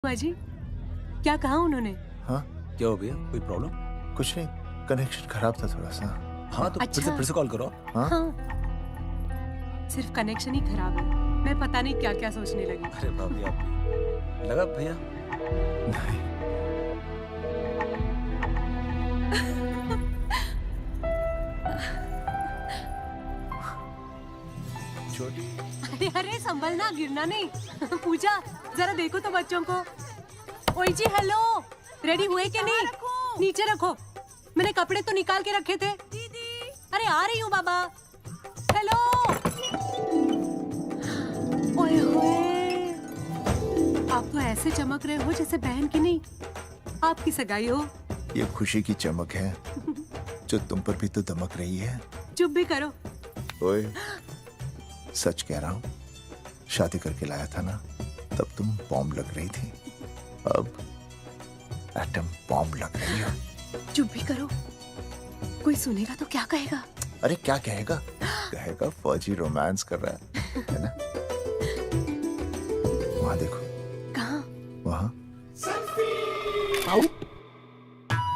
बुआ जी, क्या कहा उन्होंने? हाँ क्या हो भैया, कोई प्रॉब्लम? कुछ नहीं, कनेक्शन खराब था थोड़ा सा। हाँ तो अच्छा। फिर से कॉल करो। हाँ सिर्फ कनेक्शन ही खराब है। मैं पता नहीं क्या क्या सोचने लगी। अरे भाभी आप लगा भैया। नहीं, छोटी अरे अरे संभलना, गिरना नहीं। पूजा जरा देखो तो बच्चों को। ओई जी हेलो, रेडी हुए कि नहीं? नीचे रखो, मैंने कपड़े तो निकाल के रखे थे। दीदी अरे आ रही हूँ बाबा। हेलो। ओए होए, आप तो ऐसे चमक रहे हो जैसे बहन की नहीं आपकी सगाई हो। ये खुशी की चमक है जो तुम पर भी तो दमक रही है। चुप भी करो। ओए, सच कह रहा हूँ, शादी करके लाया था ना, तब तुम बॉम्ब लग रही थी, अब एटम बॉम्ब लग रही हो। चुप भी करो, कोई सुनेगा तो क्या कहेगा? अरे क्या कहेगा? कहेगा फौजी रोमांस कर रहा है ना? वहां देखो, कहाँ? वहां।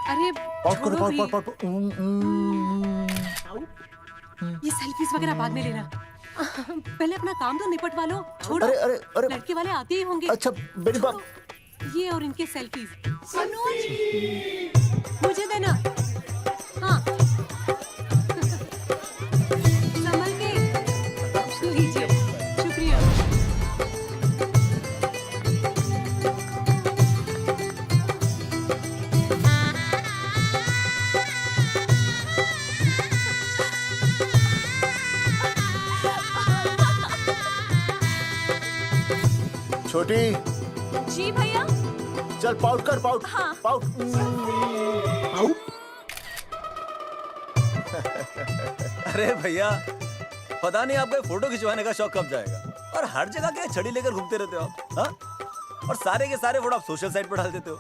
अरे पाउट करो, छोड़ो भी। पाउट। ये सेल्फीज वगैरह बाद में लेना। पहले अपना काम तो निपटवा लो। छोड़ो, अरे लड़के वाले आते ही होंगे। अच्छा मेरी बात। ये और इनके सेल्फीज। अनुज, मुझे देना। हाँ। संभल के। लीजिए, शुक्रिया। छोटी, जी भैया। चल पाउट कर, पाउट। हाँ। पाउट। अरे भैया, पता नहीं आपका फोटो खिंचवाने का शौक कब जाएगा। और हर जगह के छड़ी लेकर घूमते रहते हो आप, हाँ? और सारे के सारे फोटो आप सोशल साइट पर डाल देते हो।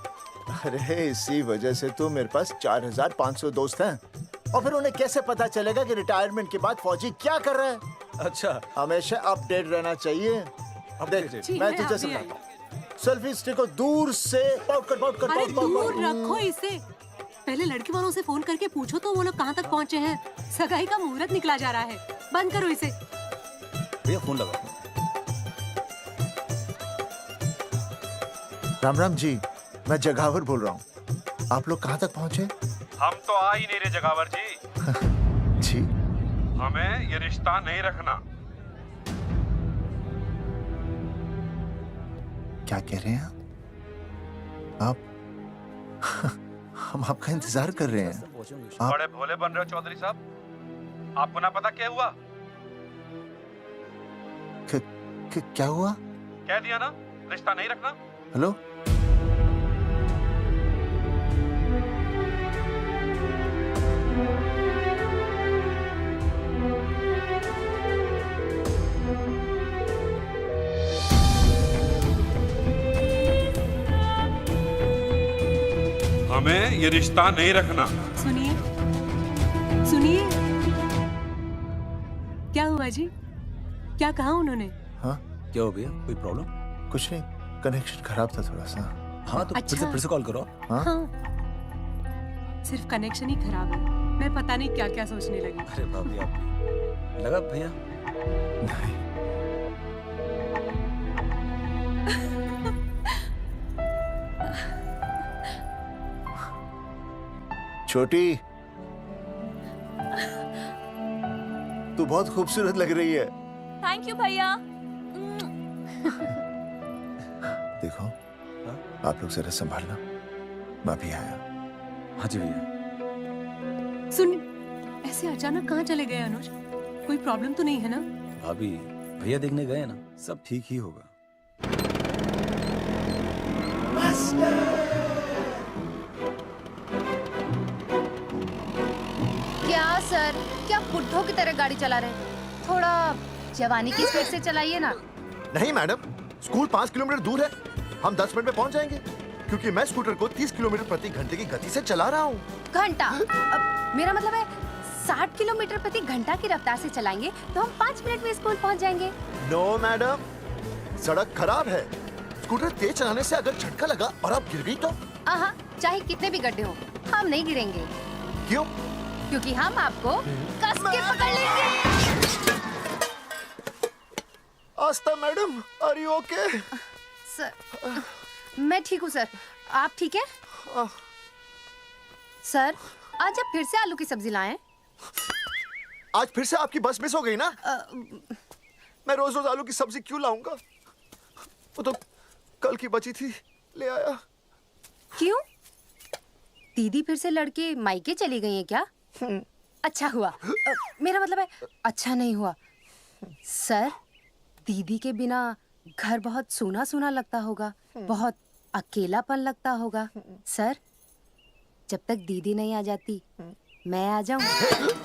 अरे इसी वजह से तो मेरे पास 4500 दोस्त हैं। और फिर उन्हें कैसे पता चलेगा कि रिटायरमेंट के बाद फौजी क्या कर रहा है? अच्छा, हमेशा अपडेट रहना चाहिए। देख, जी, मैं मैं तुझे अभी समझाता हूँ। सेल्फी स्टिक को दूर से पाउट कर, पाउट कर, अरे पाउट, पाउट, दूर पाउट। रखो इसे। पहले लड़के वालों से फोन करके पूछो तो वो लोग कहाँ तक पहुँचे हैं। सगाई का मुहूर्त निकला जा रहा है। बंद करो इसे। भैया फोन लगाओ। राम राम जी, मैं जगावर बोल रहा हूँ। आप लोग कहाँ तक पहुँचे? हम तो आ ही नहीं रहे जगावर जी। जी, हमें ये रिश्ता नहीं रखना। क्या कह रहे हैं आप? हम आपका इंतजार कर रहे हैं। आप बड़े भोले बन रहे हो चौधरी साहब। आपको ना पता क्या हुआ? क्या हुआ? कह दिया ना, रिश्ता नहीं रखना। हेलो, हमें ये रिश्ता नहीं रखना। सुनिए, सुनिए। क्या हुआ जी? क्या कहा उन्होंने? हाँ क्या हो भैया, कोई प्रॉब्लम? कुछ नहीं, कनेक्शन खराब था थोड़ा सा। हाँ तो अच्छा। फिर से कॉल करो। हाँ हाँ, सिर्फ कनेक्शन ही खराब है। मैं पता नहीं क्या क्या सोचने लगी। अरे भाभी आप लगा भैया। नहीं, छोटी, तू बहुत खूबसूरत लग रही है। थैंक यू भैया। देखो, आप लोग जरा संभालना, मैं भी आया। हाँ जी भैया। सुन, ऐसे अचानक कहाँ चले गए अनुज? कोई प्रॉब्लम तो नहीं है ना? भाभी भैया देखने गए ना, सब ठीक ही होगा। क्या सर, क्या बुड्ढों की तरह गाड़ी चला रहे हैं? थोड़ा जवानी की स्पीड से चलाइए ना। नहीं मैडम, स्कूल 5 किलोमीटर दूर है। हम 10 मिनट में पहुंच जाएंगे, क्योंकि मैं स्कूटर को 30 किलोमीटर प्रति घंटे की गति से चला रहा हूँ। घंटा? मेरा मतलब है 60 किलोमीटर प्रति घंटा की रफ्तार से चलाएंगे तो हम 5 मिनट में स्कूल पहुंच जाएंगे। नो मैडम, सड़क खराब है, स्कूटर तेज चलाने से अगर झटका लगा और आप गिर गई तो? आहा, चाहे कितने भी गड्ढे हो, हम नहीं गिरेंगे, क्यों? क्योंकि हम आपको कस के पकड़ लेंगे। Aastha madam, are you okay? Sir, मैं ठीक हूँ सर, आप ठीक है? सर, आज आप फिर से आलू की सब्जी लाएं? आज फिर से आपकी बस मिस हो गई ना? मैं रोज रोज आलू की सब्जी क्यों लाऊंगा? वो तो कल की बची थी, ले आया। क्यों? दीदी फिर से लड़के मायके चली गई हैं क्या? अच्छा हुआ। मेरा मतलब है अच्छा नहीं हुआ। सर, दीदी के बिना घर बहुत सूना सूना लगता होगा, बहुत अकेलापन लगता होगा। सर, जब तक दीदी नहीं आ जाती मैं आ जाऊं।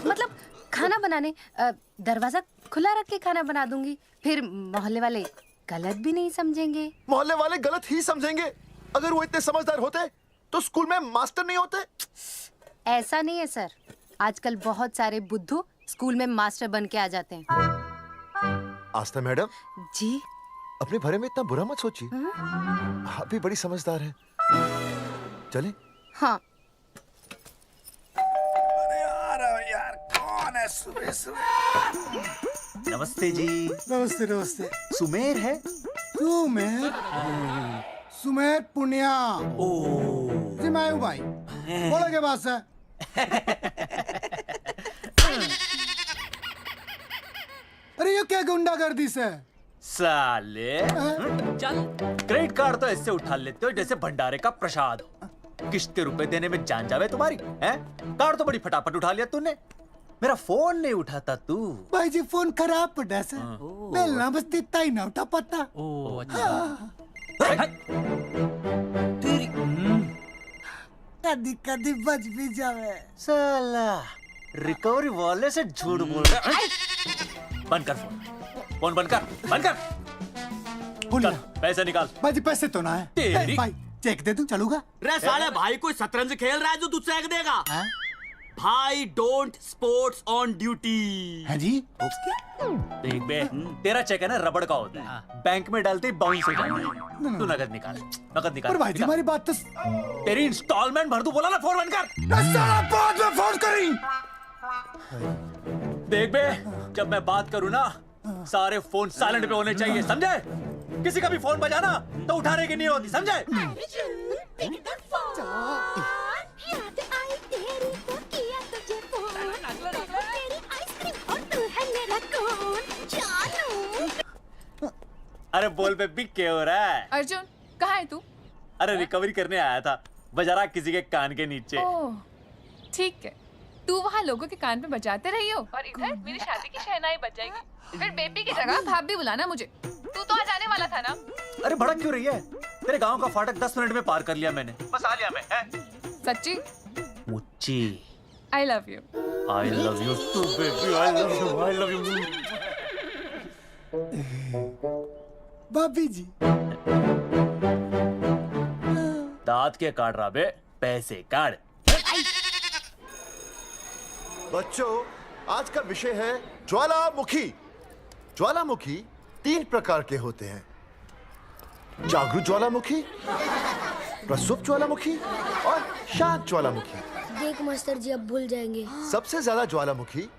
मतलब खाना बनाने दरवाजा खुला रख के खाना बना दूंगी, फिर मोहल्ले वाले गलत भी नहीं समझेंगे। मोहल्ले वाले गलत ही समझेंगे। अगर वो इतने समझदार होते तो स्कूल में मास्टर नहीं होते। ऐसा नहीं है सर, आजकल बहुत सारे बुद्धू स्कूल में मास्टर बन के आ जाते हैं। आस्था मैडम जी? अपने बारे में इतना बुरा मत सोचिए। आप भी बड़ी समझदार है। चले? हाँ। यार कौन है सुबह सुबह? नमस्ते जी। नमस्ते नमस्ते। सुमेर है? सुमेर पुनिया ओ जी, मैं हूँ भाई। बोलो के बात है? अरे ये क्या गुंडागर्दी से? साले चल, क्रेडिट कार्ड तो ऐसे उठा लेते हो जैसे भंडारे का प्रसाद हो। किश्ते रुपए देने में जान जावे तुम्हारी हैं? कार्ड तो बड़ी फटाफट उठा लिया तूने। मेरा फोन नहीं उठाता तू। भाई जी फोन खराब पड़ा सर। बेलना बस इतना ही ना उठा पाता। ओ अच्छा। तेरी कदी कदी बच भी जावे। साला रिकवरी वाले से झूठ बोल रहा है। बंद कर फोन बंद कर। चल पैसे निकाल। भाई जी पैसे तो ना है। तेरी- भाई चेक दे दूं, चलूगा? रे साले भाई कोई शतरंज खेल रहा है जो तुझसे एक देगा? भाई डोंट स्पोर्ट्स ऑन ड्यूटी। है जी? देख बे, तेरा चेक है ना रबड़ का होता है, बैंक में डालते ही बाउंस हो जाता है। तू नकद निकाल। पर भाई जी हमारी बात तो तेरी इंस्टॉलमेंट भर, तू बोला ना फोन बंद कर। साला बाद में फोन करी। देख बे, जब मैं बात करूँ ना सारे फोन साइलेंट पे होने चाहिए, समझे? किसी का भी फोन बजाना तो उठाने की नहीं होती, समझे? अरे बोल बेबी क्या हो रहा है? अर्जुन कहाँ है तू? अरे रिकवरी करने आया था, बजा रहा किसी के कान के नीचे। ओह ठीक है, तू वहाँ लोगों के कान पे बजाते रही हो और इधर मेरी शादी की शहनाई बज जाएगी। फिर बेबी की जगह भाभी बुलाना मुझे। तू तो आ जाने वाला था ना? अरे भड़क क्यों रही है? तेरे गांव का फाटक 10 मिनट में पार कर लिया मैंने, बस आ लिया मैं। सच्ची? मुच्ची I love you. I love you too baby, I love you. भाभी जी दांत के काट रहा बे, पैसे काट। बच्चों, आज का विषय है ज्वालामुखी। ज्वालामुखी 3 प्रकार के होते हैं। जागरूक ज्वालामुखी, प्रसुप्त ज्वालामुखी और शांत ज्वालामुखी। देख मास्टर जी अब भूल जाएंगे। सबसे ज्यादा ज्वालामुखी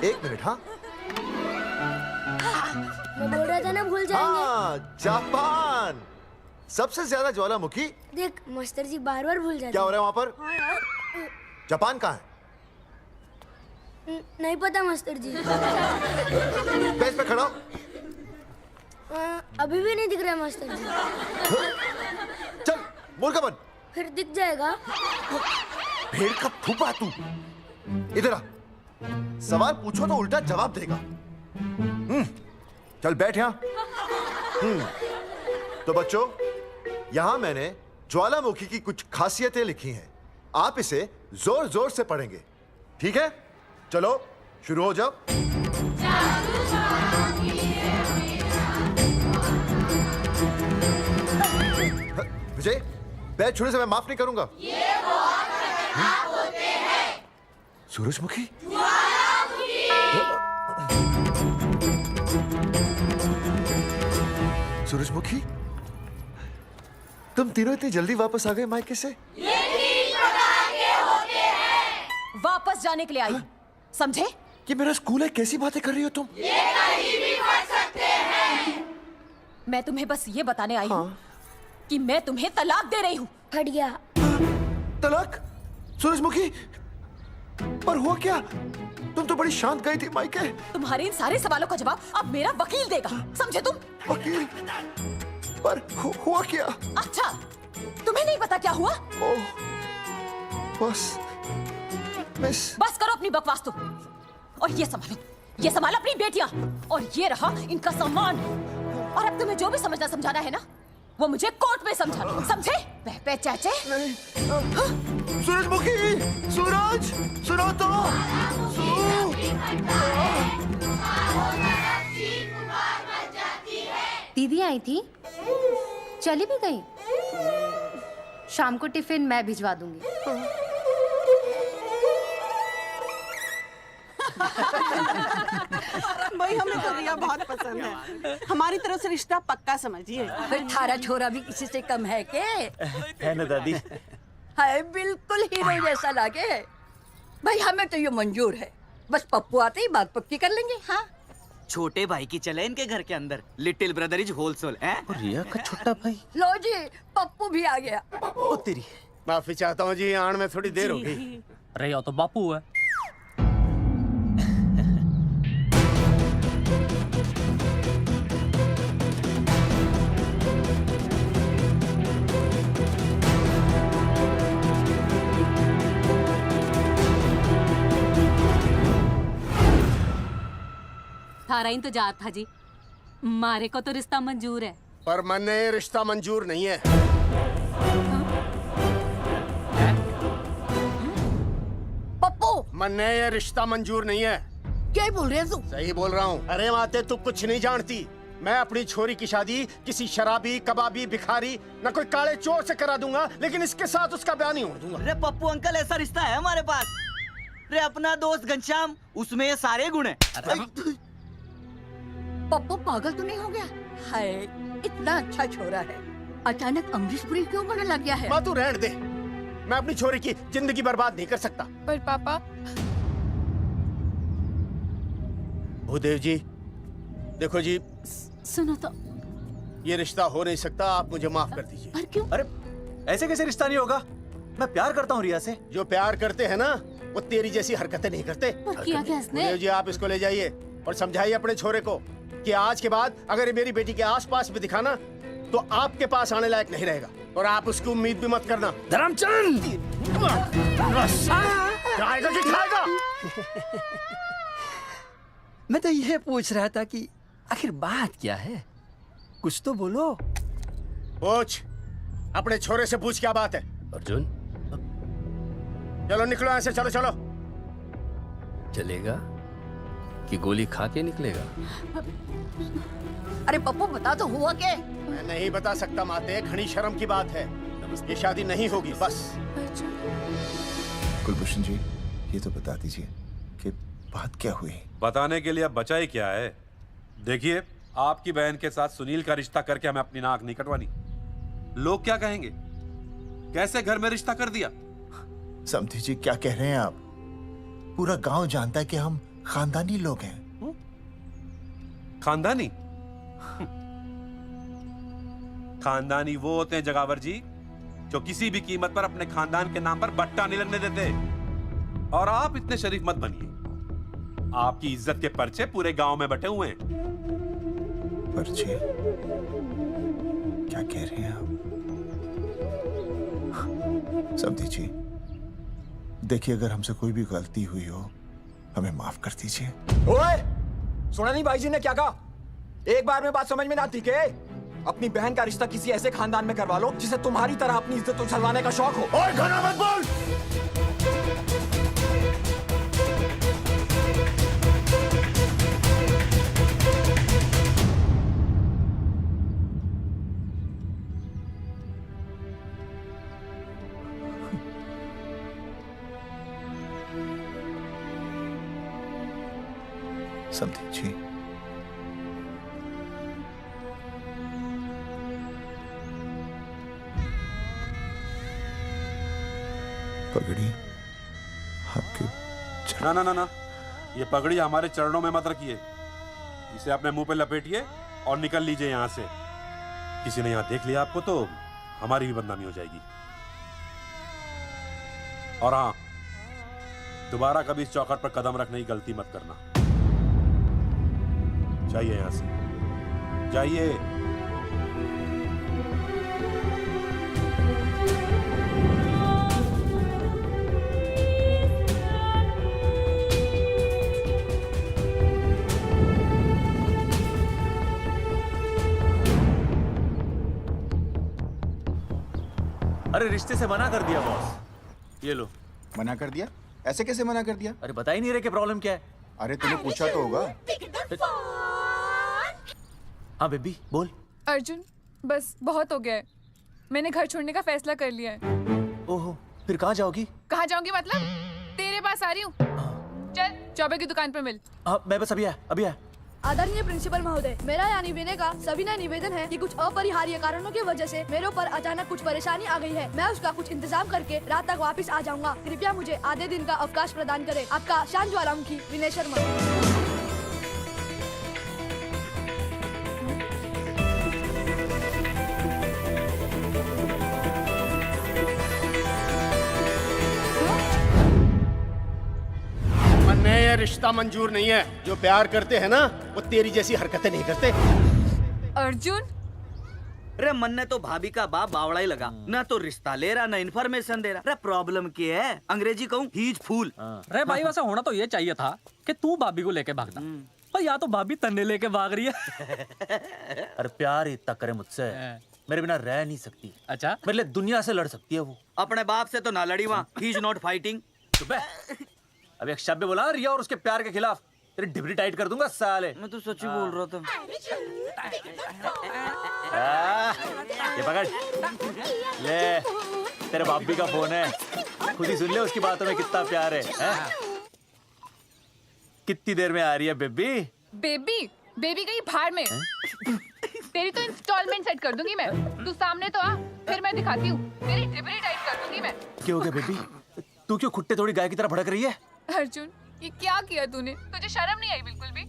एक मिनट। हाँ मैं बोल रहा था ना भूल जाएंगे। हाँ, जापान सबसे ज्यादा ज्वालामुखी। देख मास्टर जी बार बार भूल जाते क्या हो रहा है वहाँ पर? जापान कहाँ है? नहीं पता मास्टर जी। बेंच पे खड़ा हो। अभी भी नहीं दिख रहा है मास्टर जी। चल बोल का बन। फिर दिख जाएगा। भेड़ का फूफा तू। इधर आ, सवाल पूछो तो उल्टा जवाब देगा। चल बैठ यहाँ। तो बच्चों, यहाँ मैंने ज्वालामुखी की कुछ खासियतें लिखी हैं। आप इसे जोर जोर से पढ़ेंगे, ठीक है? चलो शुरू हो जाओ। विजय, बैच छूने से मैं माफ नहीं करूंगा। ये बहुत खतरनाक होते हैं। सूरजमुखी? सूरजमुखी, तुम तीनों इतनी जल्दी वापस आ गए मायके से? वापस जाने के लिए आई, समझे? ये मेरा स्कूल है, कैसी बातें कर रही हो तुम? मैं तुम्हें बस ये बताने आई हूँ कि मैं तुम्हें तलाक दे रही हूँ। फट गया। तलाक? सूरजमुखी, पर हुआ क्या? तुम तो बड़ी शांत गई थी मायके। तुम्हारे इन सारे सवालों का जवाब अब मेरा वकील देगा, समझे तुम? वकील? पर हुआ क्या? अच्छा, तुम्हें नहीं पता क्या हुआ? ओह, बस मिस। बस करो अपनी बकवास तुम, और ये संभालो अपनी बेटियां, और ये रहा इनका सम्मान। और अब तुम्हें जो भी समझना समझाना है ना, वो मुझे कोर्ट में समझा लो, समझे? पे चाचे। सूरजमुखी, सूरज, सुनो तो। दीदी आई थी, चली भी गई। शाम को टिफिन मैं भिजवा दूंगी। भाई हमें तो रिया बहुत पसंद है, हमारी तरफ से रिश्ता पक्का समझिए। थारा छोरा भी किसी से कम है के? है ना दादी? है, बिल्कुल हीरो जैसा लागे। भाई हमें तो ये मंजूर है, बस पप्पू आते ही बात पक्की कर लेंगे। हाँ, छोटे भाई की चले इनके घर के अंदर, लिटिल ब्रदर इज होलसेल है। रिया का छोटा भाई। लो जी, पप्पू भी आ गया। ओ तेरी। माफी चाहता हूँ जी, आने में थोड़ी देर हो गई। अरे या तो बापू है। थारा इंतजार था जी, मारे को तो रिश्ता मंजूर है। पर मैंने ये रिश्ता मंजूर नहीं है। पप्पू, मैंने ये रिश्ता मंजूर नहीं है। क्या बोल रहे हैं तू? सही बोल रहा हूँ। अरे माते, तू कुछ नहीं जानती। मैं अपनी छोरी की शादी किसी शराबी, कबाबी, भिखारी, न कोई काले चोर से करा दूंगा, लेकिन इसके साथ उसका ब्याह नहीं होने दूंगा। अरे पप्पू अंकल, ऐसा रिश्ता है हमारे पास। अरे अपना दोस्त घनश्याम, उसमें ये सारे गुण हैं। पप्पू पागल तो नहीं हो गया? हाय, इतना अच्छा छोरा है, अचानक अमरीश पुरी क्यों बनने लग गया है? माँ तू रहने दे, मैं अपनी छोरी की जिंदगी बर्बाद नहीं कर सकता। पर पापा। भूदेव जी, देखो जी, सुनो तो। ये रिश्ता हो नहीं सकता, आप मुझे माफ कर दीजिए। पर क्यों? अरे ऐसे कैसे रिश्ता नहीं होगा? मैं प्यार करता हूँ रिया से। जो प्यार करते हैं ना, वो तेरी जैसी हरकतें नहीं करते। पर किया क्या इसने? भूदेव जी, आप इसको ले जाइए और समझाइए अपने छोरे को कि आज के बाद अगर ये मेरी बेटी के आसपास भी दिखाना, तो आपके पास आने लायक नहीं रहेगा, और आप उसकी उम्मीद भी मत करना। धर्मचंद, खाएगा कि खाएगा? मैं तो ये पूछ रहा था कि आखिर बात क्या है, कुछ तो बोलो। पूछ, अपने छोरे से पूछ क्या बात है। अर्जुन, चलो निकलो ऐसे, चलो चलो। चलेगा कि गोली खा के निकलेगा? अरे पप्पू, बता तो हुआ क्या? मैं नहीं बता सकता माते, घनी शर्म की बात है। ये शादी नहीं होगी, बस। कुलभूषण जी, ये तो बता दीजिए कि बात क्या हुई? बताने के लिए अब बचा ही क्या है। देखिए, आपकी बहन के साथ सुनील का रिश्ता करके हमें अपनी नाक नहीं कटवानी। लोग क्या कहेंगे? कैसे घर में रिश्ता कर दिया? समधी जी, क्या कह रहे हैं आप? पूरा गांव जानता है कि हम खानदानी लोग हैं। खानदानी? खानदानी वो होते हैं जगावर जी, जो किसी भी कीमत पर अपने खानदान के नाम पर बट्टा नहीं लगने देते। और आप इतने शरीफ मत बनिए, आपकी इज्जत के पर्चे पूरे गांव में बटे हुए हैं। पर्चे? क्या कह रहे हैं आप? समधी जी, देखिए, अगर हमसे कोई भी गलती हुई हो, हमें माफ कर दीजिए। ओए, सुना नहीं भाई जी ने क्या कहा? एक बार में बात समझ में ना आती के? अपनी बहन का रिश्ता किसी ऐसे खानदान में करवा लो जिसे तुम्हारी तरह अपनी इज्जत उछलवाने का शौक हो। ओए, घना मत बोल। समधी जी, पगड़ी आपके ना ना ना ना, ये पगड़ी हमारे चरणों में मत रखिए। इसे अपने मुंह पे लपेटिए और निकल लीजिए यहाँ से। किसी ने यहाँ देख लिया आपको तो हमारी भी बदनामी हो जाएगी। और हाँ, दोबारा कभी इस चौखट पर कदम रखने की गलती मत करना। जाइए यहाँ से, जाइए। अरे रिश्ते से मना कर दिया बॉस। ये लो। मना कर दिया? ऐसे कैसे मना कर दिया? अरे बता ही नहीं रहे कि प्रॉब्लम क्या है। अरे तूने पूछा तो होगा। हाँ बेबी बोल। अर्जुन बस बहुत हो गया है, मैंने घर छोड़ने का फैसला कर लिया है। ओहो, फिर कहाँ जाओगी? कहाँ जाऊंगी मतलब? तेरे पास आ रही हूँ। चल चौबे की दुकान पर मिल। हाँ मैं बस अभी आया। आदरणीय प्रिंसिपल महोदय, मेरा यानी विनय का सविनय निवेदन है कि कुछ अपरिहार्य कारणों की वजह से मेरे ऊपर अचानक कुछ परेशानी आ गई है। मैं उसका कुछ इंतजाम करके रात तक वापस आ जाऊंगा। कृपया मुझे आधे दिन का अवकाश प्रदान करें। आपका शांत ज्वालामुखी विनय शर्मा। ये रिश्ता मंजूर नहीं है। जो प्यार करते हैं ना वो तेरी जैसी हरकतें नहीं करते। अर्जुन अरे मन्ने तो भाभी का बाप बावड़ा ही लगा, ना तो रिश्ता ले रहा ना इन्फॉर्मेशन दे रहा। अरे प्रॉब्लम क्या है? अंग्रेजी कहूँ ही इज फूल। अरे भाई वैसा होना तो ये चाहिए था कि तू भाभी को लेके भागता, पर या तो भाभी तन्ने लेके भाग रही है। अरे प्यार इतना करे मुझसे, मेरे बिना रह नहीं सकती। अच्छा मेरे लिए दुनिया से लड़ सकती है वो। अपने बाप से तो ना लड़ी वहाँ, ही इज नॉट फाइटिंग। अब एक शब्द बोला रिया और उसके प्यार के खिलाफ, तेरी डिबरी टाइट कर दूंगा साले। मैं तो सच ही बोल रहा था। ये पकड़ ले, तेरे भाभी का फोन है, खुद ही सुन ले उसकी बातों में कितना प्यार है, कितनी देर में आ रही है बेबी? बेबी गई भाड़ में। तेरी तो इंस्टॉलमेंट सेट कर दूंगी मैं। तू सामने तो आ, फिर मैं दिखाती हूँ। तेरी डिबरी टाइट कर दूंगी मैं। क्या हो गया बेबी? तू क्यों खुट्टे थोड़ी गाय की तरह भड़क रही है? अर्जुन ये क्या किया तूने? तुझे शर्म नहीं आई बिल्कुल भी?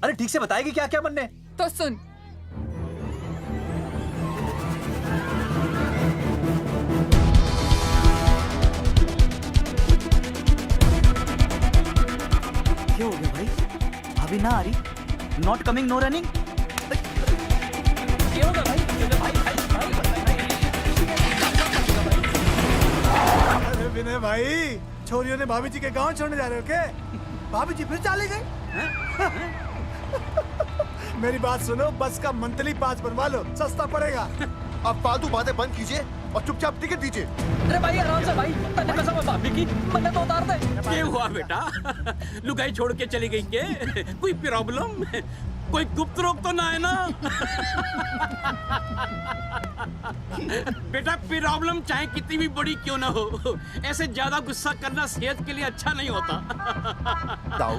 अरे ठीक से बताएगी क्या क्या बनने? तो सुन, क्या हो गया भाई? अभी ना आ रही? Not coming no running? क्या होगा भाई? अरे विनय भाई, छोरियों ने भाभी जी के गांव छोड़ने जा रहे हो क्या? भाभी जी फिर चले गए? मेरी बात सुनो, बस का मंथली पास बनवा लो, सस्ता पड़ेगा। अब फालतू बातें बंद कीजिए और चुपचाप टिकट दीजिए। अरे भाई आराम से भाई, तन्ने कसम है भाभी की, मन्ने तो उतार दे। क्या हुआ बेटा? लुगाई छोड़ के चली गई के? कोई प्रॉब्लम? कोई गुप्त रोग तो ना है ना? बेटा प्रॉब्लम चाहे कितनी भी बड़ी क्यों ना हो, ऐसे ज्यादा गुस्सा करना सेहत के लिए अच्छा नहीं होता। दाऊ,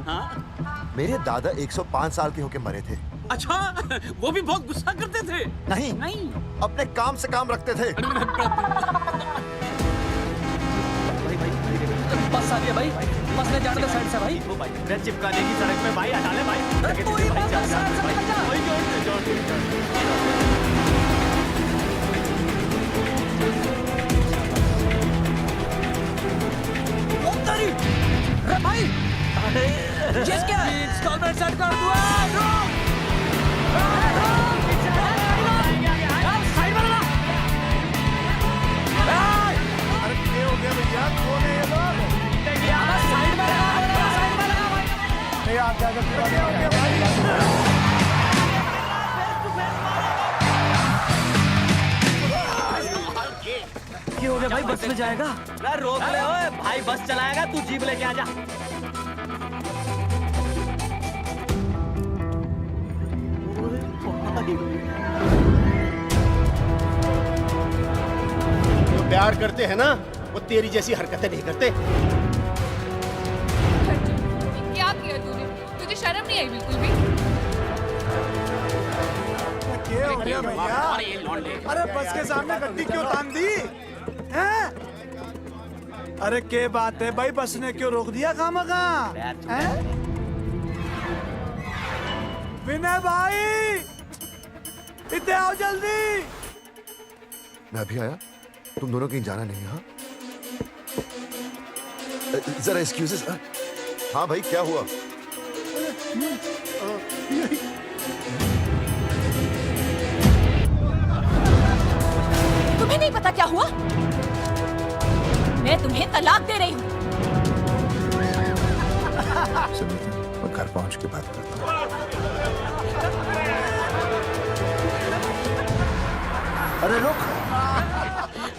मेरे दादा 105 साल के होके मरे थे। अच्छा, वो भी बहुत गुस्सा करते थे? नहीं, अपने काम से काम रखते थे। बस आ गया भाई, बस ले जाने दे साइड से भाई। वो भाई चिपका देगी सड़क पे भाई, हटा ले भाई। तू ही बस साइड से हट जा। भाई जिस क्या इंस्टॉलमेंट सेट कर दूँ। अरे क्या हो गया भैया? कौन है ये लोग? साइड में लगा भाई। नहीं आता है, क्या हो गया भाई? क्या हो गया भाई? बस में जाएगा? अरे रोक ले ओए भाई, बस चलाएगा, तू जीप लेके आ जा। जो प्यार करते हैं ना वो तेरी जैसी हरकतें नहीं करते। क्या किया तूने? तुझे शर्म नहीं आई बिल्कुल भी? क्या हो गया भैया? अरे बस के सामने गड्डी क्यों तान दी? हैं? अरे के बात है भाई, बस ने क्यों रोक दिया खामखा? विनय भाई इतने आओ जल्दी। मैं अभी आया, तुम दोनों कहीं जाना नहीं? हाँ जरा एक्सक्यूजेस। हाँ भाई क्या हुआ? तुम्हें नहीं पता क्या हुआ? मैं तुम्हें तलाक दे रही हूँ। मैं घर पहुंच के बात करता हूँ। अरे रुक।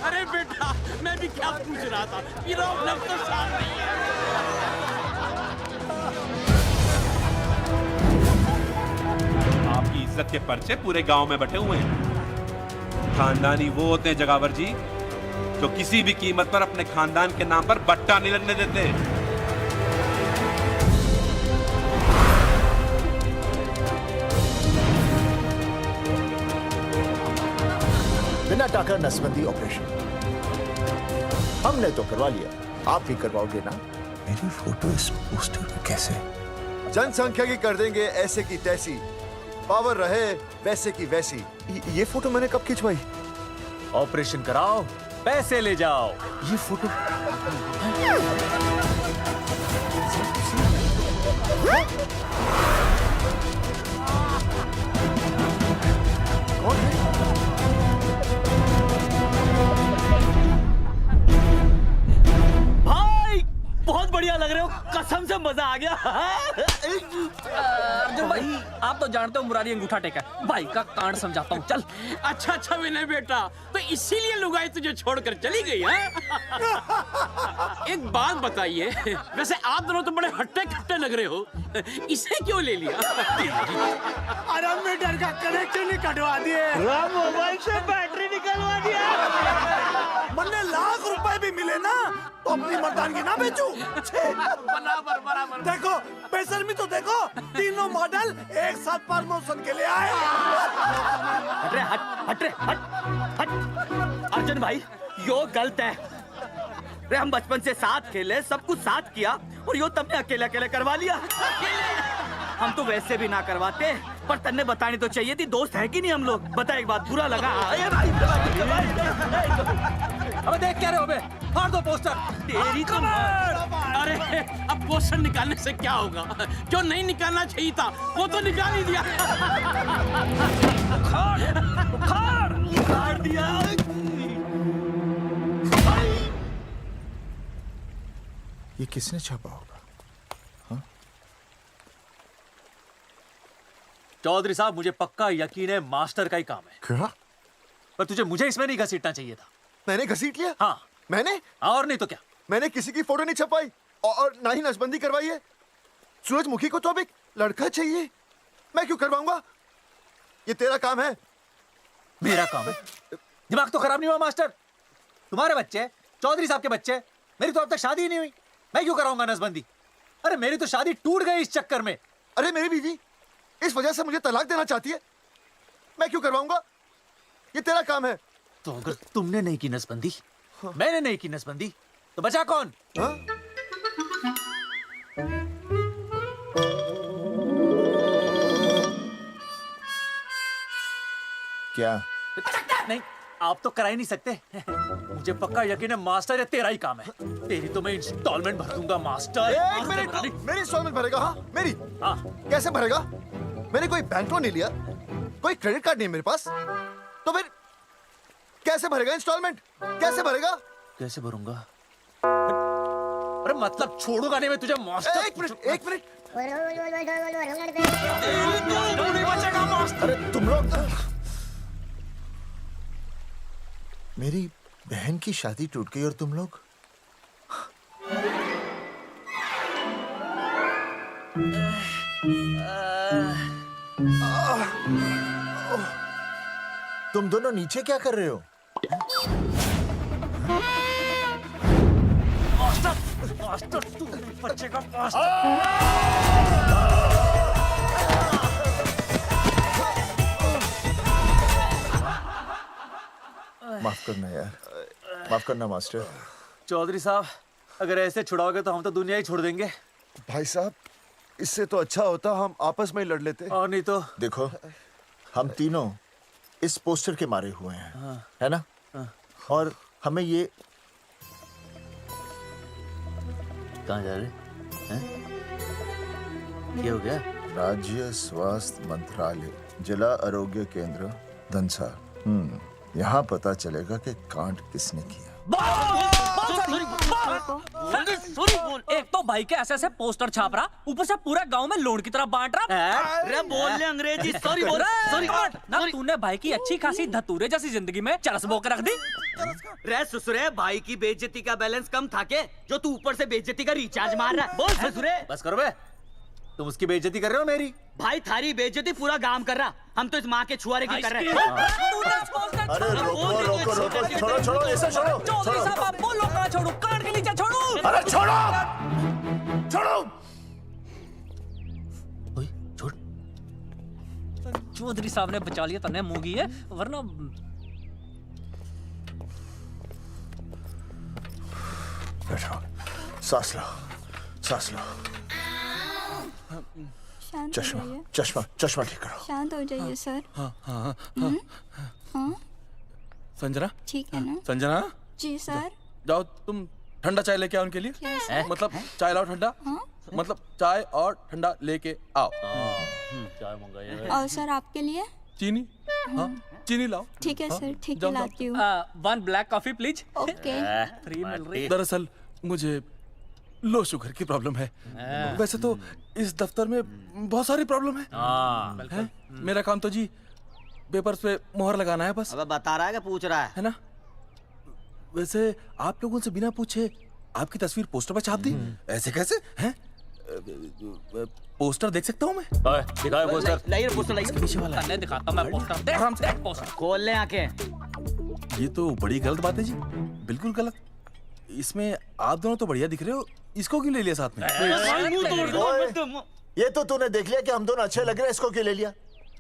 अरे बेटा, मैं भी क्या पूछ रहा था, प्रॉब्लम तो साफ नहीं है। आपकी इज्जत के पर्चे पूरे गांव में बटे हुए हैं। खानदानी वो होते हैं जगावर जी जो किसी भी कीमत पर अपने खानदान के नाम पर बट्टा नहीं लगने देते। बिना टाका नसबंदी ऑपरेशन हमने तो करवा लिया, आप भी करवाओगे ना? मेरी फोटो इस पोस्टर में कैसे? जनसंख्या की कर देंगे ऐसे की तैसी, पावर रहे वैसे की वैसी। ये फोटो मैंने कब खिंचवाई? ऑपरेशन कराओ, पैसे ले जाओ। ये फोटो भाई बहुत बढ़िया लग रहे हो, कसम से मजा आ गया। अर्जुन भाई आप तो जानते हो मुरारी अंगूठा टेका, भाई का कांड समझाता हूँ, चल। अच्छा अच्छा विनय बेटा, तो इसीलिए लुगाई तुझे छोड़कर चली गई है? एक बात बताइए, वैसे आप दोनों तो बड़े हट्टे कट्टे लग रहे हो, इसे क्यों ले लिया? अरे मीटर का कनेक्शन ही कटवा दिए, मोबाइल से बैटरी निकलवा दिया। मन्ने लाख रुपए भी मिले ना तो अपनी मर्दानगी ना बेचूं। बराबर बराबर। देखो बेशर्मी तो देखो, तीनों मॉडल एक साथ प्रमोशन के लिए आए। हट रे, हट रे, हट। अर्जुन भाई यो गलत है रे, हम बचपन से साथ खेले, सब कुछ साथ किया, और यो तुमने अकेले अकेले करवा लिया। हम तो वैसे भी ना करवाते, पर तन्ने बतानी तो चाहिए थी, दोस्त है कि नहीं हम लोग? बता एक बात, बुरा लगा? अबे देख क्या रहे हो बे? फाड़ दो पोस्टर। तेरी तो अरे अब पोस्टर निकालने से क्या होगा? जो नहीं निकालना चाहिए था वो तो निकाल ही दिया। उखाड़ दिया। ये किसने छापा होगा? चौधरी साहब मुझे पक्का यकीन है मास्टर का ही काम है। क्या? पर तुझे मुझे इसमें नहीं घसीटना चाहिए था। मैंने घसीट लिया? हाँ मैंने? और नहीं तो क्या? मैंने किसी की फोटो नहीं छपाई और ना ही नसबंदी करवाई है। सूरजमुखी को तो अब एक लड़का चाहिए, मैं क्यों करवाऊंगा? ये तेरा काम है। मेरा काम है? दिमाग तो खराब नहीं हुआ मास्टर? तुम्हारे बच्चे, चौधरी साहब के बच्चे, मेरी तो अब तक शादी ही नहीं हुई, मैं क्यों कराऊंगा नसबंदी? अरे मेरी तो शादी टूट गई इस चक्कर में। अरे मेरी बीवी इस वजह से मुझे तलाक देना चाहती है, मैं क्यों करवाऊंगा? ये तेरा काम है। तो अगर तुमने नहीं की नसबंदी, मैंने नहीं की नसबंदी, तो बचा कौन? हाँ? क्या? नहीं आप तो करा ही नहीं सकते। मुझे पक्का यकीन है मास्टर ये तेरा ही काम है। तेरी तो मैं इंस्टॉलमेंट भर दूंगा मास्टर। एक मिनट, मेरी इंस्टॉलमेंट भरेगा? हाँ मेरी? हाँ। कैसे भरेगा? मैंने कोई बैंक लोन नहीं लिया, कोई क्रेडिट कार्ड नहीं मेरे पास, तो फिर कैसे भरेगा इंस्टॉलमेंट? कैसे भरेगा? कैसे भरूंगा? अरे मतलब छोड़ूंगा नहीं मैं तुझे मास्टर। एक मिनट, एक मिनट। नहीं बचेगा मास्टर। अरे तुम लोग, मेरी बहन की शादी टूट गई और तुम लोग तुम दोनों नीचे क्या कर रहे हो? मास्टर, मास्टर तू नहीं बचेगा मास्टर। माफ करना यार, माफ करना मास्टर। चौधरी साहब अगर ऐसे छुड़ाओगे तो हम तो दुनिया ही छोड़ देंगे। भाई साहब, इससे तो अच्छा होता हम आपस में ही लड़ लेते। और नहीं तो। देखो, हम तीनों इस पोस्टर के मारे हुए हैं, है ना? और हमें ये कहाँ जा रहे हैं? क्या हो गया? राज्य स्वास्थ्य मंत्रालय, जिला आरोग्य केंद्र धनसा। यहाँ पता चलेगा कि कांड किसने किया। एक तो भाई के ऐसे पोस्टर छाप रहा, ऊपर से पूरे गांव में लोन की तरह बांट रहा। अरे बोल ले अंग्रेजी, सॉरी बोल सॉरी ना। तूने भाई की अच्छी खासी धतूरे जैसी जिंदगी में चरस बो के रख दी। रे ससुरे, भाई की बेइज्जती का बैलेंस कम था के जो तू ऊपर से बेइज्जती का रिचार्ज मार रहा है? बोल ससुरे। बस करो बे, तुम उसकी बेइज्जती कर रहे हो मेरी। भाई थारी बेइज्जती पूरा गांव कर रहा, हम तो इस माँ के छुआरे की कर रहे हैं। अरे रोको रोको रोको, छोड़ो छोड़ो, ऐसे छोड़ो। चौधरी साहब आप बोलो, कहाँ छोड़ू? कान के नीचे छोड़ू। अरे छोड़ो छोड़ो। छोड़। चौधरी साहब ने बचा लिया, तन्ने मूंगी है, वरना बैठो, सांस लो, सांस लो। शांत चश्मा हो जाइए। चश्मा चश्मा ठीक करो। शांत हो जाइए सर। हाँ हाँ हाँ संजना, ठीक है ना? संजना जी सर। जाओ तुम ठंडा चाय लेके आओ उनके लिए। Yes, sir. मतलब चाय लाओ ठंडा। मतलब चाय और ठंडा लेके आओ। चाय मंगाइए। और सर आपके लिए? चीनी, हाँ चीनी लाओ। ठीक है सर, ठीक है जाओ, लाती हूँ। 1 black coffee please. Okay. Free मिल रही। दरअसल मुझे लो शुगर की प्रॉब्लम है। वैसे तो इस दफ्तर में बहुत सारी प्रॉब्लम है। मेरा काम तो जी पेपर्स पे मोहर लगाना है बस। अब बता रहा है कि पूछ रहा है ना? वैसे आप लोगों से बिना पूछे आपकी तस्वीर पोस्टर पर छाप दी, ऐसे कैसे हैं? पोस्टर देख सकता हूँ मैं? दिखाओ पोस्टर। लाइए पोस्टर लाइए। पीछे वाला तन्ने दिखाता मैं पोस्टर। देख आराम से। पोस्टर खोल ले आंखें। ये तो बड़ी गलत बात है जी, बिल्कुल गलत। इसमें आप दोनों तो बढ़िया दिख रहे हो, इसको क्यों ले लिया साथ में? ये तो तूने देख लिया कि हम दोनों अच्छे लग रहे हैं, इसको क्यों ले लिया?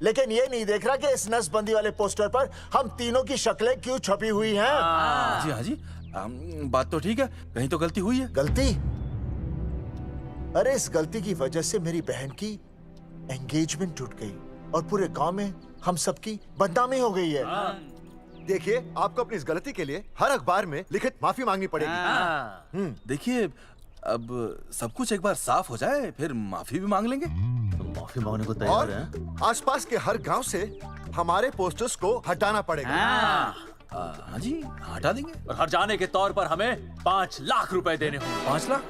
लेकिन ये नहीं देख रहा कि इस नसबंदी वाले पोस्टर पर हम तीनों की शक्लें क्यों छपी हुई हैं। जी हाँ जी, बात तो ठीक है, कहीं तो गलती हुई है। गलती? अरे इस गलती की वजह से मेरी बहन की एंगेजमेंट टूट गई और पूरे गांव में हम सबकी बदनामी हो गई है। देखिए, आपको अपनी इस गलती के लिए हर अखबार में लिखित माफी मांगनी पड़ेगी। देखिए, अब सब कुछ एक बार साफ हो जाए फिर माफी भी मांग लेंगे। तो माफी मांगने को तैयार है? और आसपास के हर गांव से हमारे पोस्टर्स को हटाना पड़ेगा। हाँ जी, हटा देंगे। और हर जाने के तौर पर हमें 5 लाख रुपए देने होंगे। 5 लाख?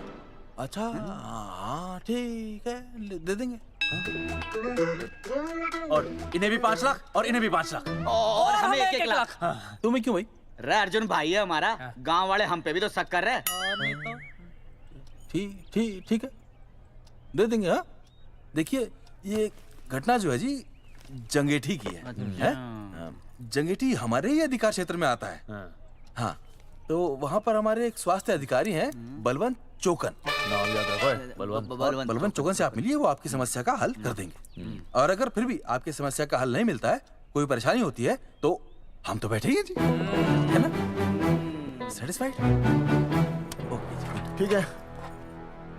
अच्छा हाँ ठीक है, दे देंगे। और इन्हें भी 5 लाख और इन्हें भी 5 लाख और हमें 1-1 लाख। तुम्हें क्यों भाई? रे अर्जुन भाई है हमारा, गांव वाले हम पे भी तो शक कर रहे हैं। ठीक है, दे देंगे। हाँ देखिए, ये घटना जो है जी जंगेठी की है? जंगेठी हमारे ही अधिकार क्षेत्र में आता है। हाँ, तो वहाँ पर हमारे एक स्वास्थ्य अधिकारी हैं, बलवंत चौकन। नाम याद रखो, बलवंत चौकन से आप मिलिए, वो आपकी समस्या का हल कर देंगे। और अगर फिर भी आपकी समस्या का हल नहीं मिलता है, कोई परेशानी होती है, तो हम तो बैठे ही हैं जी, है ना? सेटिस्फाइड? ठीक है,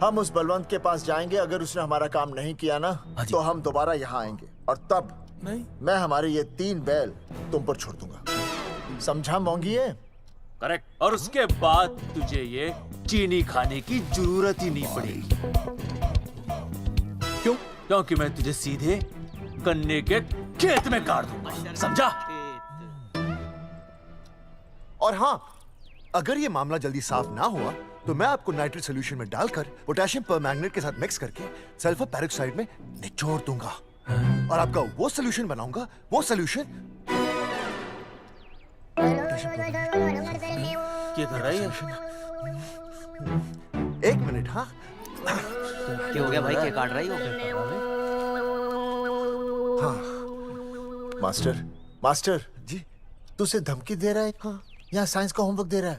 हम उस बलवंत के पास जाएंगे। अगर उसने हमारा काम नहीं किया ना, तो हम दोबारा यहाँ आएंगे और तब नहीं, मैं हमारे ये 3 बैल तुम पर छोड़ दूंगा। समझा मोंगिए? करेक्ट। और उसके बाद तुझे ये चीनी खाने की जरूरत ही नहीं पड़ेगी। क्यों? क्योंकि मैं तुझे सीधे गन्ने के खेत में गाड़ दूंगा, समझा? और हाँ, अगर ये मामला जल्दी साफ ना हुआ तो मैं आपको नाइट्रेट सोल्यूशन में डालकर पोटेशियम परमैंगनेट के साथ मिक्स करके सल्फर पेरोक्साइड में निचोड़ दूंगा और आपका वो सोल्यूशन बनाऊंगा। वो सोल्यूशन क्या कर रही है? 1 मिनट। हाँ, क्या हो गया भाई, क्या काट रही हो? हाँ मास्टर जी, तू उसे धमकी दे रहा है? हाँ, यहाँ साइंस का होमवर्क दे रहा है।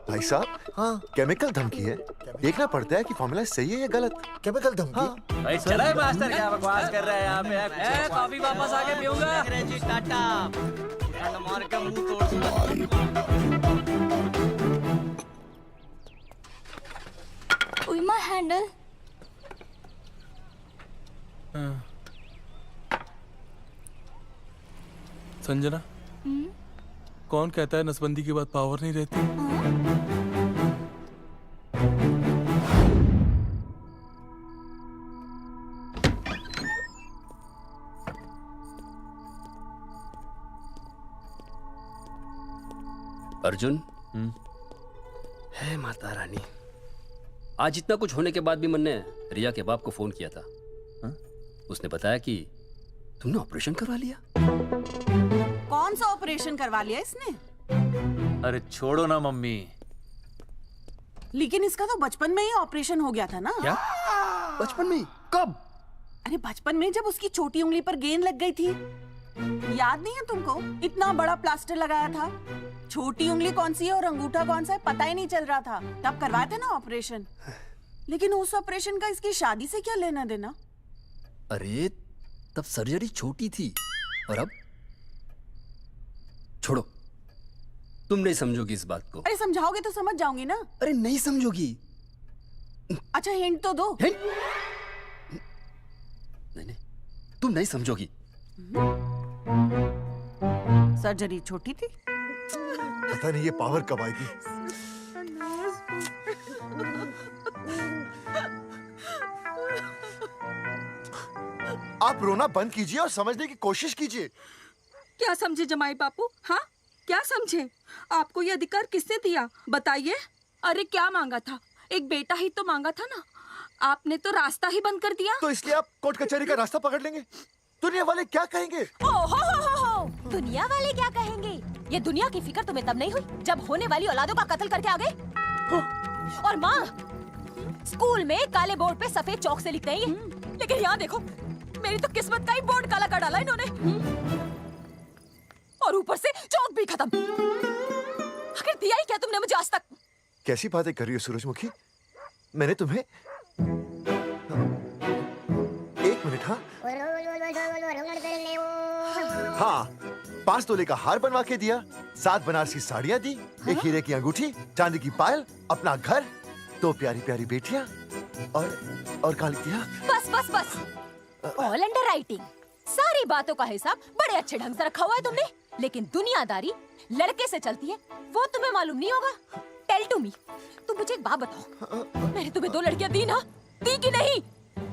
भाई साहब, हाँ केमिकल धमकी है, देखना पड़ता है कि फॉर्मूला सही है या गलत। केमिकल धमकी? हाँ। भाई चला है मास्टर, क्या बकवास कर रहा है यहाँ पे? कॉफी वापस आके पीऊंगा। अंग्रेजी टाटा, मार के मुंह तोड़ दूंगा। सुई माँ हैंडल। संजना, कौन कहता है नसबंदी के बाद पावर नहीं रहती? अर्जुन, है माता रानी, आज इतना कुछ होने के बाद भी मन ने रिया के बाप को फोन किया था। उसने बताया कि तुमने ऑपरेशन करवा लिया। कौन सा ऑपरेशन करवा लिया इसने? अरे छोड़ो ना मम्मी। लेकिन इसका तो बचपन में ही ऑपरेशन हो गया था ना। क्या? बचपन में? कब? अरे बचपन में, जब उसकी छोटी उंगली पर गेंद लग गई थी। याद नहीं है तुमको? इतना बड़ा प्लास्टर लगाया था। छोटी उंगली कौन सी है और अंगूठा कौन सा है पता ही नहीं चल रहा था। तब करवाए थे ना ऑपरेशन। लेकिन उस ऑपरेशन का इसकी शादी से क्या लेना देना? अरे तब सर्जरी छोटी थी और अब? छोड़ो, तुम नहीं समझोगी इस बात को। अरे समझाओगे तो समझ जाऊंगी ना। अरे नहीं समझोगी। अच्छा हिंट तो दो। हिंट? नहीं, तुम नहीं समझोगी। सर्जरी छोटी थी। पता नहीं ये पावर कब आएगी। आप रोना बंद कीजिए और समझने की कोशिश कीजिए। क्या समझे जमाई बापू? हाँ, क्या समझे? आपको ये अधिकार किसने दिया बताइए? अरे क्या मांगा था? एक बेटा ही तो मांगा था ना। आपने तो रास्ता ही बंद कर दिया। तो इसलिए आप कोर्ट कचहरी का रास्ता पकड़ लेंगे? दुनिया वाले क्या कहेंगे? हो। दुनिया वाले क्या कहेंगे? ये दुनिया की फिक्र तुम्हें तब नहीं हुई जब होने वाली औलादों का कत्ल करके आ गए। और माँ, स्कूल में काले बोर्ड पे सफेद चौक से लिखते हैं ये, लेकिन यहाँ देखो, मेरी तो किस्मत का ही बोर्ड काला कर डाला इन्होंने। और ऊपर से चौक भी खत्म। आखिर दिया ही क्या तुमने मुझे आज तक? कैसी बातें कर रही हो सूरजमुखी? मैंने तुम्हें एक मिनट। हाँ, 5 तोले का हार बनवा के दिया, 7 बनारसी साड़ियाँ दी, एक हीरे की अंगूठी, चांदी की पायल, अपना घर, 2 प्यारी प्यारी बेटियाँ और काली दिया। बस। All under writing. सारी बातों का हिसाब बड़े अच्छे ढंग से रखा हुआ है तुमने, लेकिन दुनियादारी लड़के से चलती है वो तुम्हें मालूम नहीं होगा। टेल टू मी, तुम मुझे एक बात बताओ, मैंने तुम्हें 2 लड़कियां दी ना? दी कि नहीं?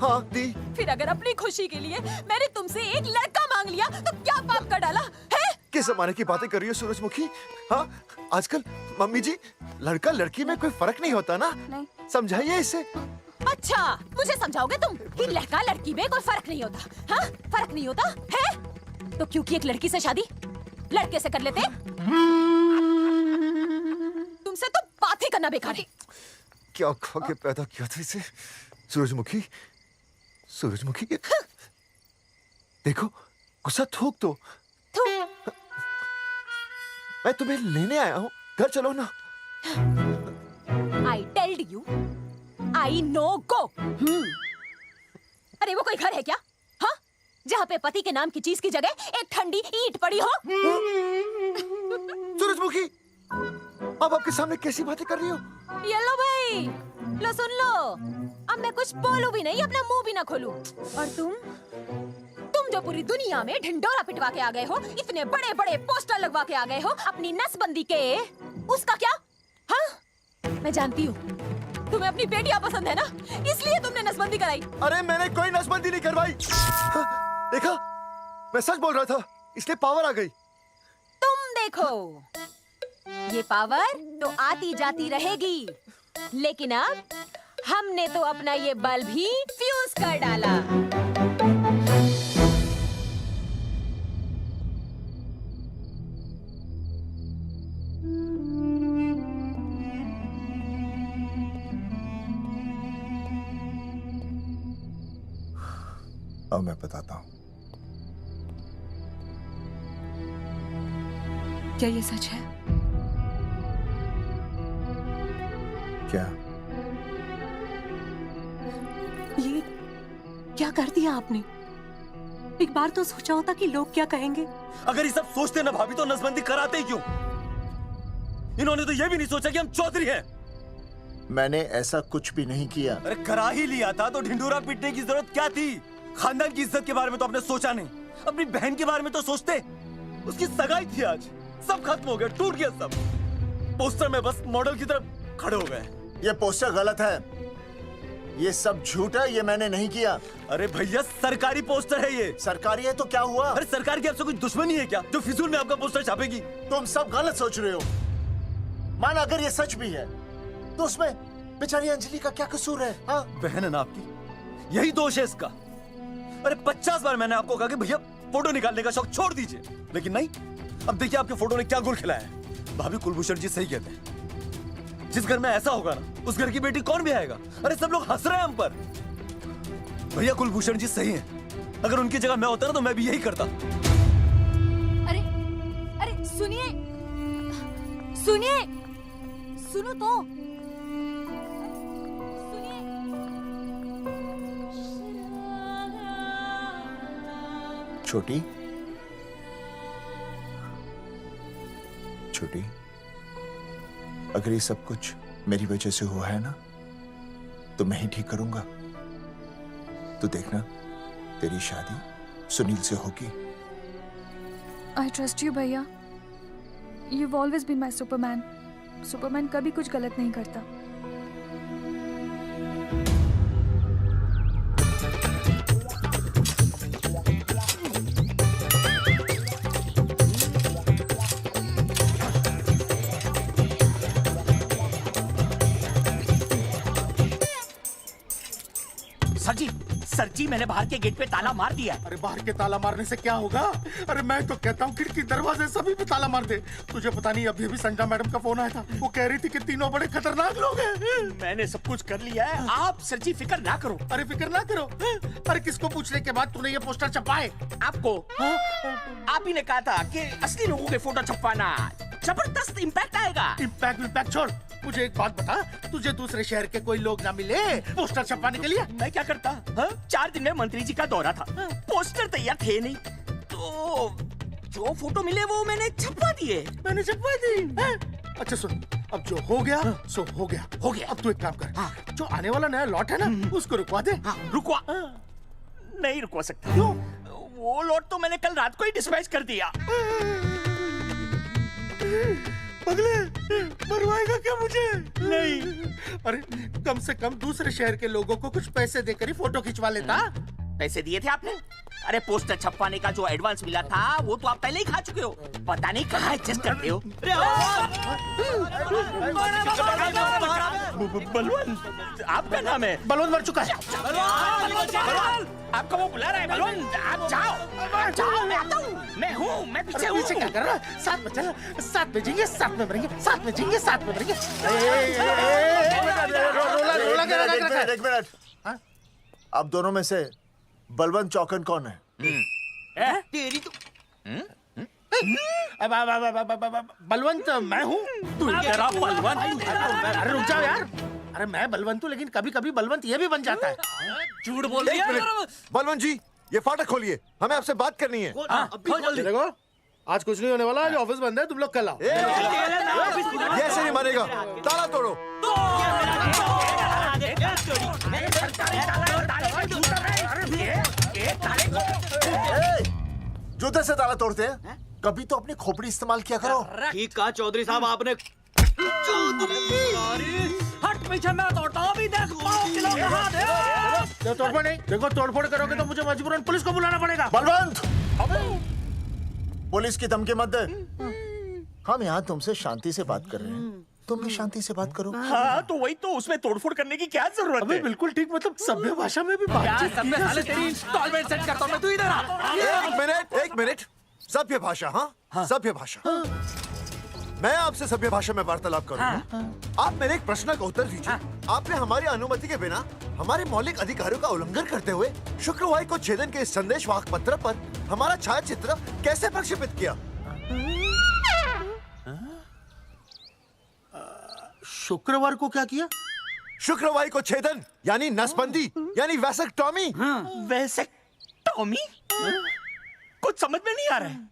हाँ दी। फिर अगर अपनी खुशी के लिए मैंने तुमसे एक लड़का मांग लिया तो क्या पाप कर डाला है? किस जमाने की बातें कर रही हो सूरजमुखी? हाँ, आजकल मम्मी जी, लड़का लड़की में कोई फर्क नहीं होता ना। नहीं। समझाइए इसे। अच्छा, मुझे समझाओगे तुम कि लड़का लड़की में कोई फर्क नहीं होता? हाँ, फर्क नहीं होता है? तो क्योंकि एक लड़की से शादी लड़के से कर लेते? तुमसे तो बात ही करना बेकार है। क्या खा के पैदा किया था इसे? सूरजमुखी, देखो, गुस्सा थूक दो। मैं तुम्हें लेने आया हूँ, घर चलो ना। I told you, I know go। अरे वो कोई घर है क्या? हाँ, जहाँ पे पति के नाम की चीज की जगह एक ठंडी ईंट पड़ी हो? सूरजमुखी, अब आपके सामने कैसी बातें कर रही हो? ये लो भाई, लो सुन लो। अब मैं कुछ बोलूं भी नहीं, अपना मुंह भी ना खोलूं। और तुम जो पूरी दुनिया में ढिंडोरा पिटवा के आ गए हो, इतने बड़े बड़े पोस्टर लगवा के आ गए हो अपनी नसबंदी के, उसका क्या? हाँ, मैं जानती हूँ तुम्हें अपनी बेटियां पसंद है ना, इसलिए तुमने नसबंदी कराई। अरे मैंने कोई नसबंदी नहीं करवाई। देखा, मैं सच बोल रहा था, इसलिए पावर आ गई। तुम देखो, ये पावर तो आती जाती रहेगी, लेकिन अब हमने तो अपना ये बल्ब ही फ्यूज कर डाला। अब मैं बताता हूँ। क्या ये सच है? क्या? ये क्या कर दिया आपने? एक बार तो सोचा होता कि लोग क्या कहेंगे। अगर ये सब सोचते ना भाभी तो नसबंदी कराते ही क्यों? इन्होंने तो ये भी नहीं सोचा कि हम चौधरी हैं। मैंने ऐसा कुछ भी नहीं किया। अरे करा ही लिया था तो ढिंढोरा पीटने की जरूरत क्या थी? खानदान की इज्जत के बारे में तो आपने सोचा नहीं, अपनी बहन के बारे में तो सोचते। उसकी सगाई थी आज, सब खत्म हो गया, टूट गया सब। पोस्टर में बस मॉडल की तरफ खड़े हो गए। ये पोस्टर गलत है, ये सब झूठ है, ये मैंने नहीं किया। अरे भैया सरकारी पोस्टर है ये। सरकारी है तो क्या हुआ? अरे सरकार की आपसे कोई दुश्मनी है क्या जो फिजूल में आपका पोस्टर छापेगी? तुम सब गलत सोच रहे हो। मान अगर ये सच भी है तो उसमें बेचारी अंजलि का क्या कसूर है? हाँ? बहन है ना आपकी, यही दोष है इसका। अरे 50 बार मैंने आपको कहा कि भैया फोटो निकालने का शौक छोड़ दीजिए, लेकिन नहीं। अब देखिए आपके फोटो ने क्या गुल खिलाया है। भाभी कुलभूषण जी सही कहते हैं, जिस घर में ऐसा होगा ना उस घर की बेटी कौन भी आएगा। अरे सब लोग हंस रहे हैं हम पर। भैया कुलभूषण जी सही हैं, अगर उनकी जगह मैं होता ना तो मैं भी यही करता। अरे अरे सुनिए सुनिए, सुनो तो। छोटी छोटी, अगर ये सब कुछ मेरी वजह से हुआ है ना तो मैं ही ठीक करूंगा। तो देखना तेरी शादी सुनील से होगी। आई ट्रस्ट यू भैया, you've always been my Superman. Superman कभी कुछ गलत नहीं करता। सर जी मैंने बाहर के गेट पे ताला मार दिया है। अरे बाहर के ताला मारने से क्या होगा? अरे मैं तो कहता हूँ खिड़की दरवाजे सभी पे ताला मार दे। तुझे पता नहीं अभी अभी संजना मैडम का फोन आया था, वो कह रही थी कि तीनों बड़े खतरनाक लोग हैं। मैंने सब कुछ कर लिया है, आप सर जी फिक्र ना करो। अरे फिक्र ना करो। अरे किसको पूछने के बाद तूने ये पोस्टर छपाए? आपको। आप ही ने कहा था कि असली लोगों के फोटो छपवाना जबरदस्त इम्पैक्ट आएगा। इम्पैक्ट छोड़, मुझे एक बात बता, तुझे दूसरे शहर के कोई लोग ना मिले पोस्टर छपवाने के लिए? मैं क्या करता? 4 दिन में मंत्री जी का दौरा था, पोस्टर तैयार थे नहीं, तो जो फोटो मिले वो मैंने छपवा दिए। मैंने छपवा दी? अच्छा सुन, अब जो हो गया सो हो गया। हो गया। अब तू एक काम कर, जो आने वाला नया लॉट है ना उसको रुकवा दे। रुकवा? नहीं रुकवा सकता। क्यों? वो लॉट तो मैंने कल रात को ही डिस्पैच कर दिया। पगले, मरवाएगा क्या मुझे? नहीं। अरे कम से कम दूसरे शहर के लोगों को कुछ पैसे देकर ही फोटो खिंचवा लेता। पैसे दिए थे आपने? अरे पोस्टर छपवाने का जो एडवांस मिला था वो तो आप पहले ही खा चुके हो, पता नहीं कहाँ एडजस्ट करते हो। बलवंत आपका नाम है? बलवंत मर चुका है। आपको वो बुला रहा है बलवंत, आप जाओ जाओ, मैं आता हूँ, मैं हूँ, मैं पीछे हूँ। पीछे क्या कर रहा है? साथ में चल, साथ में जिएंगे, साथ में मरेंगे, साथ में जिएंगे, साथ में मरेंगे। एक मिनट, अब दोनों में से बलवंत चौकन कौन है? तेरी तो बलवंत मैं हूँ। बलवंत? अरे रुक जाओ यार, अरे मैं बलवंत हूँ लेकिन कभी कभी बलवंत ये भी बन जाता है। झूठ बोल रही है। बलवंत जी ये फाटक खोलिए, हमें आपसे बात करनी है। देखो आज कुछ नहीं होने वाला, आज ऑफिस बंद है, तुम लोग कल आओ। ये ऐसे नहीं मानेगा, ताला तोड़ो। जूते से ताला तोड़ते हैं? कभी तो अपनी खोपड़ी इस्तेमाल किया करो। ठीक कहा चौधरी साहब आपने। हट पीछे, मैं तोड़ता हूँ। अभी देख किलो कहाँ दे। तोड़फोड़ नहीं, देखो तोड़फोड़ करोगे तो मुझे मजबूरन पुलिस को बुलाना पड़ेगा। बलवंत, पुलिस की धमकी मत दे। हम यहाँ तुमसे शांति से बात कर रहे हैं, तुम भी शांति से बात करो। हाँ तो वही तो, उसमें तोड़फोड़ करने की क्या जरूरत है? बिल्कुल ठीक, मतलब सभ्य भाषा में भी बातचीत की जा सकती है। इंस्टॉलमेंट सेट करता हूँ मैं, तू इधर आ। एक मिनट, सभ्य भाषा? हाँ सभ्य भाषा। मैं आपसे सभ्य भाषा में वार्तालाप करूंगा। आप मेरे एक प्रश्न का उत्तर दीजिए। आपने हमारी अनुमति के बिना हमारे मौलिक अधिकारों का उल्लंघन करते हुए शुक्रवार को छेदन के संदेशवाहक पत्र पर हमारा छायाचित्र कैसे प्रक्षेपित किया? शुक्रवार को क्या किया? शुक्रवार को छेदन यानी नसबंदी यानी वैसेक्टॉमी। वैसेक्टॉमी? कुछ समझ में नहीं आ रहा है।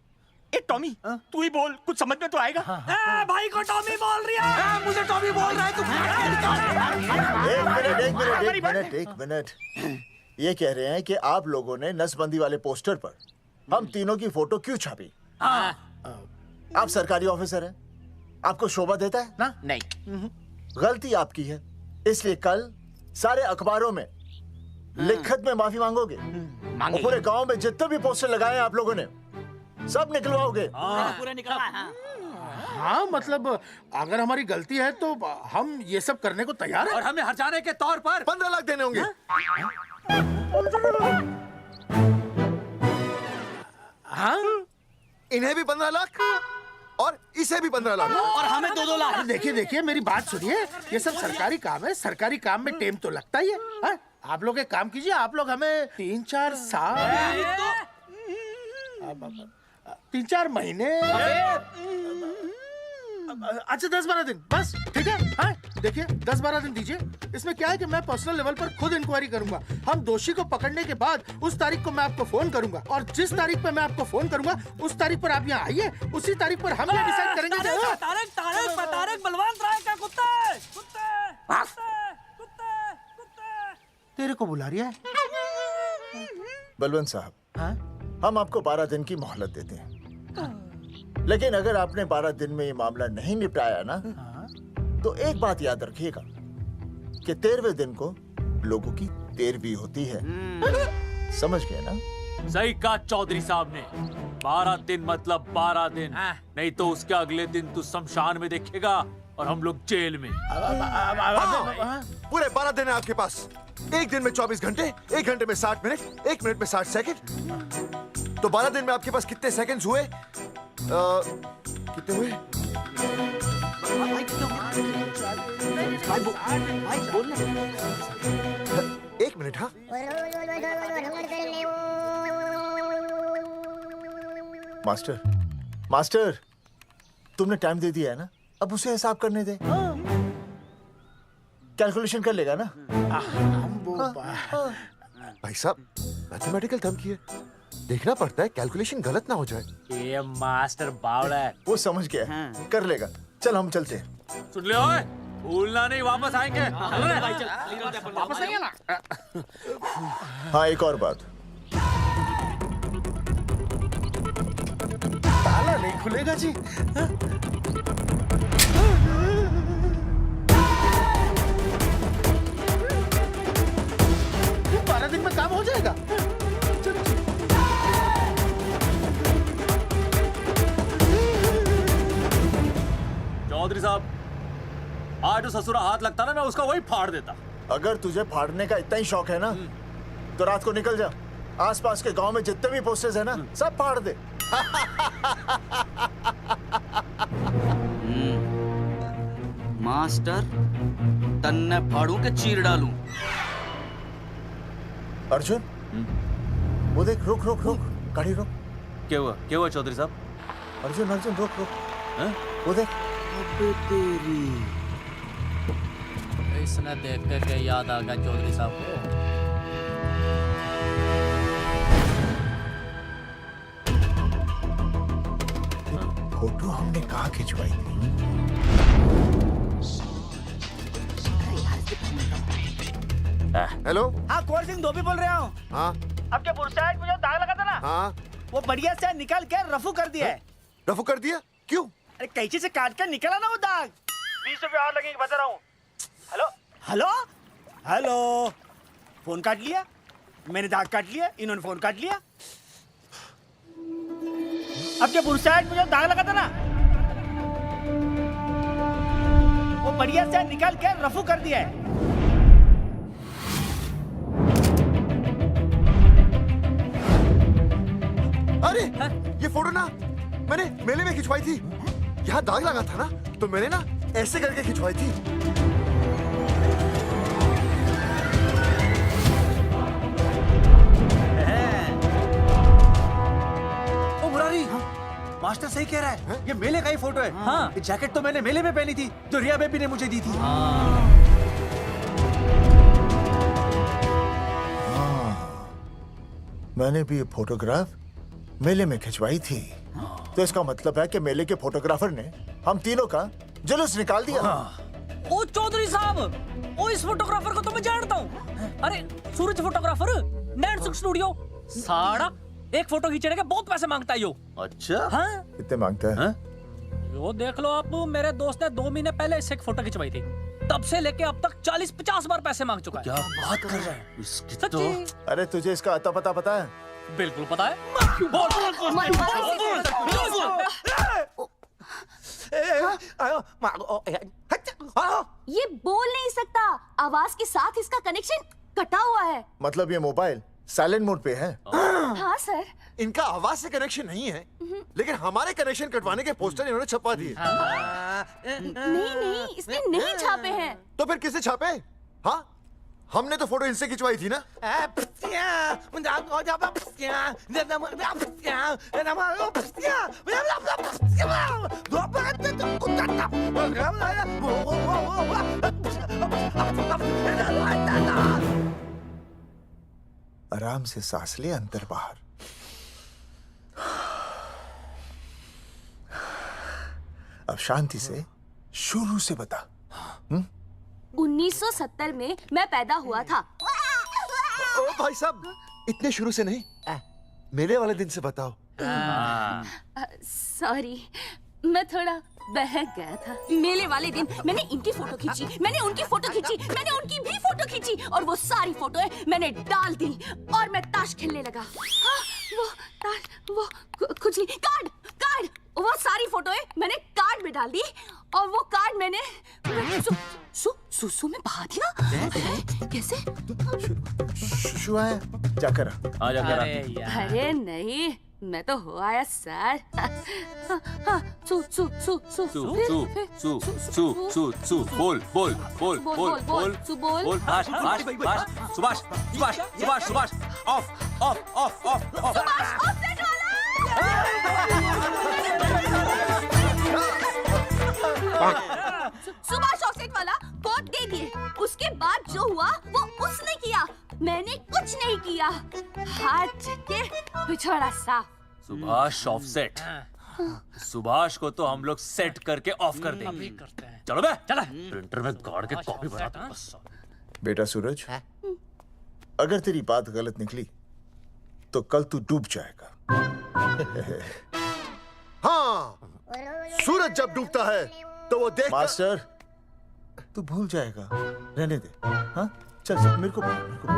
ए टॉमी तू ही बोल, कुछ समझ में तो आएगा। भाई को टॉमी बोल रही है, मुझे टॉमी बोल रहा है तू। एक मिनट। ये कह रहे हैं कि आप लोगों ने नसबंदी वाले पोस्टर पर हम तीनों की फोटो क्यों छापी? आप सरकारी ऑफिसर हैं, आपको शोभा देता है ना? नहीं। गलती आपकी है, इसलिए कल सारे अखबारों में लिखत में माफी मांगोगे। और पूरे गांव में जितने भी पोस्टर लगाए हैं आप लोगों ने सब निकलवाओगे। पूरा निकलवा। हाँ मतलब अगर हमारी गलती है तो हम ये सब करने को तैयार हैं। और हमें हर्जाने के तौर पर 15 लाख देने होंगे। हाँ? इन्हें भी 15 लाख और इसे भी 15 लाख और हमें 2-2 लाख। देखिए मेरी बात सुनिए, ये सब सरकारी काम है, सरकारी काम में टेम तो लगता ही है। हाँ? आप लोग एक काम कीजिए, आप लोग हमें 3-4 साल 3-4 महीने, अच्छा 10-12 दिन बस, ठीक है? हाँ? देखिए 10-12 दिन दीजिए। इसमें क्या है कि मैं पर्सनल लेवल पर खुद इंक्वायरी करूंगा। हम दोषी को पकड़ने के बाद उस तारीख को मैं आपको फोन करूंगा, और जिस तारीख पर मैं आपको फोन करूंगा उस तारीख पर आप यहाँ आइए। उसी तारीख पर हम ये डिसाइड करेंगे। तारक बलवंत राय का कुत्ता तेरे को बुला रही है। बलवंत साहब, हम आपको 12 दिन की मोहलत देते हैं, लेकिन अगर आपने 12 दिन में ये मामला नहीं निपटाया ना, तो एक बात याद रखिएगा कि 13वें दिन को लोगों की 13वीं होती है। समझ गए ना? सही कहा चौधरी साहब ने। 12 दिन मतलब 12 दिन, नहीं तो उसके अगले दिन तू शमशान में देखेगा और हम लोग जेल में। पूरे 12 दिन है आपके पास। एक दिन में 24 घंटे, 1 घंटे में 60 मिनट, 1 मिनट में 60 सेकंड। तो 12 दिन में आपके पास कितने सेकंड्स हुए? कितने हुए? एक मिनट। हाँ, मास्टर, तुमने टाइम दे दिया है ना, अब उसे हिसाब करने दे। कैलकुलेशन कर लेगा ना? भाई साहब, मैथमेटिकल थंब की है, देखना पड़ता है कैलकुलेशन गलत ना हो जाए। ये मास्टर बावड़ा है, वो समझ गया है, कर लेगा। चल हम चलते हैं। सुन ले ओए, भूलना नहीं, वापस आएंगे। वापस आएंगे ना। हाँ, एक और बात, ताला नहीं खुलेगा जी। 12 दिन में काम हो जाएगा। चौधरी साहब, आज जो ससुरा हाथ लगता ना, मैं उसका वही फाड़ देता। अगर तुझे फाड़ने का इतना ही शौक है ना, तो रात को निकल जा, आसपास के गांव में जितने भी पोस्टर्स है ना, सब फाड़ दे। मास्टर, तन्ने फाड़ू के चीर डालूं। अर्जुन, वो देख, रुक, गाड़ी रोक। क्या हुआ चौधरी साहब? अर्जुन, रुक। वो देख। तेरी इसने देख के याद आ गया चौधरी साहब को। फोटो हमने कहाँ खिंचवाई थी? हेलो। हाँ, कुंवर सिंह धोबी बोल रहा हूँ। हाँ। आपके बुरसाइड में जो दाग लगा था ना, हाँ, वो बढ़िया से निकाल के रफू कर दिया है। रफू कर दिया? क्यों? अरे कैंची से काट कर निकला ना वो दाग। 20 रुपए और लगेंगे, बता रहा हूँ। हेलो, फोन काट लिया, मैंने दाग काट लिया, इन्होंने फोन काट लिया। आपके बुरसाइड में जो दाग लगा था ना, वो बढ़िया से निकाल के रफू कर दिया है। अरे ये फोटो ना मैंने मेले में खिंचवाई थी। यहाँ दाग लगा था ना, तो मैंने ना ऐसे करके खिंचवाई थी। ओ मुरारी, मास्टर सही कह रहा है, ये मेले का ही फोटो है। हाँ, ये जैकेट तो मैंने मेले में पहनी थी, जो रिया बेबी ने मुझे दी थी। मैंने भी ये फोटोग्राफ मेले में खिंचवाई थी, तो इसका मतलब है कि मेले के फोटोग्राफर ने हम तीनों का जुलूस निकाल दिया। ओ चौधरी साहब, ओ इस फोटोग्राफर को तो मैं जानता हूँ। अरे सूरज फोटोग्राफर, नैनसुख स्टूडियो। साड़ा एक फोटो खींचने के बहुत पैसे मांगता है यो। अच्छा हाँ? कितने मांगता है? यो देख लो आप, मेरे दोस्त ने 2 महीने पहले इससे एक फोटो खिंचवाई थी, तब से लेके अब तक 40-50 बार पैसे मांग चुका है। क्या बात कर रहा है? इसकी तो सच्ची? अरे तुझे इसका अता पता पता है? बिल्कुल पता है। ये बोल नहीं सकता, आवाज के साथ इसका कनेक्शन कटा हुआ है। मतलब ये मोबाइल साइलेंट मोड पे है? हाँ सर। इनका आवाज से कनेक्शन नहीं है, लेकिन हमारे कनेक्शन कटवाने के पोस्टर इन्होंने छपवा दिए। नहीं, इसने नहीं छापे हैं। तो फिर किसे छापे? हाँ, हमने तो फोटो इनसे खिंचवाई थी ना। आराम से सांस ले, अंदर बाहर। अब शांति से शुरू से बता। 1970 में मैं पैदा हुआ था। ओ भाई साहब, इतने शुरू से नहीं, मेले वाले दिन से बताओ। सॉरी, मैं थोड़ा बहक गया था। मेले वाले दिन मैंने इनकी फोटो खींची, मैंने उनकी फोटो खींची, मैंने उनकी भी फोटो खींची, और वो सारी फोटोएं मैंने डाल दी और मैं ताश खेलने लगा। हाँ, वो ताश, वो कुछ नहीं, कार्ड, वो सारी फोटोएं मैंने कार्ड में डाल दी, और वो कार्ड मैंने सुसु में बहा दिया। कैसे? शुआ है, जाकर आ जाकर। अरे नहीं, मैं तो हो आया सर। बोल सुभाष ऑफ सुभाष ऑफसेट वाला कोट दे दिए। उसके बाद जो हुआ वो उसने किया, मैंने कुछ नहीं किया। हाथ के पिछड़ा साफ। सुभाष ऑफसेट। सुभाष को तो हम लोग सेट करके ऑफ कर देंगे। चलो बे, चला प्रिंटर में गाड़ के कॉपी बना दो बस। बेटा सूरज, अगर तेरी बात गलत निकली तो कल तू डूब जाएगा। हाँ, सूरज जब डूबता है तो वो देख। मास्टर, तू भूल जाएगा, रहने दे। हाँ, चल मेरे को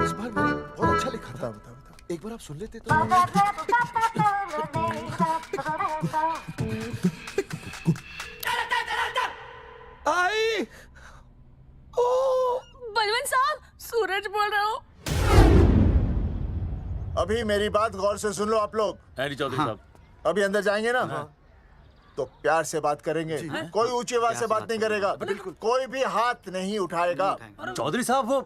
इस बार मैंने बहुत अच्छा लिखा था। बता एक बार आप सुन लेते तो। आई बलवंत साहब, सूरज बोल रहा हूँ। अभी मेरी बात गौर से सुन लो आप लोग। चौधरी साहब, अभी अंदर जाएंगे ना, तो प्यार से बात करेंगे। कोई ऊंची आवाज से बात नहीं करेगा, कोई भी हाथ नहीं उठाएगा। चौधरी साहब वो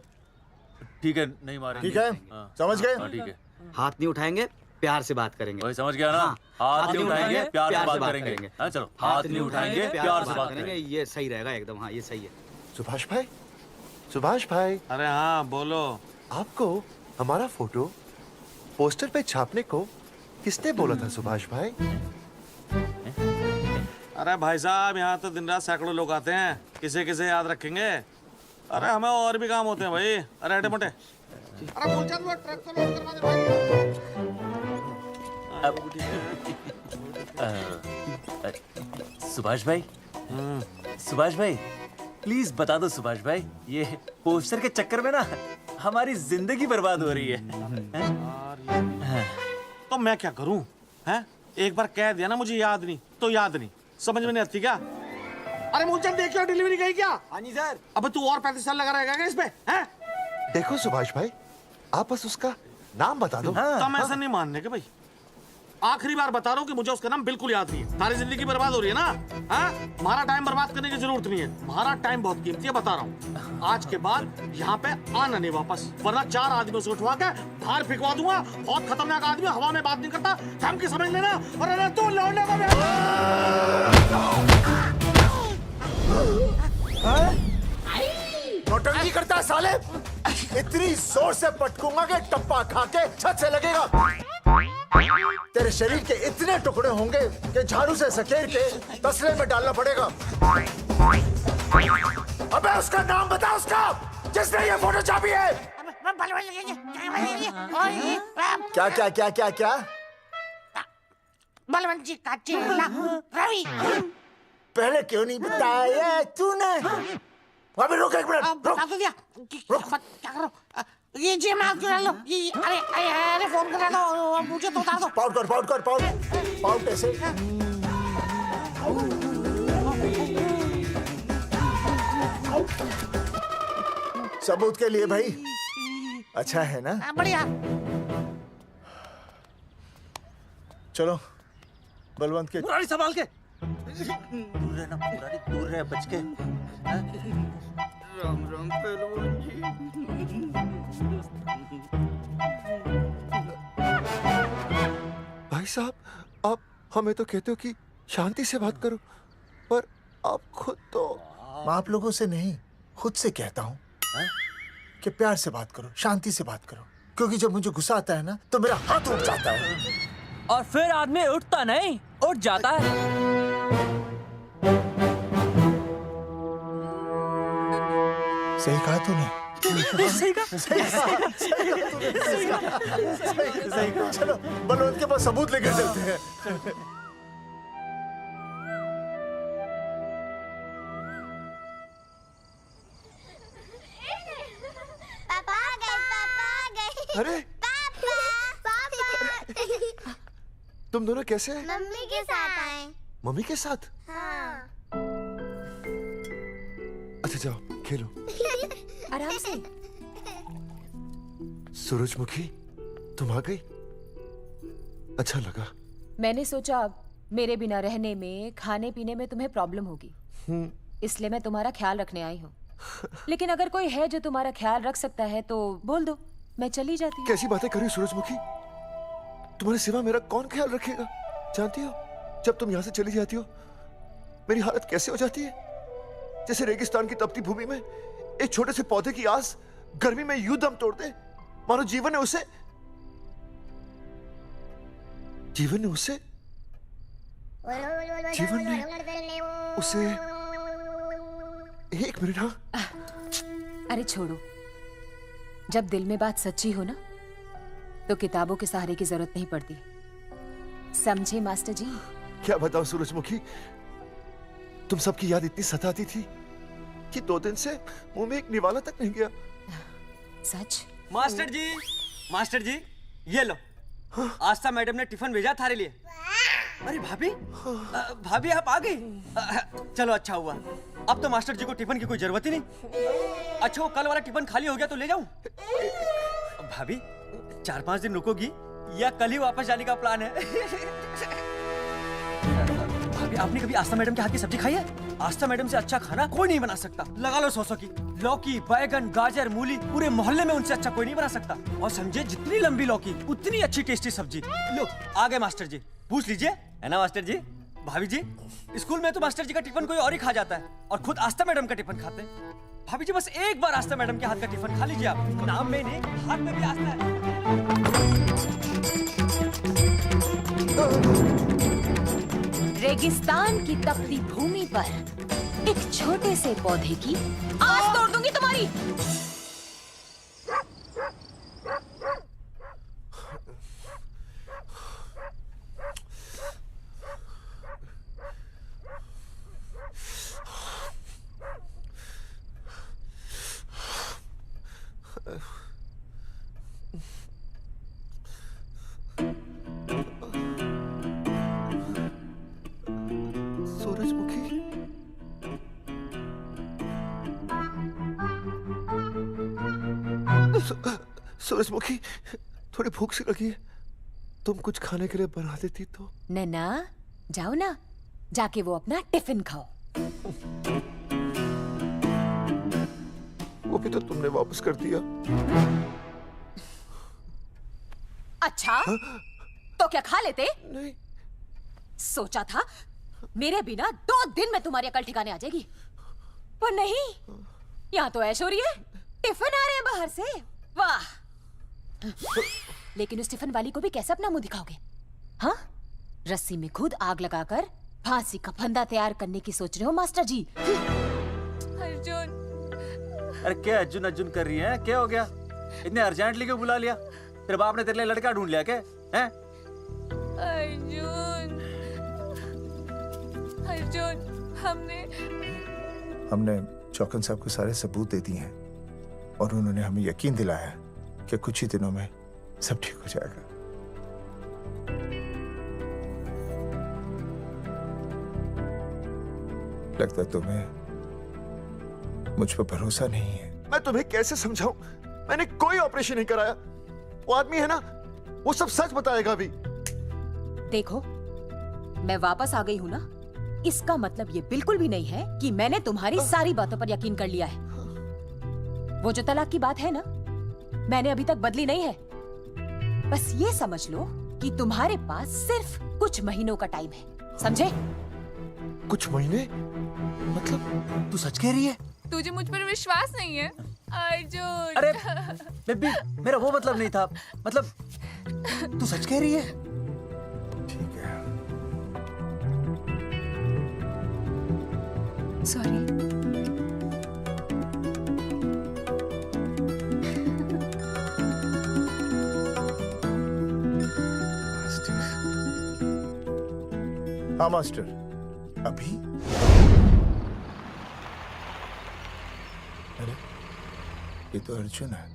ठीक है, नहीं मारेंगे। ठीक है, समझ गए? ठीक है। हाथ नहीं उठाएंगे, प्यार से बात करेंगे। वही समझ गया ना? हाथ नहीं उठाएंगे, प्यार से बात करेंगे। हाँ चलो, हाथ नहीं उठाएंगे, प्यार से बात करेंगे। ये सही रहेगा एकदम। हाँ, ये सही है। सुभाष भाई। अरे हाँ, बोलो। आपको हमारा फोटो पोस्टर पे छापने को किसने बोला था सुभाष भाई? अरे भाई साहब, यहाँ तो दिन रात सैकड़ों लोग आते हैं, किसे किसे याद रखेंगे। अरे हमें और भी काम होते हैं भाई। अरे हटे मोटे। अरे बोल वो ट्रक को लोड करवा दे भाई। सुभाष भाई प्लीज बता दो सुभाष भाई, ये पोस्टर के चक्कर में ना हमारी जिंदगी बर्बाद हो रही है। तो मैं क्या करूं? हैं? एक बार कह दिया ना मुझे याद नहीं तो याद नहीं, समझ में नहीं आती क्या? अरे मूलचंद देखियो, डिलीवरी गई क्या? हाँ जी सर। अब तू और 35 साल लगा रहेगा क्या इसमें? हैं? देखो सुभाष भाई, आप बस उसका नाम बता दो। तो मैं ऐसा नहीं मानने के भाई, आखिरी बार बता रहा हूँ कि मुझे उसका नाम बिल्कुल याद नहीं है। सारी जिंदगी बर्बाद हो रही है ना। हाँ? हमारा टाइम बर्बाद करने की जरूरत नहीं है, हमारा टाइम बहुत कीमती है, बता रहा हूँ। आज के बाद यहाँ पे आना नहीं वापस, वरना 4 आदमियों से उठवा के बाहर फेंकवा दूंगा। बहुत खतरनाक आदमी, हवा में बात नहीं करता, थम के समझ लेना। और अरे तू लौंडे को नौटंकी करता है साले, इतनी जोर से पटकूंगा कि टप्पा खा के छत से लगेगा। तेरे शरीर के इतने टुकड़े होंगे कि झाड़ू से सकेर के तसले में डालना पड़ेगा। अबे उसका नाम बता, उसका जिसने ये फोटो छापी है। क्या क्या क्या क्या क्या? बलवंत जी का चेला रवि। पहले क्यों नहीं बताया तूने? अबे रुक एक मिनट, रुक। क्या करो? ये जी मैं आपको लो। ये अरे फोन करा दो, मुझे तो उतार दो। पाउट ऐसे। सबूत के लिए भाई, अच्छा है ना? बढ़िया। चलो बलवंत के। मुरारी संभाल के। दूर रहना मुरारी, दूर रह, बच के। राम राम पहलवान जी। भाई साहब, आप हमें तो कहते हो कि शांति से बात करो, पर आप खुद तो। मैं आप लोगों से नहीं, खुद से कहता हूँ कि प्यार से बात करो, शांति से बात करो, क्योंकि जब मुझे गुस्सा आता है ना तो मेरा हाथ उठ जाता है। और फिर आदमी उठता नहीं, उठ जाता है। सही कहा तूने। सही कहा। चलो बलवंत के पास सबूत लेकर चलते हैं। पापा आ गए। अरे तुम दोनों कैसे? मम्मी के साथ आए। मम्मी के साथ? हाँ। अच्छा जाओ खेलो। आराम से। सूरजमुखी, तुम आ गई, अच्छा लगा। मैंने सोचा मेरे बिना रहने में, खाने पीने में तुम्हें प्रॉब्लम होगी, इसलिए मैं तुम्हारा ख्याल रखने आई हूँ। लेकिन अगर कोई है जो तुम्हारा ख्याल रख सकता है तो बोल दो, मैं चली जाती हूँ। कैसी बातें कर रही हो सूरजमुखी? तुम्हारे सिवा मेरा कौन ख्याल रखेगा? जानती हो, जब तुम यहाँ से चली जाती हो मेरी हालत कैसे हो जाती है? जैसे रेगिस्तान की तपती भूमि में एक छोटे से पौधे की आस गर्मी में यूं दम तोड़ दे, मानो जीवन ने उसे एक मिनट। हाँ अरे छोड़ो, जब दिल में बात सच्ची हो ना तो किताबों के सहारे की जरूरत नहीं पड़ती, समझे मास्टर जी? क्या बताऊं सूरजमुखी, तुम सबकी याद इतनी सताती थी कि 2 दिन से मुंह में एक निवाला तक नहीं गया। सच? मास्टर जी ये लो। आस्था मैडम ने टिफिन भेजा थारे लिए। अरे भाभी, भाभी आप आ गई। चलो अच्छा हुआ, अब तो मास्टर जी को टिफिन की कोई जरूरत ही नहीं। अच्छा वो कल वाला टिफिन खाली हो गया तो ले जाऊं? भाभी 4-5 दिन रुकोगी या कल ही वापस जाने का प्लान है? भाभी आपने कभी आस्था मैडम के हाथ की सब्जी खाई है? आस्था मैडम से अच्छा खाना कोई नहीं बना सकता। लगा लो 100 की। लौकी, बैगन, गाजर, मूली, पूरे मोहल्ले में उनसे अच्छा कोई नहीं बना सकता। और समझे, जितनी लंबी लौकी उतनी अच्छी टेस्टी सब्जी। लो आ गए मास्टर जी, पूछ लीजिए, है ना मास्टर जी? भाभी जी, स्कूल में तो मास्टर जी का टिफिन कोई और ही खा जाता है और खुद आस्था मैडम का टिफिन खाते हैं। भाभी जी बस एक बार आस्था मैडम के हाथ का टिफिन खा लीजिए आप। नाम में नहीं, हाथ में भी आस्था है। रेगिस्तान की तपती भूमि पर एक छोटे से पौधे की आस तोड़ दूंगी तुम्हारी। सूरजमुखी, थोड़ी भूख सी लगी है, तुम कुछ खाने के लिए बना देती तो। नैना जाओ ना, जाके वो अपना टिफिन खाओ। वो भी तो तुमने वापस कर दिया। अच्छा तो क्या खा लेते? नहीं। सोचा था मेरे बिना 2 दिन में तुम्हारी अकल ठिकाने आ जाएगी, पर नहीं, यहाँ तो ऐश हो रही है। टिफिन आ रहे हैं बाहर से, वाह। लेकिन उस टिफिन वाली को भी कैसे अपना मुंह दिखाओगे? हाँ, रस्सी में खुद आग लगाकर फांसी का फंदा तैयार करने की सोच रहे हो मास्टर जी? अर्जुन, अरे क्या अर्जुन अर्जुन कर रही है? क्या हो गया? इतने अर्जेंटली क्यों बुला लिया? तेरे बाप ने तेरे लिए लड़का ढूंढ लिया क्या? हैं? अर्जुन, अर्जुन, हमने चौकन साहब को सारे सबूत दे दिए हैं और उन्होंने हमें यकीन दिलाया कि कुछ ही दिनों में सब ठीक हो जाएगा। लगता है तुम्हें मुझ पर भरोसा नहीं है। मैं तुम्हें कैसे समझाऊं? मैंने कोई ऑपरेशन नहीं कराया। वो आदमी है ना, वो सब सच बताएगा अभी। देखो, मैं वापस आ गई हूँ ना, इसका मतलब ये बिल्कुल भी नहीं है कि मैंने तुम्हारी सारी बातों पर यकीन कर लिया है। वो जो तलाक की बात है ना, मैंने अभी तक बदली नहीं है। बस ये समझ लो कि तुम्हारे पास सिर्फ कुछ महीनों का टाइम है, समझे? कुछ महीने? मतलब तू सच कह रही है? तुझे मुझ पर विश्वास नहीं है अर्जुन? अरे बेबी, मेरा वो मतलब नहीं था। मतलब तू सच कह रही है? ठीक है। सॉरी। हाँ मास्टर, अभी? अरे ये तो अर्जुन है।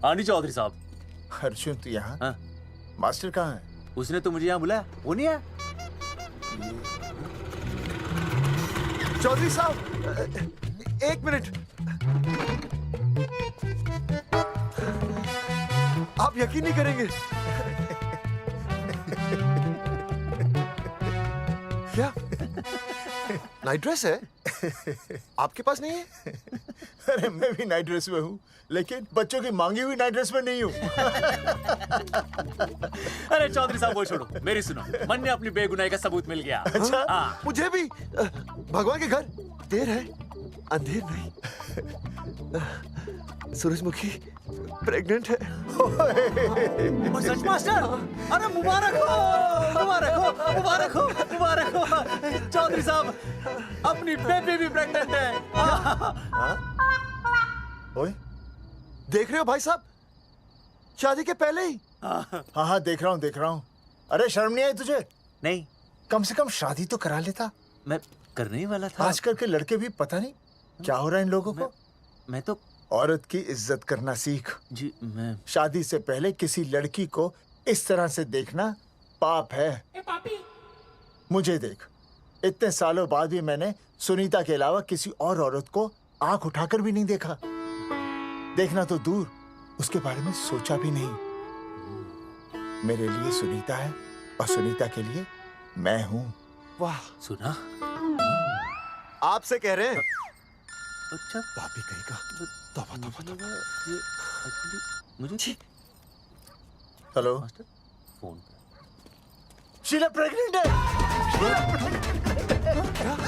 आनी चौधरी साहब। अर्जुन तो यहाँ? हाँ? मास्टर कहाँ है? उसने तो मुझे यहाँ बुलाया, वो नहीं है। चौधरी साहब, एक मिनट। आप यकीन नहीं करेंगे। क्या नाइट ड्रेस है? आपके पास नहीं है? अरे मैं भी नाइट ड्रेस में हूँ, लेकिन बच्चों की मांगी हुई नाइट ड्रेस में नहीं हूँ। अरे चौधरी साहब वो छोड़ो, मेरी सुनो। मन ने अपनी बेगुनाही का सबूत मिल गया। अच्छा? हाँ। मुझे भी। भगवान के घर देर है, अंधेर नहीं। सूरजमुखी प्रेग्नेंट है। सच मास्टर? अरे मुबारक हो, मुबारक हो, मुबारक हो, मुबारक हो। चौधरी साहब, अपनी बेबी भी प्रेग्नेंट है। ओए, देख रहे हो भाई साहब? शादी के पहले ही। हाँ देख रहा हूँ। अरे शर्म नहीं आई तुझे? नहीं। कम से कम शादी तो करा लेता। मैं करने ही वाला था। आजकल के लड़के भी पता नहीं क्या हो रहा है इन लोगों को। मैं तो औरत की इज्जत करना सीख। जी मैं शादी से पहले किसी लड़की को इस तरह से देखना पाप है। मुझे देख, इतने सालों बाद भी मैंने सुनीता के अलावा किसी और औरत को आंख उठाकर भी नहीं देखा। देखना तो दूर, उसके बारे में सोचा भी नहीं। मेरे लिए सुनीता है और सुनीता के लिए मैं हूँ। वाह, सुना? आपसे कह रहे हैं। अच्छा, पापी कहेगा। तौबा तौबा तौबा। ये एक्चुअली मुझे हेलो फोन। शीला प्रेग्नेंट है।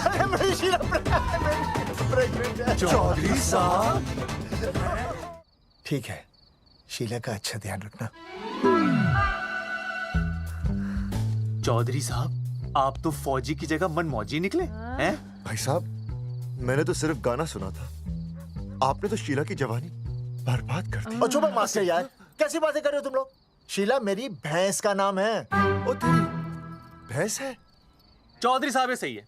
अरे मेरी शीला प्रेग्नेंट है। चौधरी साहब, ठीक है, शीला का अच्छा ध्यान रखना। चौधरी साहब, आप तो फौजी की जगह मनमौजी निकले हैं? भाई साहब, मैंने तो सिर्फ गाना सुना था। आपने तो शीला की जवानी बर्बाद कर दी। और चुप मास्टर यार, कैसी बातें कर रहे हो तुम लोग? शीला मेरी भैंस का नाम है। ओ तेरी भैंस है? चौधरी साहब सही है।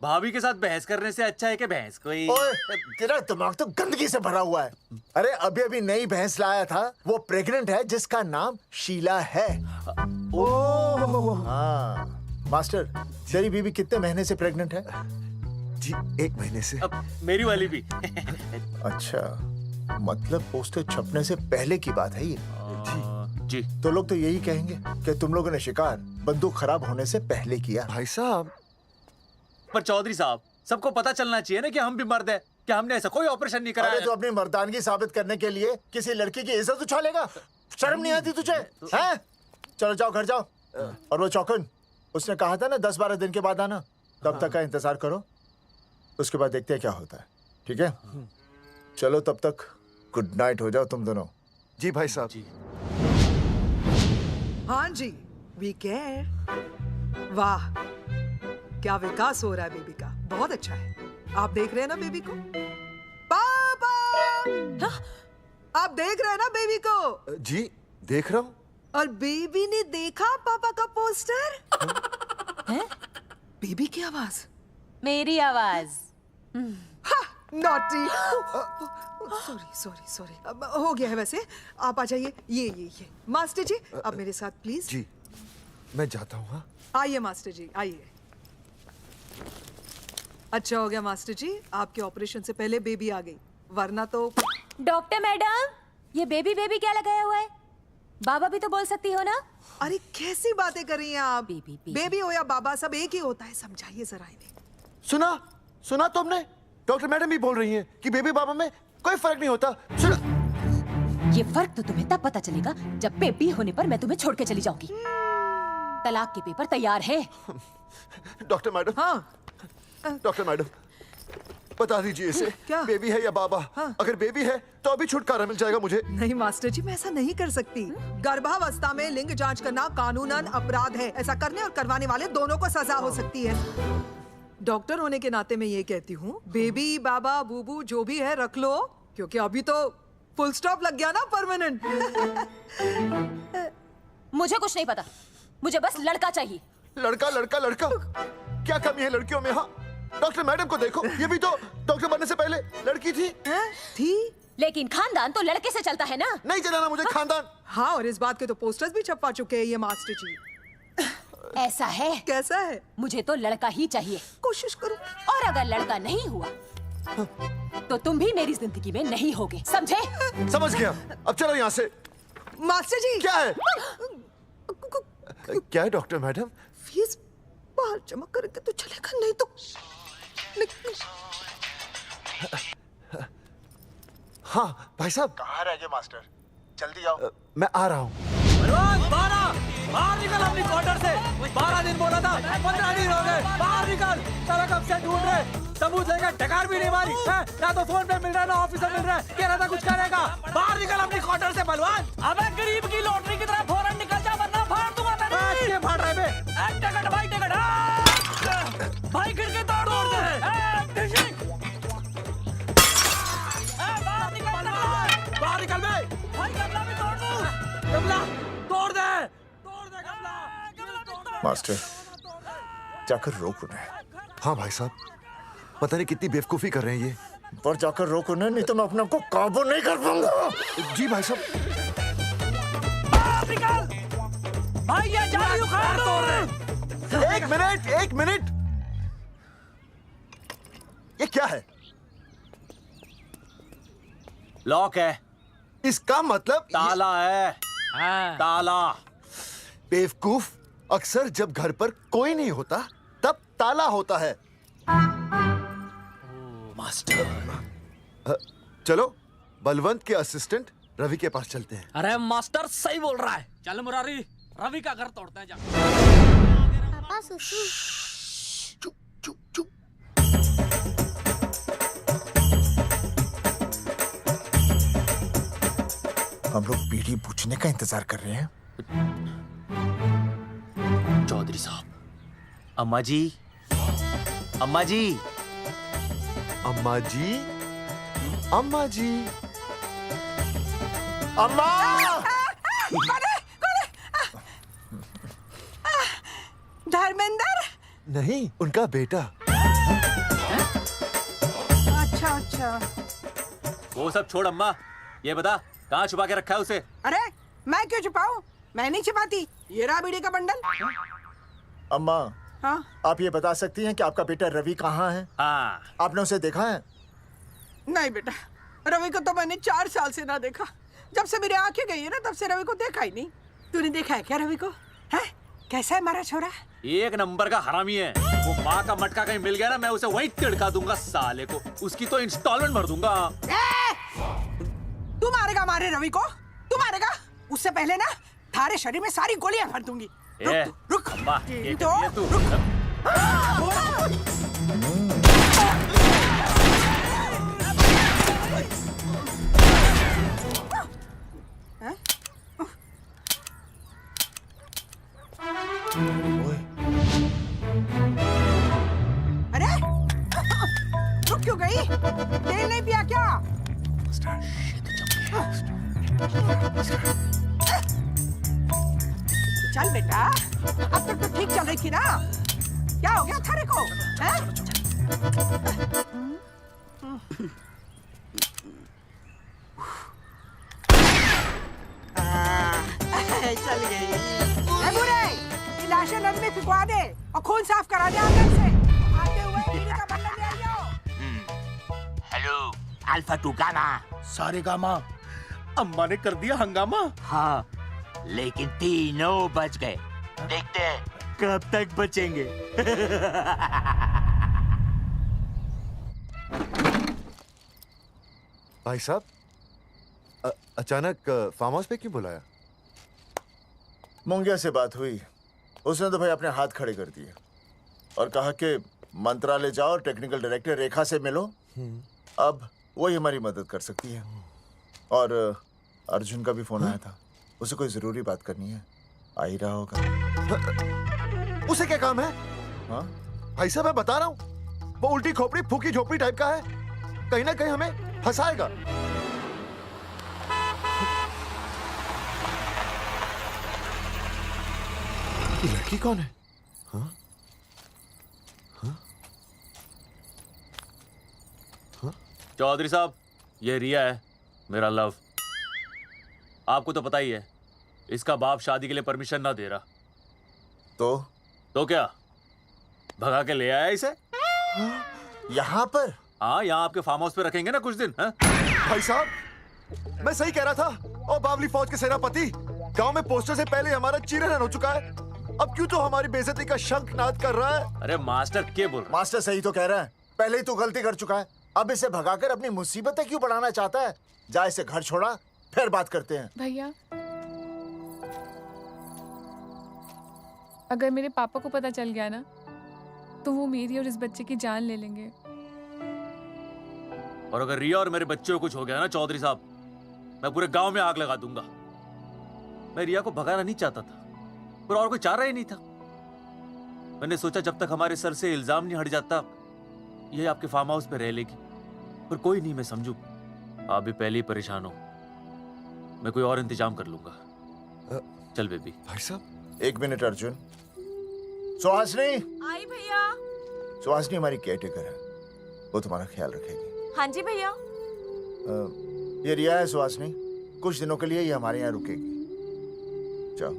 भाभी के साथ बहस करने से अच्छा है कि भैंस कोई। ओए, तेरा दिमाग तो गंदगी से भरा हुआ है। अरे अभी अभी नई भैंस लाया था, वो प्रेग्नेंट है, जिसका नाम शीला है। ओह हाँ मास्टर, तेरी बीवी कितने महीने से प्रेग्नेंट है? जी 1 महीने से। अब मेरी वाली भी। अच्छा, मतलब पोस्टर छपने से पहले की बात है ये। जी तो लोग तो यही कहेंगे कि तुम लोगों ने शिकार बंदूक खराब होने से पहले किया। भाई साहब, पर चौधरी साहब, सबको पता चलना चाहिए ना कि हम भी मर्द हैं, कि हमने ऐसा कोई ऑपरेशन नहीं कराया। अरे तो अपनी मर्दानगी साबित करने के लिए किसी लड़की की इज्जत उछालेगा? शर्म नहीं आती तुझे? हैं? चलो जाओ, घर जाओ। और वो चौकन, उसने कहा था ना 10-12 दिन के बाद आना, तब तक का इंतजार करो, उसके बाद देखते हैं क्या होता है। ठीक है, चलो तब तक गुड नाइट हो जाओ तुम दोनों। जी भाई साहब। जी। हाँ जी, वी केयर। वाह, क्या विकास हो रहा है बेबी का, बहुत अच्छा है। आप देख रहे हैं ना बेबी को? पापा, आप देख रहे हैं ना बेबी को? जी देख रहा हूँ। और बेबी ने देखा पापा का पोस्टर? बेबी की आवाज, मेरी आवाज। नॉटी। सॉरी सॉरी सॉरी, अब हो गया है वैसे। आप आ जाइए, ये मास्टर जी अब मेरे साथ प्लीज। जी मैं जाता हूँ। हाँ आइए मास्टर जी, आइए। अच्छा हो गया मास्टर जी, आपके ऑपरेशन से पहले बेबी आ गई, वरना तो। डॉक्टर मैडम, ये बेबी बेबी क्या लगाया हुआ है? बाबा भी तो बोल सकती हो ना? अरे कैसी बातें कर रही हैं आप? बेबी हो या बाबा, सब एक ही होता है, समझाइए जरा इन्हें। सुना तुमने? डॉक्टर मैडम भी बोल रही हैं कि बेबी बाबा में कोई फर्क नहीं होता। सुना? ये फर्क तो तुम्हें तब पता चलेगा जब बेबी होने पर मैं तुम्हें छोड़ के चली जाऊंगी। तलाक के पेपर तैयार है। Doctor madam. हाँ डॉक्टर मैडम, बता दीजिए इसे, क्या बेबी है या बाबा? अगर बेबी है तो अभी छुटकारा मिल जाएगा मुझे। नहीं मास्टर जी, मैं ऐसा नहीं कर सकती। गर्भावस्था में लिंग जांच करना कानूनन अपराध है। ऐसा करने और करवाने वाले दोनों को सजा हो सकती है। डॉक्टर होने के नाते मैं ये कहती हूँ, बेबी बाबा बूबू जो भी है रख लो, क्योंकि अभी तो फुल स्टॉप लग गया ना परमानेंट। मुझे कुछ नहीं पता, मुझे बस लड़का चाहिए। लड़का लड़का लड़का, क्या कमी है लड़कियों में? हाँ डॉक्टर मैडम को देखो, ये भी तो डॉक्टर बनने से पहले लड़की थी। लेकिन खानदान तो लड़के से चलता है ना। नहीं चलाना मुझे खानदान। हाँ, और इस बात के तो पोस्टर्स भी छपवा चुके हैं ये मास्टर जी। ऐसा है? कैसा है? मुझे तो लड़का ही चाहिए। कोशिश करो। और अगर लड़का नहीं हुआ तो तुम भी मेरी जिंदगी में नहीं होगे, समझे? समझ गया, अब चलो यहाँ से। मास्टर जी क्या है? क्या है डॉक्टर मैडम? फीस बाहर जमा करके तो चलेगा, नहीं तो हाँ भाई साहब। कहाँ रह गए मास्टर? जल्दी आओ। मैं आ रहा हूँ। बाहर निकल अपनी क्वार्टर से। 12 दिन बोला था, 15 दिन हो गए। बाहर निकल, साला कब से ढूंढ रहे, सबूत लेकर डकार भी नहीं मारी है? ना तो फोन पे मिल रहा है ना ऑफिस में मिल रहा है। कह रहा था कुछ करेगा। बाहर निकल अपनी क्वार्टर से बलवान। अबे गरीब की लॉटरी की तरह फौरन निकल जा, वरना फाड़ दूंगा तेरी। क्या फाड़ रहा है बे? टिकट भाई, टिकट भाई, खिड़की तोड़ दे। बाहर निकल बे। भाई गमला भी तोड़ दूं। गमला तोड़ दे। मास्टर जाकर रोक उन्हें। हाँ भाई साहब, पता नहीं कितनी बेवकूफी कर रहे हैं ये। पर जाकर रोक उन्हें, नहीं तो मैं अपने आप को काबू नहीं कर पाऊंगा। जी भाई साहब। भाई ये जाली उखाड़ दो। एक मिनट, ये क्या है? लॉक है। इसका मतलब ताला है। ताला। बेवकूफ, अक्सर जब घर पर कोई नहीं होता तब ताला होता है। मास्टर। चलो बलवंत के असिस्टेंट रवि के पास चलते हैं। अरे मास्टर सही बोल रहा है, चल मुरारी, रवि का घर तोड़ते हैं। जा पापा सुसु। हम लोग बीड़ी पूछने का इंतजार कर रहे हैं। चौधरी साहब। अम्मा जी, अम्मा जी, अम्मा जी, अम्मा जी, अम्मा। धर्मेंद्र? नहीं, उनका बेटा। अच्छा। वो सब छोड़ अम्मा, ये बता कहाँ छुपा के रखा है उसे? अरे मैं क्यों छुपाऊं? मैं नहीं छिपाती। ये रहा बीड़ी का बंडल। अम्मा, हाँ? आप ये बता सकती हैं कि आपका बेटा रवि कहाँ है? हाँ। आपने उसे देखा है? नहीं बेटा, रवि को तो मैंने 4 साल से ना देखा। जब से मेरी आंखें गई है ना, तब से रवि को देखा ही नहीं। तूने देखा है क्या रवि को? है? कैसा है हमारा छोरा? एक नंबर का हरामी है। वो माँ का मटका कहीं मिल गया ना, मैं उसे वहीं तिड़का दूंगा साले को। उसकी तो इंस्टॉलमेंट भर दूंगा। तू मारेगा हमारे रवि को? तू मारेगा? उससे पहले ना थारे शरीर में सारी गोलियां भर दूंगी। रुक अम्मा, ये तो तू। चल बेटा, अब तक तो ठीक चल रही थी ना? क्या हो गया थारे को? हैं? चल गई। ए बुरे, ये लाशें नदी में फिकवा दे और खून साफ करा दे अंदर से। आते हुए बीवी का बदला ले आइयो। Hello alpha two gamma. सारे गामा अम्मा ने कर दिया हंगामा। हाँ लेकिन तीनों बच गए। देखते हैं कब तक बचेंगे। भाई साहब, अचानक फार्म हाउस पे क्यों बुलाया? मुंगिया से बात हुई, उसने तो भाई अपने हाथ खड़े कर दिए और कहा कि मंत्रालय जाओ और टेक्निकल डायरेक्टर रेखा से मिलो, अब वही हमारी मदद कर सकती है। और अर्जुन का भी फोन आया था, उसे कोई जरूरी बात करनी है, आ ही रहा होगा। उसे क्या काम है? हाँ भाई साहब मैं बता रहा हूँ, वो उल्टी खोपड़ी फूकी झोपड़ी टाइप का है, कहीं ना कहीं हमें फंसाएगा। ये लड़की कौन है? हाँ? हाँ? हाँ? चौधरी साहब, ये रिया है, मेरा लव। आपको तो पता ही है, इसका बाप शादी के लिए परमिशन ना दे रहा। तो क्या भगा के ले आया इसे? यहाँ पर? हाँ, यहाँ आपके फार्म हाउस पे रखेंगे ना कुछ दिन। हाँ? भाई साहब, मैं सही कह रहा था। और बावली फौज के सेनापति, गांव में पोस्टर से पहले हमारा चीरहरण हो चुका है, अब क्यों तो हमारी बेइज्जती का शंखनाद कर रहा है? अरे मास्टर क्या बोल रहा? मास्टर सही तो कह रहा है, पहले ही तो गलती कर चुका है, अब इसे भगाकर अपनी मुसीबतें क्यों बढ़ाना चाहता है? जा इसे घर छोड़ा, फिर बात करते हैं। भैया, अगर मेरे पापा को पता चल गया ना, तो वो मेरी और इस बच्चे की जान ले लेंगे। और अगर रिया और मेरे बच्चे को कुछ हो गया ना चौधरी साहब, मैं पूरे गांव में आग लगा दूंगा। मैं रिया को भगाना नहीं चाहता था, पर और कोई चारा ही नहीं था। मैंने सोचा जब तक हमारे सर से इल्जाम नहीं हट जाता, ये आपके फार्म हाउस पे रह लेगी। पर कोई नहीं, मैं समझू आप भी पहले ही परेशान हो, मैं कोई और इंतजाम कर लूंगा। चल बेबी। भाई साहब, 1 मिनट अर्जुन। सुहासनी। आई भैया। सुहासनी हमारी केयरटेकर है, वो तुम्हारा ख्याल रखेगी। हाँ जी भैया। ये रिया है सुहासनी, कुछ दिनों के लिए ये हमारे यहाँ रुकेगी। जाओ।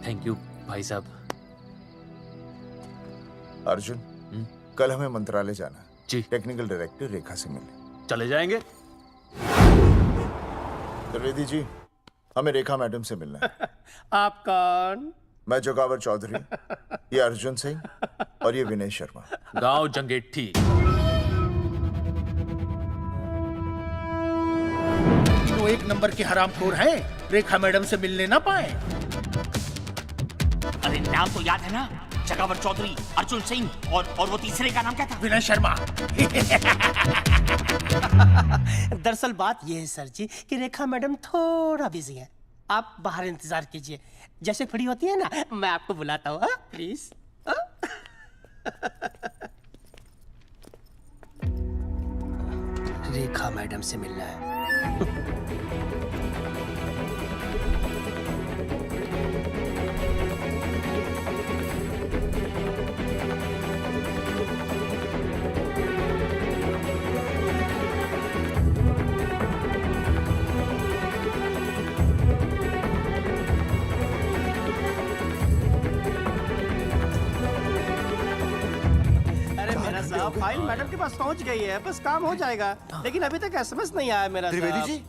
थैंक यू भाई साहब। अर्जुन, कल हमें मंत्रालय जाना है जी। टेक्निकल डायरेक्टर रेखा से मिलने चले जाएंगे। त्रिवेदी जी, हमें रेखा मैडम से मिलना है। आप कौन? मैं जोगावर चौधरी, ये अर्जुन सिंह और ये विनय शर्मा। गांव जंगेठी। तो 1 नंबर के हरामखोर हैं, रेखा मैडम से मिलने ना पाए। अरे नाम तो याद है ना, जगावर चौधरी, अर्जुन सिंह और वो तीसरे का नाम क्या था? विनय शर्मा। दरअसल बात यह है सर जी कि रेखा मैडम थोड़ा बिजी है, आप बाहर इंतजार कीजिए, जैसे फ्री होती है ना मैं आपको बुलाता हूँ, प्लीज। रेखा मैडम से मिलना है। फाइल मैडम के पास पहुंच गई है, बस काम हो जाएगा, लेकिन अभी तक एसएमएस नहीं आया मेरा। त्रिवेदी जी,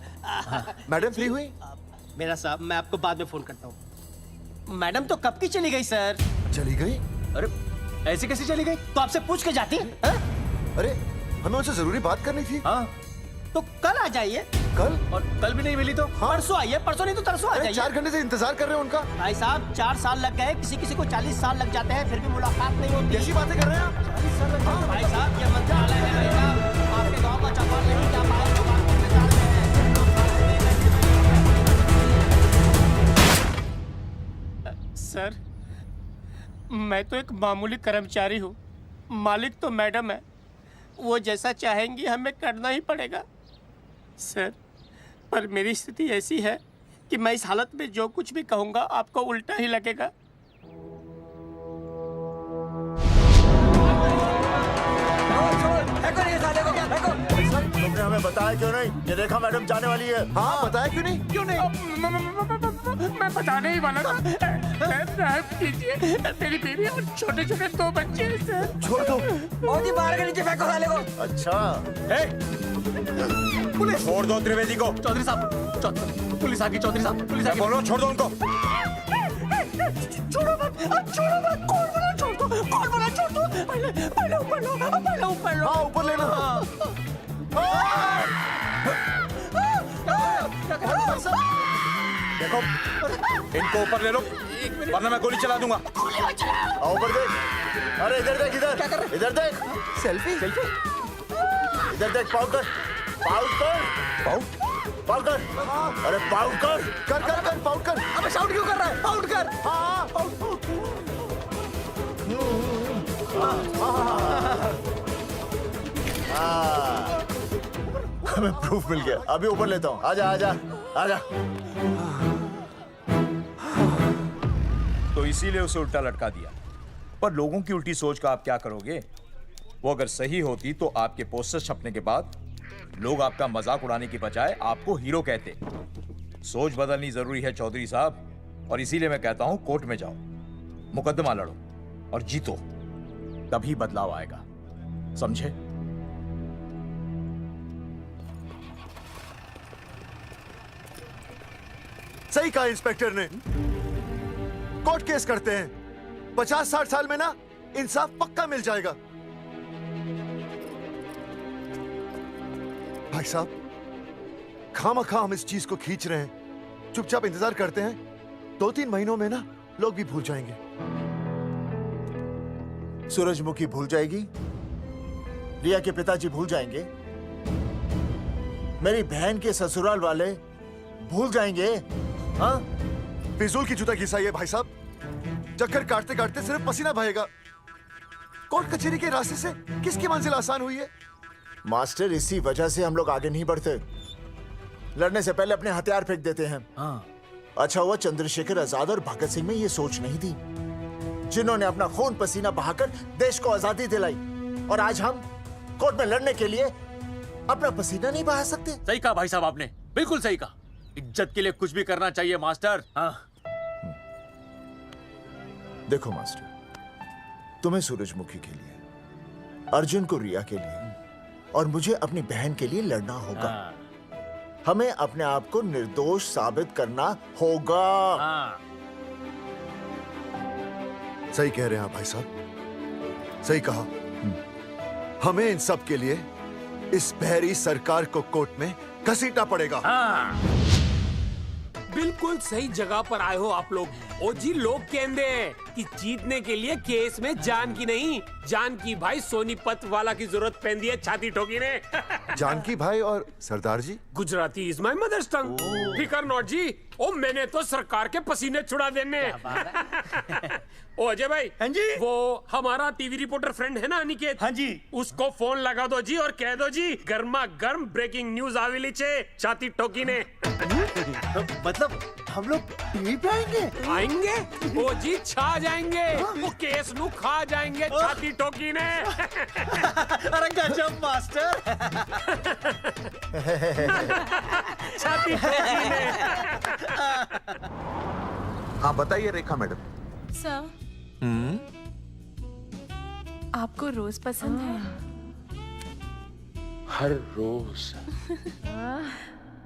मैडम फ्री हुई? मेरा साहब, मैं आपको बाद में फोन करता हूँ। मैडम तो कब की चली गई सर। चली गई? अरे ऐसे कैसे चली गई? तो आपसे पूछ के जाती। अरे हमें उनसे जरूरी बात करनी थी। हाँ तो कल आ जाइए। कल? और कल भी नहीं मिली तो? हाँ? परसों आइए, परसों नहीं तो तरसों आ जाइए। 4 घंटे से इंतजार कर रहे हैं उनका। भाई साहब 4 साल लग गए, किसी किसी को 40 साल लग जाते हैं, फिर भी मुलाकात नहीं होती। कैसी बातें कर रहे हैं आप? 40 साल लग जाते। भाई साहब ये मंत्रालय है भाई साहब, आपके गांव का चौपाल नहीं क्या बात को बात करने जा रहे हैं। सर मैं तो एक मामूली कर्मचारी हूँ, मालिक तो मैडम है, वो जैसा चाहेंगी हमें करना ही पड़ेगा। सर, पर मेरी स्थिति ऐसी है कि मैं इस हालत में जो कुछ भी कहूँगा आपको उल्टा ही लगेगा। तुमने हमें बताया क्यों नहीं? ये रेखा मैडम जाने वाली है। हाँ, बताया क्यों नहीं? क्यों नहीं? मैं बताने ही वाला था। माफ कीजिए, मेरी बीवी और छोटे छोटे 2 बच्चे हैं सर। छोड़ दो। मोदी बाहर के नीचे फेंको साले को। अच्छा। पुलिस छोड़ दो त्रिवेदी को। चौधरी साहब, पुलिस आ गई। चौधरी साहब, पुलिस आ गई। बोलो, छोड़ दो उनको। छोड़ो मत, छोड़ो मत। कौन बोला छोड़ दो? कौन बोला छोड़ दो? पहले ऊपर लो, पहले ऊपर लो। हाँ, ऊपर लेना। देखो, इनको ऊपर ले लो, वरना मैं गोली चला दूंगा। आओ ऊपर देख। अरे इधर देख, इधर इधर देख। सेल्फी इधर देख। पाउट कर, पाउट कर, पाउट कर। अरे पाउट कर, कर पाउट कर। अबे शाउट क्यों कर रहा है? पाउट कर। हाँ, हमें प्रूफ मिल गया। अभी ऊपर लेता हूँ। आजा आजा आजा। तो इसीलिए उसे उल्टा लटका दिया। पर लोगों की उल्टी सोच का आप क्या करोगे? वो अगर सही होती तो आपके पोस्टर छपने के बाद लोग आपका मजाक उड़ाने की बजाय आपको हीरो कहते। सोच बदलनी जरूरी है चौधरी साहब, और इसीलिए मैं कहता हूं कोर्ट में जाओ, मुकदमा लड़ो और जीतो, तभी बदलाव आएगा। समझे? सही कहा इंस्पेक्टर ने। कोर्ट केस करते हैं, 50-60 साल में ना इंसाफ पक्का मिल जाएगा। भाई साहब, खामखा हम इस चीज को खींच रहे हैं। चुपचाप इंतजार करते हैं, 2-3 महीनों में ना लोग भी भूल जाएंगे। सूरजमुखी भूल जाएगी, रिया के पिताजी भूल जाएंगे, मेरी बहन के ससुराल वाले भूल जाएंगे। हाँ, फिजूल की जूता घिसाई है भाई साहब। चक्कर काटते काटते सिर्फ पसीना बहेगा। कोर्ट कचहरी के रास्ते से किसकी मंजिल आसान हुई है? मास्टर, इसी वजह से हम लोग आगे नहीं बढ़ते। लड़ने से पहले अपने हथियार फेंक देते हैं। हाँ। अच्छा हुआ चंद्रशेखर आजाद और भगत सिंह में ये सोच नहीं थी, जिन्होंने अपना खून पसीना बहाकर देश को आजादी दिलाई। और आज हम कोर्ट में लड़ने के लिए अपना पसीना नहीं बहा सकते। सही कहा भाई साहब आपने, बिल्कुल सही कहा। इज्जत के लिए कुछ भी करना चाहिए मास्टर। हाँ। देखो मास्टर, तुम्हें सूरजमुखी के लिए, अर्जुन को रिया के लिए और मुझे अपनी बहन के लिए लड़ना होगा। हाँ। हमें अपने आप को निर्दोष साबित करना होगा। हाँ। सही कह रहे हैं आप भाई साहब, सही कहा। हमें इन सब के लिए इस बहरी सरकार को कोर्ट में घसीटना पड़ेगा। हाँ। बिल्कुल सही जगह पर आए हो आप लोग। ओ जी, लोग कहते हैं कि जीतने के लिए केस में जान की नहीं, जान की भाई सोनीपत वाला की जरूरत पैंदी है छाती ठोकी ने। जानकी भाई और सरदार जी, गुजराती इज माय मदर्स टंग। फिकर नॉट जी। ओ मैंने तो सरकार के पसीने छुड़ा देने। ओ अजय भाई, हाँ जी, वो हमारा टीवी रिपोर्टर फ्रेंड है ना अनिकेत, हाँ जी, उसको फोन लगा दो जी और कह दो जी गर्मा गर्म ब्रेकिंग न्यूज आवेली छे छाती ठोकी ने। मतलब हम लोग टीवी पे आएंगे? ओ जी, छा जाएंगे। वो केस नु खा जाएंगे छाती ठोकी ने। अरे गजब मास्टर। छाती ठोकी ने। हाँ बताइए रेखा मैडम। सर, आपको रोज पसंद है? हर रोज।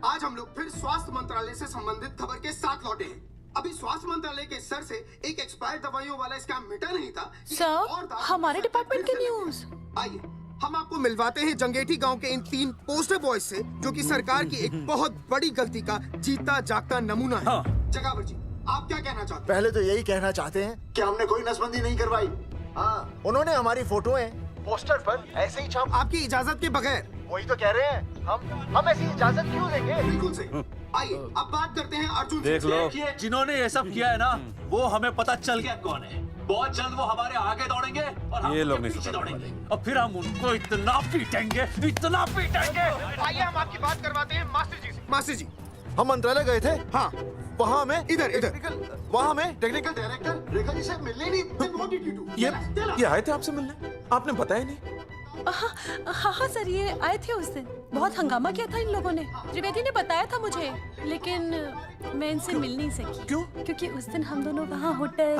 आज हम लोग फिर स्वास्थ्य मंत्रालय से संबंधित खबर के साथ लौटे हैं। अभी स्वास्थ्य मंत्रालय के सर से एक एक्सपायर्ड दवाइयों वाला स्कैम मिटा नहीं था। सर, हमारे डिपार्टमेंट की न्यूज। आइए हम आपको मिलवाते हैं जंगेठी गांव के इन 3 पोस्टर बॉयज से, जो कि सरकार की एक बहुत बड़ी गलती का जीता जागता नमूना है। हाँ। जगावर जी, आप क्या कहना चाहते हैं? पहले तो यही कहना चाहते हैं कि हमने कोई नसबंदी नहीं करवाई। हाँ, उन्होंने हमारी फोटोएं पोस्टर पर ऐसे ही छाप। आपकी इजाजत के बगैर वही तो कह रहे हैं हम ऐसी इजाजत क्यों देंगे? बिल्कुल सही। आइए अब बात करते हैं अर्जुन देख से। लो, जिन्होंने ये सब किया है ना, वो हमें पता चल गया कौन है। बहुत जल्द वो हमारे आगे दौड़ेंगे और हम ये लोग उनके नहीं पीछे सुधरने दौड़ेंगे और फिर हम उनको इतना पीटेंगे, इतना पीटेंगे। आइए हम आपकी बात करवाते हैं मास्टर जी से। मास्टर जी, हम मंत्रालय गए थे। हाँ, वहाँ हमें इधर वहाँ हमें टेक्निकल डायरेक्टर रेखा जी से मिलने नहीं। Then what did you do? ये आए थे आपसे मिलने, आपने बताया नहीं। हाँ सर, ये आए थे उस दिन। बहुत हंगामा किया था इन लोगों ने। त्रिवेदी ने बताया था मुझे, लेकिन मैं इनसे मिल नहीं सकी। क्यों? क्योंकि उस दिन हम दोनों वहाँ होटल।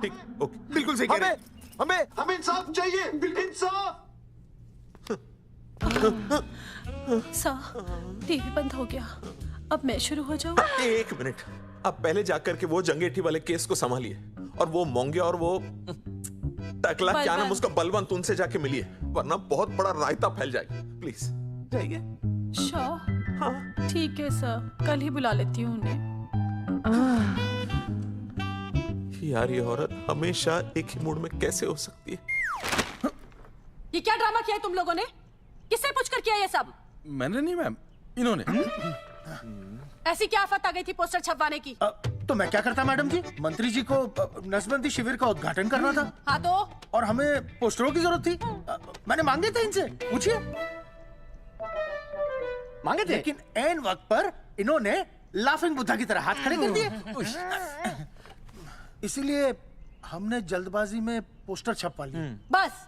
ठीक, ओके। बिल्कुल सही कह रहे हैं। हमें इंसाफ चाहिए, इंसाफ। सर, टीवी बंद हो गया। अब मैं शुरू हो जाऊँ? एक मिनट, आप पहले जाकर के वो जंगेठी वाले केस को संभालिए और वो मोंगे और वो टकला क्या नाम उसका बलवंत, उनसे जाके मिलिए, वरना बहुत बड़ा रायता फैल जाएगा। प्लीज जाइए। हाँ ठीक है सर, कल ही बुला लेती हूँ उन्हें। यार ये औरत हमेशा एक ही मूड में कैसे हो सकती है? ये क्या ड्रामा किया है तुम लोगों ने? किससे पूछकर किया ये सब? मैंने नहीं मैम, इन्होंने। ऐसी क्या आफत आ गई थी पोस्टर छपवाने की? तो मैं क्या करता मैडम जी? मंत्री जी को नसबंदी शिविर का उद्घाटन करना था। हाँ तो? और हमें पोस्टरों की जरूरत थी। मैंने मांगे थे इनसे, पूछिए। मांगे थे, लेकिन ऐन वक्त पर इन्होंने लाफिंग बुद्धा की तरह हाथ खड़े कर दिए। इसीलिए हमने जल्दबाजी में पोस्टर छपवा लिए। बस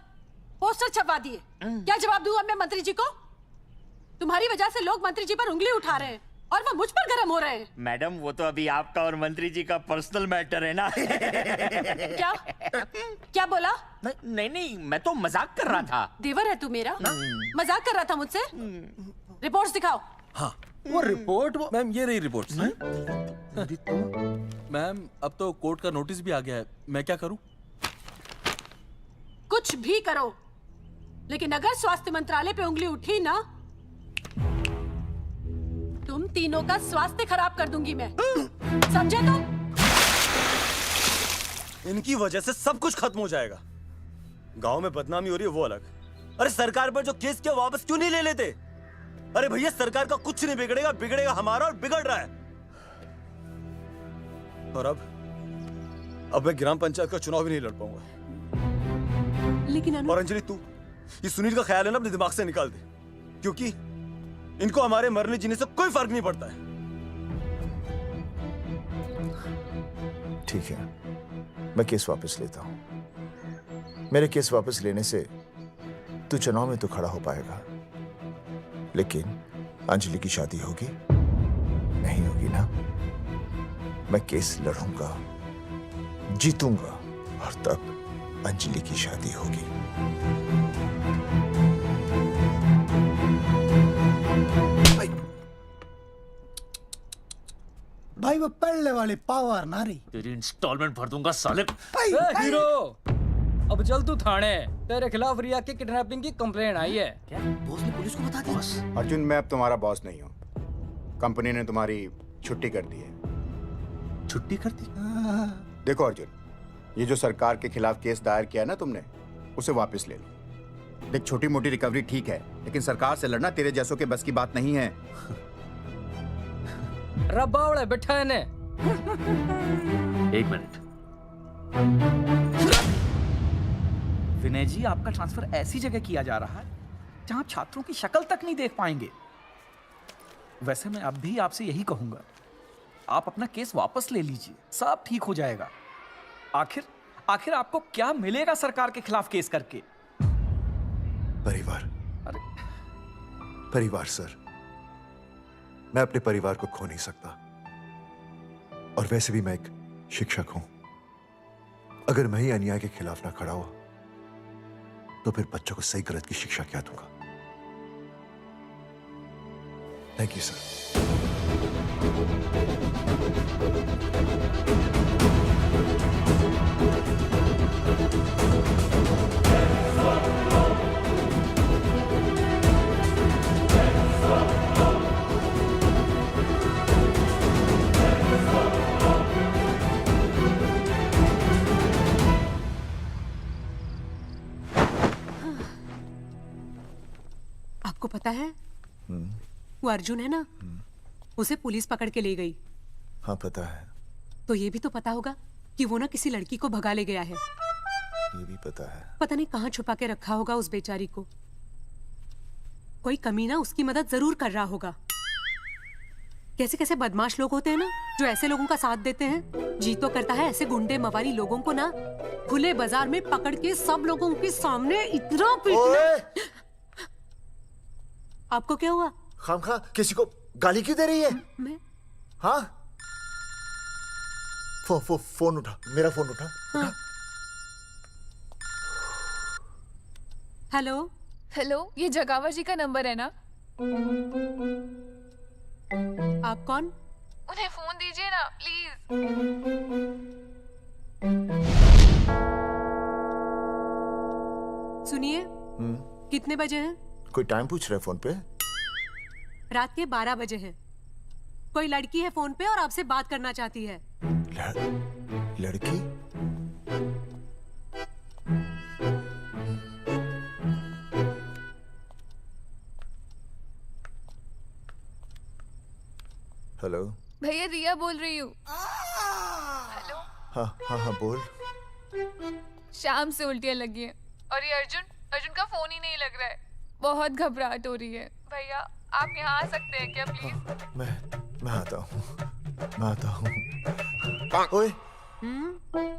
पोस्टर छपवा दिए। क्या जवाब दूं अब मैं मंत्री जी को? तुम्हारी वजह से लोग मंत्री जी पर उंगली उठा रहे हैं और वो मुझ पर गर्म हो रहे हैं। मैडम, वो तो अभी आपका और मंत्री जी का पर्सनल मैटर है ना। क्या क्या बोला? नहीं, मैं तो मजाक कर रहा था। देवर है तू मेरा? मजाक कर रहा था मुझसे? रिपोर्ट्स दिखाओ। हाँ, वो रिपोर्ट मैम ये रही रिपोर्ट्स। मैम अब तो कोर्ट का नोटिस भी आ गया है, मैं क्या करूं? कुछ भी करो, लेकिन अगर स्वास्थ्य मंत्रालय पे उंगली उठी ना, तुम तीनों का स्वास्थ्य खराब कर दूंगी मैं। समझे तुम? इनकी वजह से सब कुछ खत्म हो जाएगा। गांव में बदनामी हो रही है वो अलग, अरे सरकार पर जो केस किया वापस क्यों नहीं ले लेते? अरे भैया सरकार का कुछ नहीं बिगड़ेगा, बिगड़ेगा हमारा और बिगड़ रहा है। और अब मैं ग्राम पंचायत का चुनाव भी नहीं लड़ पाऊंगा। लेकिन और अंजलि तू ये सुनील का ख्याल है ना अपने दिमाग से निकाल दे, क्योंकि इनको हमारे मरने जीने से कोई फर्क नहीं पड़ता है। ठीक है, मैं केस वापस लेता हूं। मेरे केस वापस लेने से तू चुनाव में तो खड़ा हो पाएगा, लेकिन अंजलि की शादी होगी? नहीं होगी ना। मैं केस लड़ूंगा, जीतूंगा और तब अंजलि की शादी होगी। भाई वो पहले वाली पावर ना रही। तेरी इंस्टॉलमेंट भर दूंगा साले। हीरो, अब चल तू थाने। तेरे खिलाफ रिया की किडनैपिंग की कंप्लेंट आई है। क्या बॉस ने पुलिस को बता दिया? अर्जुन, मैं अब तुम्हारा बॉस नहीं हूँ। कंपनी ने तुम्हारी छुट्टी कर दी है। छुट्टी कर दी? देखो अर्जुन, ये जो सरकार के खिलाफ केस दायर किया ना तुमने, उसे वापस ले लो। देख, छोटी मोटी रिकवरी ठीक है, लेकिन सरकार से लड़ना तेरे जैसों के बस की बात नहीं है। रब्बावड़े बैठा है ने। एक मिनट। विनय जी, आपका ट्रांसफर ऐसी जगह किया जा रहा है जहां छात्रों की शक्ल तक नहीं देख पाएंगे। वैसे मैं अब भी आपसे यही कहूंगा, आप अपना केस वापस ले लीजिए, सब ठीक हो जाएगा। आखिर आपको क्या मिलेगा सरकार के खिलाफ केस करके? परिवार। परिवार सर, मैं अपने परिवार को खो नहीं सकता, और वैसे भी मैं एक शिक्षक हूं। अगर मैं ही अन्याय के खिलाफ ना खड़ा हुआ तो फिर बच्चों को सही गलत की शिक्षा क्या दूंगा? Thank you sir. पता है वो अर्जुन है ना, उसे पुलिस पकड़ के ले गई। हाँ पता है। तो ये भी तो पता होगा कि वो ना किसी लड़की को भगा ले गया है। ये भी पता है। पता नहीं कहाँ छुपा के रखा होगा उस बेचारी को। कोई कमीना उसकी मदद जरूर कर रहा होगा। कैसे कैसे बदमाश लोग होते हैं ना जो ऐसे लोगों का साथ देते हैं। जी तो करता है ऐसे गुंडे मवाली लोगों को ना खुले बाजार में पकड़ के सब लोगों के सामने इतना पीटना। आपको क्या हुआ? खामखा किसी को गाली क्यों दे रही है? मैं? हाँ फोन उठा, मेरा फोन उठा। हाँ। हेलो हेलो, ये जगावर जी का नंबर है ना? आप कौन? उन्हें फोन दीजिए ना प्लीज। सुनिए, कितने बजे हैं? कोई टाइम पूछ रहे फोन पे? रात के 12 बजे हैं। कोई लड़की है फोन पे और आपसे बात करना चाहती है। लड़की? हेलो भैया रिया बोल रही हूँ। हेलो। हाँ हाँ हाँ बोल। शाम से उल्टियाँ लगी हैं और ये अर्जुन का फोन ही नहीं लग रहा है। बहुत घबराहट हो रही है। भैया आप यहाँ आ सकते हैं क्या प्लीज? मैं आता हूँ, मैं आता हूँ। ओए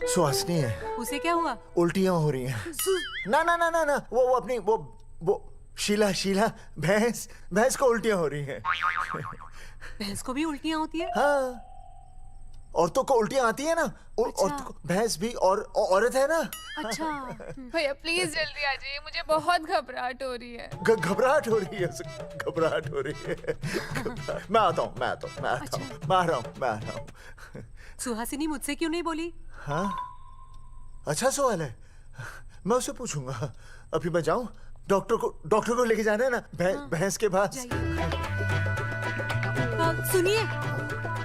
सुहासिनी है। उसे क्या हुआ? उल्टियाँ हो रही हैं। ना ना ना ना ना वो अपनी वो शीला भैंस को उल्टियाँ हो रही हैं। भैंस को भी उल्टियाँ होती है? हाँ औरतों को उल्टियाँ आती है ना। अच्छा। औरतों को भैंस भी और औरत है ना। अच्छा भैया प्लीज जल्दी आ जाइए, मुझे बहुत घबराहट हो रही है। घबराहट हो रही है, घबराहट हो रही है। मैं आता हूँ, मैं आ रहा हूँ। सुहासिनी मुझसे क्यों नहीं बोली? हाँ अच्छा सवाल है, मैं उसे पूछूंगा। अभी मैं जाऊँ? डॉक्टर को लेके जाना है ना भैंस के पास। सुनिए,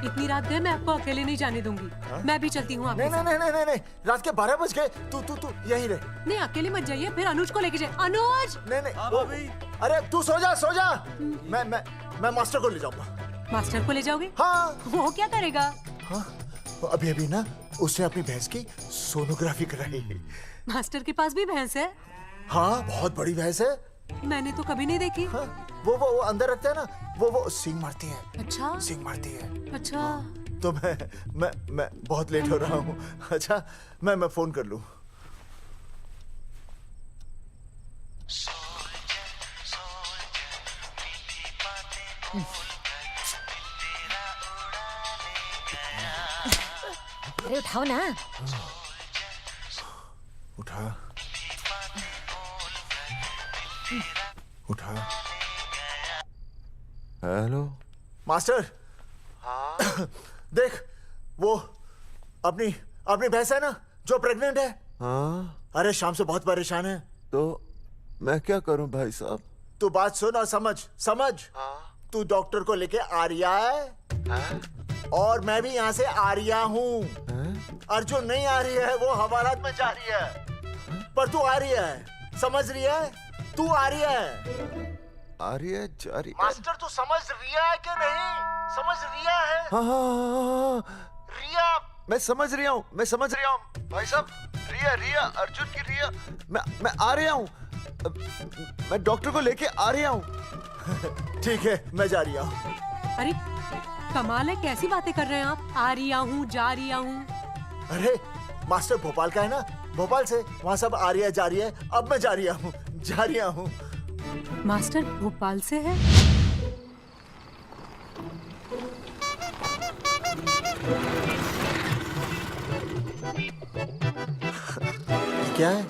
इतनी रात गए मैं आपको अकेले नहीं जाने दूंगी। मैं भी चलती हूँ आपके साथ। नहीं, रात के 12 बज गए। तू यहीं रह। नहीं अकेले मत जाइए, फिर अनुज को लेके जाए। अनुज! नहीं अरे तू सो जा। मैं मास्टर को ले जाऊंगा। मास्टर को ले जाओगे? हाँ। वो क्या करेगा? हाँ अभी ना उसने अपनी भैंस की सोनोग्राफी कराई। मास्टर के पास भी भैंस है? हाँ बहुत बड़ी भैंस है। मैंने तो कभी नहीं देखी। हाँ, वो अंदर रखते हैं ना, वो सींग मारती है। अच्छा सींग मारती है। अच्छा तो मैं बहुत लेट हो रहा हूँ। अच्छा मैं फोन कर लूँ। अरे उठाओ ना। उठा। Hello master. हाँ देख वो अपनी भैंस है ना जो प्रेग्नेंट है। हाँ अरे शाम से बहुत परेशान है। तो मैं क्या करूं भाई साहब? तू बात सुन और समझ। तू डॉक्टर को लेके आ रिया है और मैं भी यहाँ से आ रिया हूँ। अर्जुन नहीं आ रही है, वो हवालात में जा रही है, पर तू आ रही है। समझ रही है? तू आ रही है। आ रही है जा रही है। मास्टर तू समझ रिया है कि नहीं? समझ रिया है? हाँ रिया। मैं समझ रहा हूँ भाई साहब। रिया अर्जुन की रिया। मैं आ रहा हूँ। मैं डॉक्टर को लेके आ रहा हूँ। ठीक है मैं जा रहा हूँ। अरे कमाल है, कैसी बातें कर रहे हैं आप? आ रिया हूँ, जा रिया हूँ। अरे मास्टर भोपाल का है ना, भोपाल से वहाँ सब आ रही है जा रही है। अब मैं जा रहा हूँ। मास्टर भोपाल से है? क्या है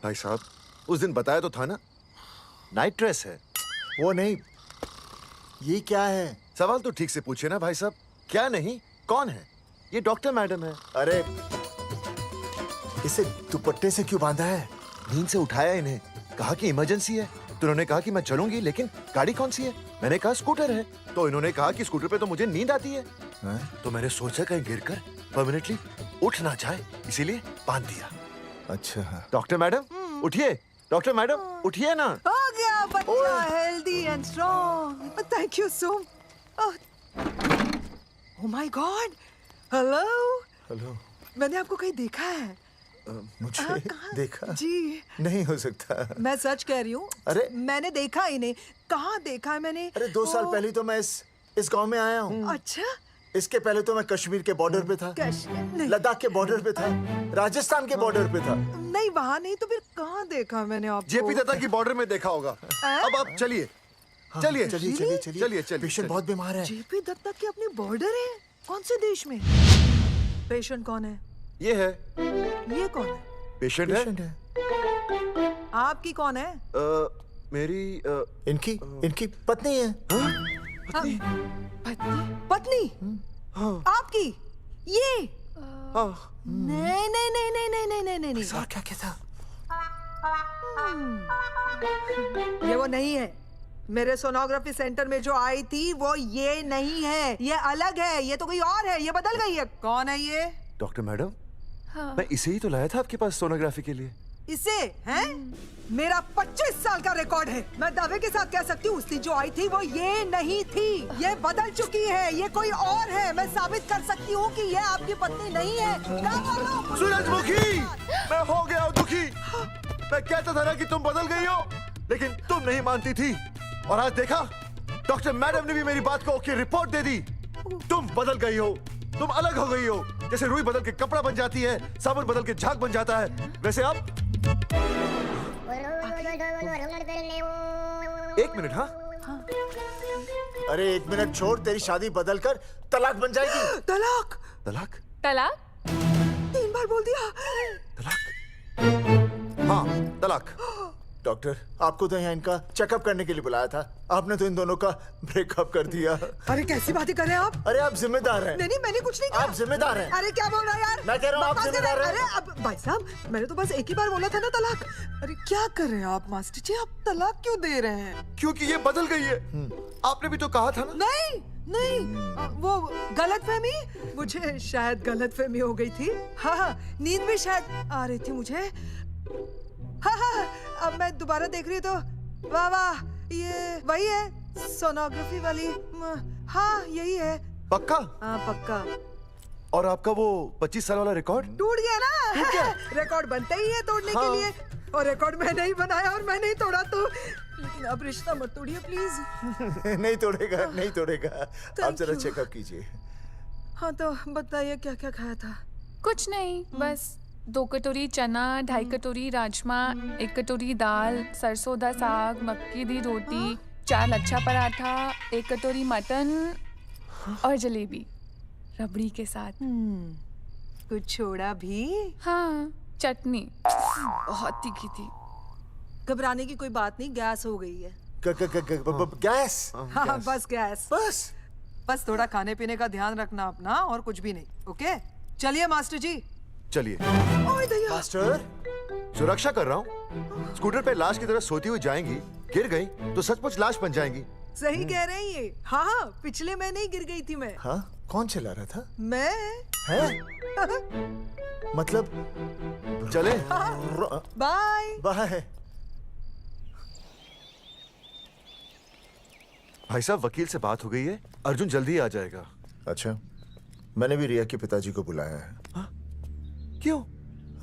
भाई साहब? उस दिन बताया तो था ना, नाइट ड्रेस है। वो नहीं, ये क्या है? सवाल तो ठीक से पूछे ना भाई साहब। क्या नहीं, कौन है? ये डॉक्टर मैडम है। अरे इसे दुपट्टे से क्यों बांधा है? नींद से उठाया इन्हें, कहा कि इमरजेंसी है। तो उन्होंने कहा कि मैं चलूंगी, लेकिन गाड़ी कौन सी है? मैंने कहा स्कूटर है। तो इन्होंने कहा कि स्कूटर पे तो मुझे नींद आती है। तो मैंने सोचा कहीं गिरकर परमानेंटली उठ ना जाए, इसीलिए बांध दिया। अच्छा डॉक्टर मैडम उठिए, डॉक्टर मैडम उठिए ना। हो गया बच्चा healthy and strong. Thank you so. Oh my God. Hello. Hello. मैंने आपको कहीं देखा है? मुझे देखा? जी नहीं हो सकता। मैं सच कह रही हूँ। अरे मैंने देखा ही नहीं। कहाँ देखा है मैंने? अरे 2 साल पहले तो मैं इस गांव में आया हूँ। अच्छा। इसके पहले तो मैं कश्मीर के बॉर्डर पे था, लद्दाख के बॉर्डर पे था, राजस्थान के बॉर्डर पे था। नहीं वहाँ नहीं तो फिर कहाँ देखा मैंने आपको? जेपी दत्ता की बॉर्डर में देखा होगा। अब आप चलिए चलिए चलिए चलिए चलिए चलिए। पेशेंट बहुत बीमार है। जेपी दत्ता की अपनी बॉर्डर है? कौन से देश में? पेशेंट कौन है? ये है। ये कौन है? पेशेंट है। आपकी कौन है? मेरी इनकी पत्नी है। पत्नी? आपकी? ये? नहीं नहीं नहीं नहीं नहीं नहीं नहीं नहीं। और क्या था? ये वो नहीं है। मेरे सोनोग्राफी सेंटर में जो आई थी वो ये नहीं है, ये अलग है, ये तो कोई और है, ये बदल गई है। कौन है ये? डॉक्टर मैडम मैं इसे ही तो लाया था आपके पास सोनोग्राफी के लिए। इसे? हैं? मेरा 25 साल का रिकॉर्ड है। मैं दावे के साथ कह सकती हूँ उसकी जो आई थी वो ये नहीं थी, ये बदल चुकी है, ये कोई और है। मैं साबित कर सकती हूँ कि ये आपकी पत्नी नहीं है। सूरजमुखी मैं हो गया हूँ दुखी। मैं कहता था ना कि तुम बदल गई हो, लेकिन तुम नहीं मानती थी। और आज देखा डॉक्टर मैडम ने भी मेरी बात को ओके रिपोर्ट दे दी। तुम बदल गई हो, तुम अलग हो गई हो। जैसे रुई बदल के कपड़ा बन जाती है, साबुन बदल के झाग बन जाता है, वैसे अब। 1 मिनट। हाँ अरे 1 मिनट छोड़, तेरी शादी बदल कर तलाक बन जाएगी। तलाक? तलाक? तलाक? 3 बार बोल दिया। तलाक? हाँ तलाक। डॉक्टर आपको तो यहाँ इनका चेकअप करने के लिए बुलाया था, आपने तो इन दोनों का ब्रेकअप कर दिया। अरे कैसी बातें कर रहे हैं आप? अरे आप जिम्मेदार हैं। नहीं मैंने कुछ नहीं कहा। आप जिम्मेदार हैं। अरे क्या बोल रहा है यार? मैं कह रहा हूँ आप जिम्मेदार हैं। अरे अब भाई साहब मैंने तो बस एक ही बार बोला था ना तलाक। अरे क्या कर रहे हैं आप मास्टर जी? आप तलाक क्यों दे रहे हैं? क्योंकि ये बदल गई है। आपने भी तो कहा था ना। नहीं वो गलतफहमी, मुझे शायद गलतफहमी हो गई थी। हाँ नींद भी शायद आ रही थी मुझे। हाँ अब मैं दोबारा देख रही तो वाह वाह ये वही है सोनोग्राफी वाली। हाँ यही है। पक्का? हाँ पक्का। और आपका वो 25 साल वाला रिकॉर्ड टूट गया ना? रिकॉर्ड बनते ही है तोड़ने के लिए, और रिकॉर्ड मैंने ही बनाया और मैंने ही तोड़ा। तो लेकिन अब रिश्ता मत तोड़िए प्लीज। नहीं तोड़ेगा नहीं तोड़ेगा। आप जरा चेकअप कीजिए। हाँ तो बताइए क्या क्या खाया था? कुछ नहीं, बस 2 कटोरी चना, 2.5 कटोरी राजमा, 1 कटोरी दाल, सरसों दा साग, मक्की दी रोटी, 4 लच्छा पराठा, 1 कटोरी मटन और जलेबी रबड़ी के साथ। कुछ छोड़ा भी? हाँ चटनी बहुत तीखी थी। घबराने की कोई बात नहीं, गैस हो गई है। गैस? हाँ बस गैस। बस थोड़ा खाने पीने का ध्यान रखना अपना, और कुछ भी नहीं। ओके चलिए मास्टर जी। चलिए। मास्टर सुरक्षा कर रहा हूँ। स्कूटर पे लाश की तरह सोती हुई जाएंगी, गिर गई तो सचमुच लाश बन जाएंगी। सही कह रहे हैं ये। हाँ पिछले महीने ही गिर गई थी मैं। हाँ कौन चला रहा था? मैं। है? मतलब चले। Bye bye. भाई साहब वकील से बात हो गई है, अर्जुन जल्दी आ जाएगा। अच्छा मैंने भी रिया के पिताजी को बुलाया है। क्यों?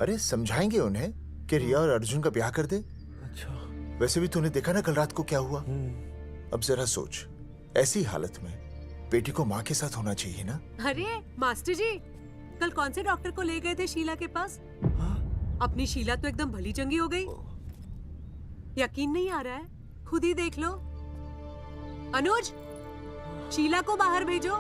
अरे समझाएंगे उन्हें कि रिया और अर्जुन का ब्याह कर दे। अच्छा वैसे भी तूने देखा ना कल रात को क्या हुआ। अब जरा सोच, ऐसी हालत में बेटी को माँ के साथ होना चाहिए ना। अरे मास्टर जी कल कौन से डॉक्टर को ले गए थे शीला के पास? अपनी शीला तो एकदम भली चंगी हो गई। यकीन नहीं आ रहा है? खुद ही देख लो। अनुज शीला को बाहर भेजो।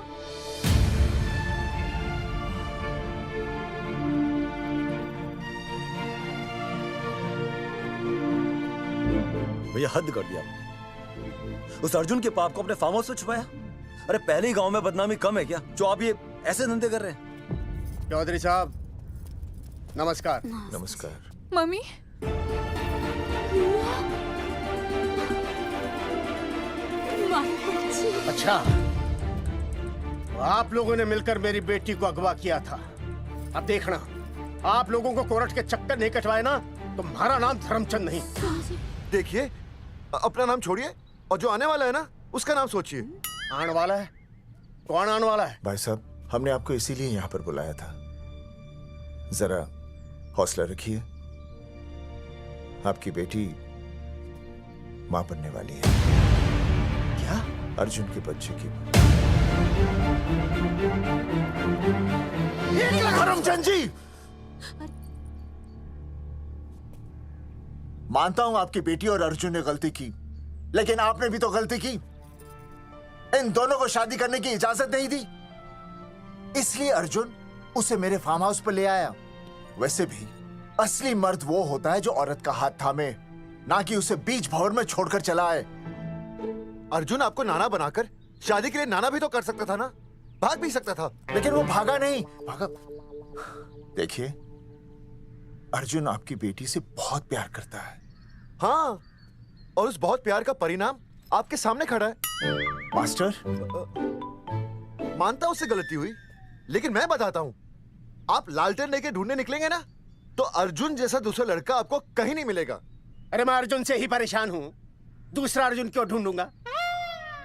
भैया हद कर दिया। उस अर्जुन के पाप को अपने फार्म हाउस में छुपाया। अरे पहले ही गांव में बदनामी कम है क्या, जो आप ये ऐसे धंधे कर रहे हैं? चौधरी साहब नमस्कार। नमस्कार। मम्मी अच्छा आप लोगों ने मिलकर मेरी बेटी को अगवा किया था। अब देखना, आप लोगों को कोर्ट के चक्कर नहीं कटवाए ना तुम्हारा नाम धर्मचंद नहीं। देखिए, अपना नाम छोड़िए और जो आने वाला है ना उसका नाम सोचिए। आने वाला है? कौन आने वाला है? भाई साहब, हमने आपको इसीलिए यहाँ पर बुलाया था। जरा हौसला रखिए, आपकी बेटी मां बनने वाली है। क्या? अर्जुन के बच्चे की। धर्मचंद जी, मानता हूं आपकी बेटी और अर्जुन ने गलती की, लेकिन आपने भी तो गलती की। इन दोनों को शादी करने की इजाजत नहीं दी, इसलिए अर्जुन उसे मेरे फार्म हाउस पर ले आया। वैसे भी असली मर्द वो होता है जो औरत का हाथ थामे, ना कि उसे बीच भंवर में छोड़कर चला आए। अर्जुन आपको नाना बनाकर शादी के लिए नाना भी तो कर सकता था ना, भाग भी सकता था। लेकिन वो भागा नहीं। भागा। देखिए, अर्जुन आपकी बेटी से बहुत प्यार करता है। हाँ, और उस बहुत प्यार का परिणाम आपके सामने खड़ा है। मास्टर, मानता उससे गलती हुई, लेकिन मैं बताता हूं, आप लालटेन लेके ढूंढने निकलेंगे ना तो अर्जुन जैसा दूसरा लड़का आपको कहीं नहीं मिलेगा। अरे मैं अर्जुन से ही परेशान हूं, दूसरा अर्जुन क्यों ढूंढूंगा?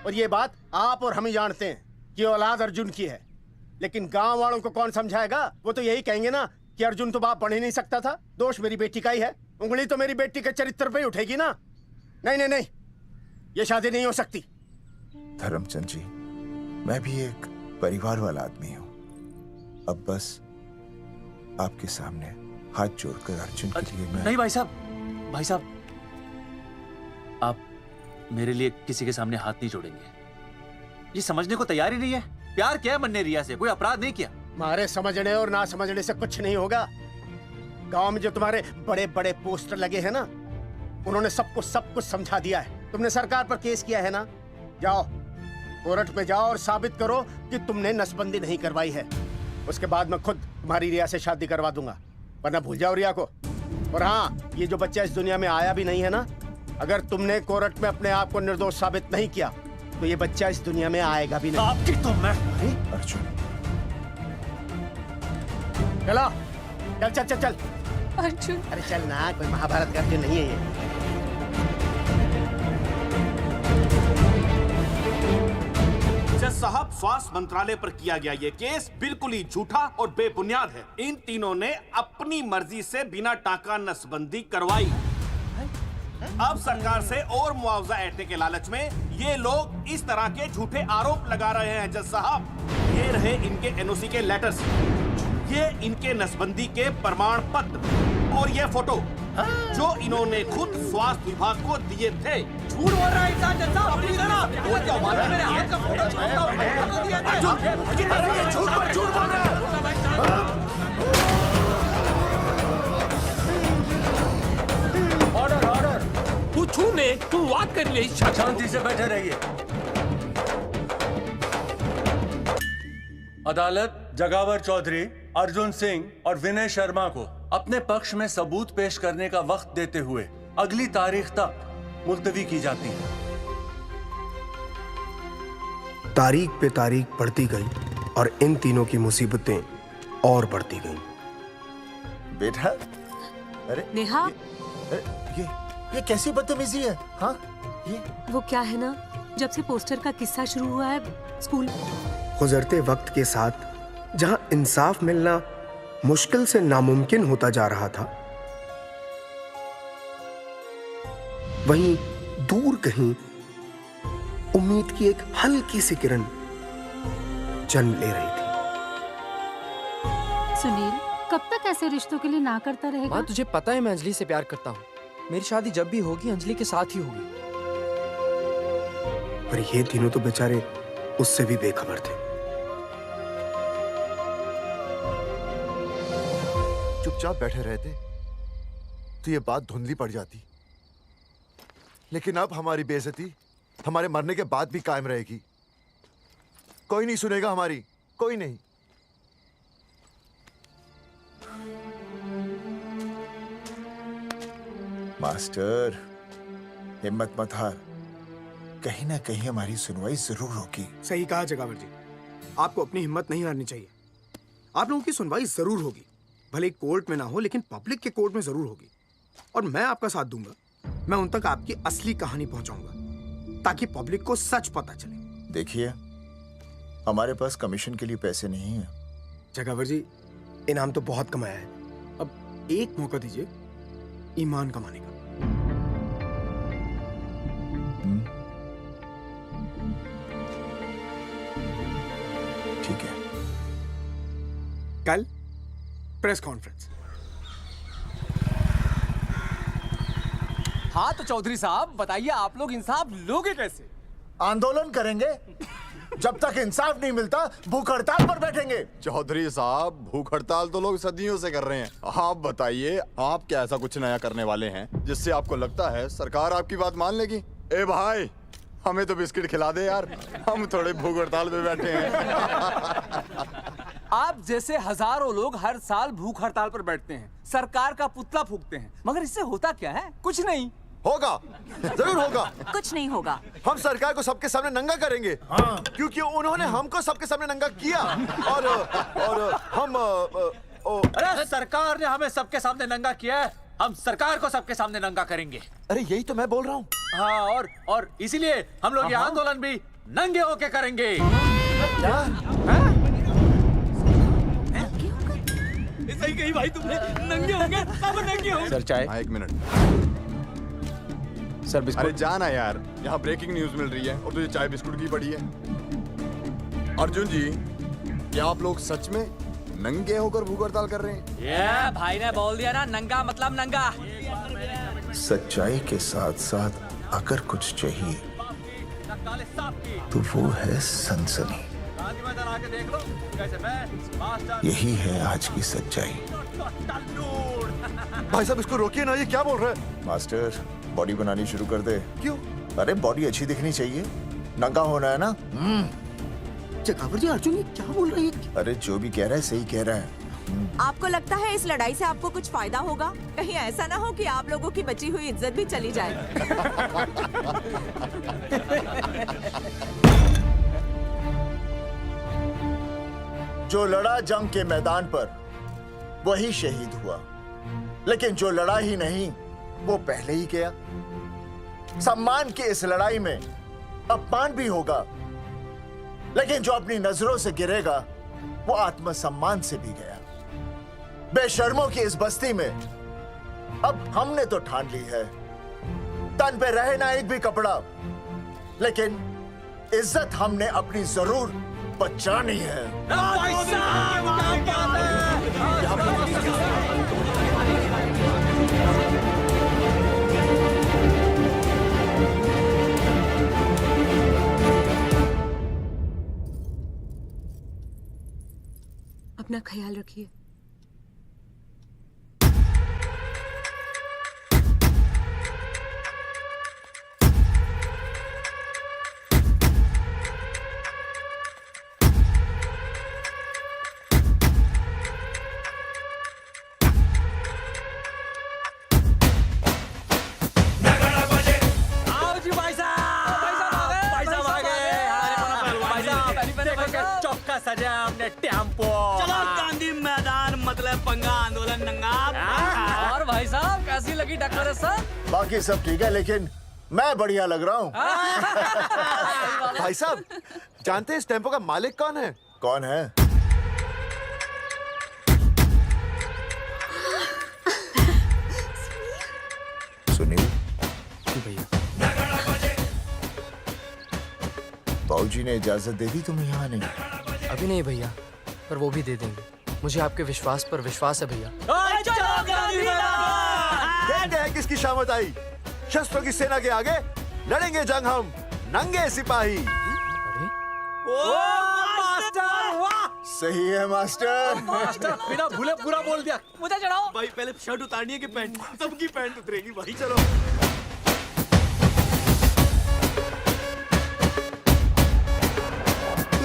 और ये बात आप और हम ही जानते हैं कि औलाद अर्जुन की है, लेकिन गांव वालों को कौन समझाएगा? वो तो यही कहेंगे ना कि अर्जुन तो बाप बन ही नहीं सकता था, दोष मेरी बेटी का ही है। उंगली तो मेरी बेटी के चरित्र पे ही उठेगी ना। नहीं नहीं नहीं, ये शादी नहीं हो सकती। धर्मचंद जी, मैं भी एक परिवार वाला आदमी हूं। अब बस आपके सामने हाथ जोड़कर अर्जुन के लिए मैं... नहीं भाई साहब, भाई साहब, आप मेरे लिए किसी के सामने हाथ नहीं जोड़ेंगे। ये समझने को तैयार ही नहीं है। प्यार किया है मन ने रिया से, कोई अपराध नहीं किया। तुम्हारे समझने और ना समझने से कुछ नहीं होगा। गांव में जो तुम्हारे बड़े बड़े पोस्टर लगे हैं ना, उन्होंने सबको सब कुछ समझा दिया है। तुमने सरकार पर केस किया है ना, जाओ कोर्ट पे जाओ और साबित करो कि तुमने नसबंदी नहीं करवाई है। उसके बाद मैं खुद तुम्हारी रिया से शादी करवा दूंगा, वरना भूल जाओ रिया को। और हाँ, ये जो बच्चा इस दुनिया में आया भी नहीं है ना, अगर तुमने कोर्ट में अपने आप को निर्दोष साबित नहीं किया तो ये बच्चा इस दुनिया में आएगा भी नहीं। आपकी तो मैं अर्जुन, चलो चल चल चल चल। अर्जुन, अरे चल ना, कोई महाभारत का अर्जुन नहीं है ये। जज साहब, स्वास्थ्य मंत्रालय पर किया गया ये केस बिल्कुल ही झूठा और बेबुनियाद है। इन तीनों ने अपनी मर्जी से बिना टाका नसबंदी करवाई। अब सरकार से और मुआवजा ऐंठने के लालच में ये लोग इस तरह के झूठे आरोप लगा रहे हैं। जज साहब, ये रहे इनके एनओसी के लेटर्स, ये इनके नसबंदी के प्रमाण पत्र और ये फोटो जो इन्होंने खुद स्वास्थ्य विभाग को दिए थे। झूठ बोल रहा है इंसान जज साहब, प्लीज ना। वो क्या मालूम मेरे हाथ का फोटो झूठ बोल रहा है। ऑर्डर ऑर्डर, तू छूने तू वाक कर ले। शांति से बैठे रहिए। अदालत जगावर चौधरी, अर्जुन सिंह और विनय शर्मा को अपने पक्ष में सबूत पेश करने का वक्त देते हुए अगली तारीख तक मुलतवी की जाती है। तारीख पे तारीख बढ़ती गई और इन तीनों की मुसीबतें और बढ़ती गईं। बेटा, अरे नेहा, ये कैसी बदतमीजी है? हाँ, ये वो क्या है ना, जब से पोस्टर का किस्सा शुरू हुआ है स्कूल, गुजरते वक्त के साथ जहां इंसाफ मिलना मुश्किल से नामुमकिन होता जा रहा था, वहीं दूर कहीं उम्मीद की एक हल्की सी किरण जन्म ले रही थी। सुनील, कब तक ऐसे रिश्तों के लिए ना करता रहेगा? माँ, तुझे पता है मैं अंजलि से प्यार करता हूँ। मेरी शादी जब भी होगी अंजलि के साथ ही होगी। पर ये तीनों तो बेचारे उससे भी बेखबर थे। चुपचाप बैठे रहते तो ये बात धुंधली पड़ जाती, लेकिन अब हमारी बेइज्जती हमारे मरने के बाद भी कायम रहेगी। कोई नहीं सुनेगा हमारी, कोई नहीं। मास्टर, हिम्मत मत हार, कहीं ना कहीं हमारी सुनवाई जरूर होगी। सही कहा जगावर जी, आपको अपनी हिम्मत नहीं हारनी चाहिए। आप लोगों की सुनवाई जरूर होगी, भले कोर्ट में ना हो लेकिन पब्लिक के कोर्ट में जरूर होगी। और मैं आपका साथ दूंगा। मैं उन तक आपकी असली कहानी पहुंचाऊंगा ताकि पब्लिक को सच पता चले। देखिए, हमारे पास कमीशन के लिए पैसे नहीं है। जगावर जी, इनाम तो बहुत कमाया है, अब एक मौका दीजिए ईमान कमाने का। ठीक है। कल प्रेस कॉन्फ्रेंस। हाँ तो चौधरी साहब बताइए, आप लोग इंसाफ लोगे कैसे? आंदोलन करेंगे। जब तक इंसाफ नहीं मिलता भूख हड़ताल पर बैठेंगे। चौधरी साहब, भूख हड़ताल तो लोग सदियों से कर रहे हैं। आप बताइए, आप क्या ऐसा कुछ नया करने वाले हैं जिससे आपको लगता है सरकार आपकी बात मान लेगी? ए भाई, हमें तो बिस्किट खिला दे यार, हम थोड़े भूख हड़ताल पे बैठे हैं। आप जैसे हजारों लोग हर साल भूख हड़ताल पर बैठते हैं, सरकार का पुतला फूंकते हैं, मगर इससे होता क्या है? कुछ नहीं होगा, जरूर होगा। कुछ नहीं होगा। हम सरकार को सबके सामने नंगा करेंगे। हाँ। क्योंकि उन्होंने हमको सबके सामने नंगा किया और हम अरे सरकार ने हमें सबके सामने नंगा किया है, हम सरकार को सबके सामने नंगा करेंगे। अरे यही तो मैं बोल रहा हूँ। हाँ, और इसीलिए हम लोग ये आंदोलन भी नंगे होके करेंगे। सही कही भाई तुमने, नंगे होंगे, अब नंगे होंगे। सर चाय। हाँ, 1 मिनट सर। बिस्कुट। अरे जाना यार, यहाँ ब्रेकिंग न्यूज मिल रही है और तुझे चाय बिस्कुट की पड़ी है। अर्जुन जी, क्या आप लोग सच में नंगे होकर भूख हड़ताल कर रहे हैं? ये भाई ने बोल दिया ना, नंगा मतलब नंगा। सच्चाई के साथ साथ अगर कुछ चाहिए तो वो है सनसनी। यही है आज की सच्चाई। भाई साहब, इसको रोकिए ना, ये क्या बोल रहा है? मास्टर, बॉडी बनानी शुरू कर दे। क्यों? अरे बॉडी अच्छी दिखनी चाहिए, नंगा होना है ना। जगावर जी, अर्जुन ये क्या बोल रही है? अरे जो भी कह रहा है सही कह रहा है। आपको लगता है इस लड़ाई से आपको कुछ फायदा होगा? कहीं ऐसा ना हो कि आप लोगों की बची हुई इज्जत भी चली जाए। जो लड़ा जंग के मैदान पर वही शहीद हुआ, लेकिन जो लड़ा ही नहीं वो पहले ही गया। सम्मान की इस लड़ाई में अपमान भी होगा, लेकिन जो अपनी नजरों से गिरेगा वो आत्मसम्मान से भी गया। बेशर्मों की इस बस्ती में अब हमने तो ठान ली है, तन पे रहे ना एक भी कपड़ा, लेकिन इज्जत हमने अपनी जरूर बचानी है। अपना ख्याल रखिए। सजा हमने टेम्पो। चलो गांधी मैदान, मतलब पंगा आंदोलन नंगा। और भाई साहब कैसी लगी टक्कर है सर? बाकी सब ठीक है, लेकिन मैं बढ़िया लग रहा हूँ। भाई साहब, जानते हैं इस टेम्पो का मालिक कौन है? कौन है? सुनील। भैया, बाबूजी ने इजाजत दे दी तुम्हें यहाँ आने? अभी नहीं भैया, पर वो भी दे देंगे। मुझे आपके विश्वास पर विश्वास है भैया। देखते हैं किसकी शामत आई। शस्त्रों की सेना के आगे लड़ेंगे जंग हम, नंगे सिपाही। सही है मास्टर। मास्टर बिना भूले पूरा बोल दिया। मुझे चढ़ाओ भाई, पहले शर्ट उतारनी है कि पैंट? सबकी पैंट उतरेगी भाई। चलो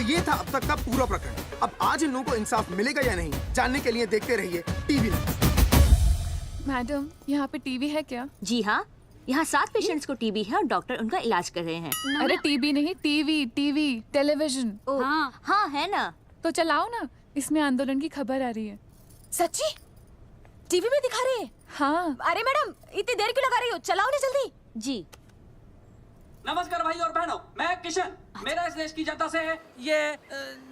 ये था अब तक का पूरा प्रकरण। अब आज इन लोगों को इंसाफ मिलेगा या नहीं, जानने के लिए देखते रहिए टीवी न्यूज़। मैडम, यहाँ पे टीवी है क्या? जी हाँ, यहाँ 7 पेशेंट्स को टीबी है और डॉक्टर उनका इलाज कर रहे हैं। अरे टीबी नहीं, टीवी, टेलीविजन। हाँ हाँ है ना। तो चलाओ ना, इसमें आंदोलन की खबर आ रही है। सच्ची? टीवी में दिखा रहे हैं? हाँ। अरे मैडम इतनी देर क्यों लगा रही हो, चलाओ ना जल्दी। जी नमस्कार भाई और बहनों, मैं किशन। मेरा इस देश की जनता से ये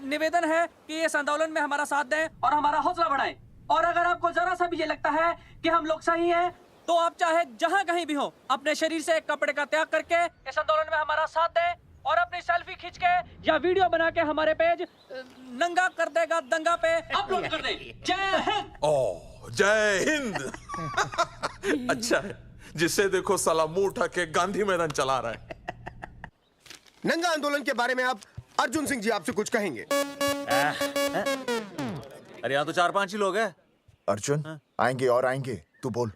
निवेदन है कि इस आंदोलन में हमारा साथ दें और हमारा हौसला बढ़ाएं। और अगर आपको जरा सा भी ये लगता है कि हम लोग सही हैं, तो आप चाहे जहाँ कहीं भी हो अपने शरीर से एक कपड़े का त्याग करके इस आंदोलन में हमारा साथ दें और अपनी सेल्फी खींच के या वीडियो बना के हमारे पेज नंगा कर देगा दंगा पे अपलोड कर दें। जय हिंद। ओह जय हिंद। अच्छा है, जिसे देखो साला मुंह उठा के गांधी मैदान चला रहा है। नंगा आंदोलन के बारे में आप अर्जुन सिंह जी आपसे कुछ कहेंगे। अरे यहाँ तो 4-5 ही लोग हैं। अर्जुन आएंगे और आएंगे, तू बोल।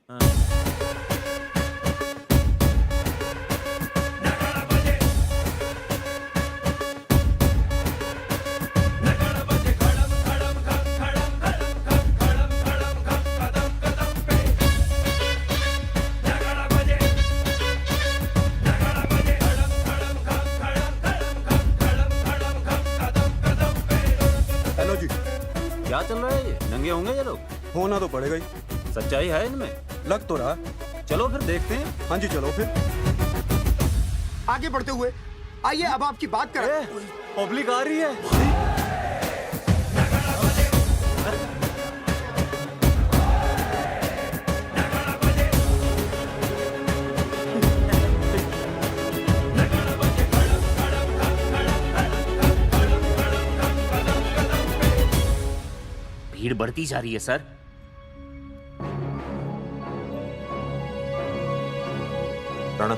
हेलो जी, क्या चल रहा है ये? नंगे होंगे ये लोग? होना तो पड़ेगा ही। सच्चाई है इनमें? लग तो रहा। चलो फिर देखते हैं। हाँ जी चलो फिर आगे बढ़ते हुए आइए अब आपकी बात करें। पब्लिक आ रही है। भीड़ बढ़ती जा रही है सर। राणा,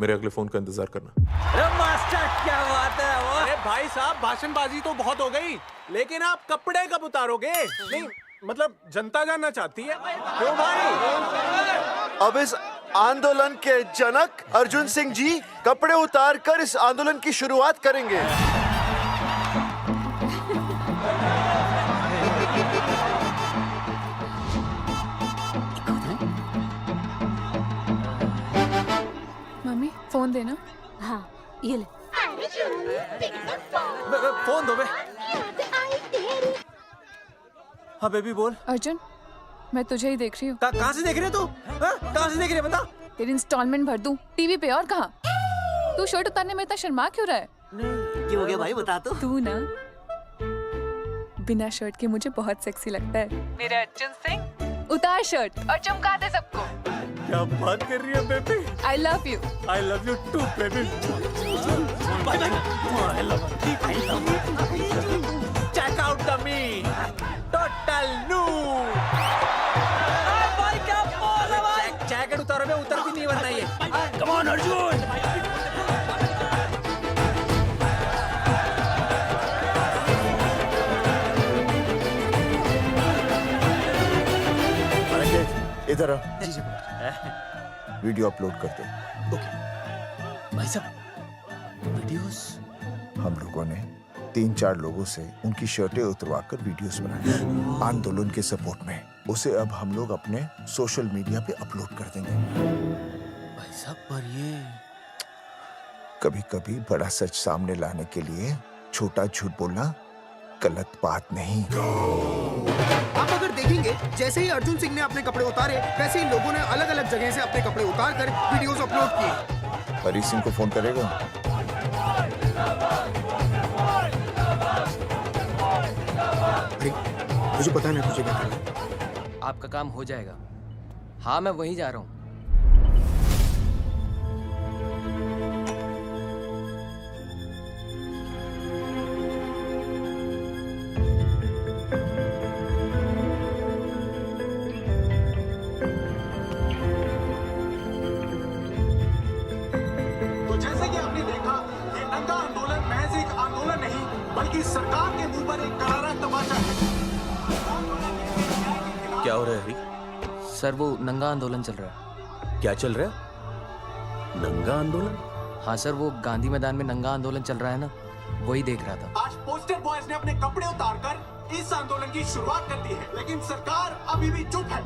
मेरे अगले फोन का इंतजार करना। अरे मास्टर क्या बात है वो। अरे भाई साहब, भाषणबाजी तो बहुत हो गई, लेकिन आप कपड़े कब उतारोगे? नहीं मतलब जनता जानना चाहती है। क्यों भाई? अब इस आंदोलन के जनक अर्जुन सिंह जी कपड़े उतार कर इस आंदोलन की शुरुआत करेंगे। मम्मी फोन देना। हाँ ये ले। फोन दो बे। हाँ बेबी बोल। अर्जुन मैं तुझे ही देख रही हूँ। कहाँ से देख रही है तू? कहाँ से देख रही है बता? तेरी इंस्टॉलमेंट भर दूं टीवी पे और कहाँ? तू शर्ट उतारने में इतना शर्मा क्यों रहा है? क्या हो गया भाई, बता तो। तू ना बिना शर्ट के मुझे बहुत सेक्सी लगता है। मेरे अर्जुन सिंह उतार शर्ट और चमका दे सबको। क्या बात कर रही है baby? I love you. I love you too baby. Bye bye. I love you। Check out the me, total new। भाई क्या बोल है भाई? जैकेट उतारो बे, उतर भी नहीं वरना ये। Come on Arjun. इधर आ। वीडियो अपलोड कर दो। भाई साहब वीडियोस? हम लोगों ने 3-4 लोगों से उनकी शर्टें उतरवाकर वीडियोस बनाए आंदोलन के सपोर्ट में। उसे अब हम लोग अपने सोशल मीडिया पे अपलोड कर देंगे। भाई साहब पर ये कभी-कभी बड़ा सच सामने लाने के लिए छोटा झूठ बोलना गलत बात नहीं। आप अगर देखेंगे जैसे ही अर्जुन सिंह ने अपने कपड़े उतारे, वैसे ही लोगों ने अलग अलग जगह से अपने कपड़े उतार कर वीडियोस अपलोड किए। हरी सिंह को फोन करेगा? मुझे पता नहीं मुझे क्या करना है। आपका काम हो जाएगा। हाँ मैं वहीं जा रहा हूँ। तो जैसे कि आपने देखा, ये नंगा आंदोलन महज एक आंदोलन नहीं, बल्कि सरकार के मुंह पर एक करारा तमाचा है। क्या हो रहा है हरी? सर वो नंगा आंदोलन चल रहा है। क्या चल रहा है? नंगा आंदोलन? हाँ सर वो गांधी मैदान में नंगा आंदोलन चल रहा है ना, वही देख रहा था। आज पोस्टर बॉयज ने अपने कपड़े उतारकर इस आंदोलन की शुरुआत कर दी है, लेकिन सरकार अभी भी चुप है।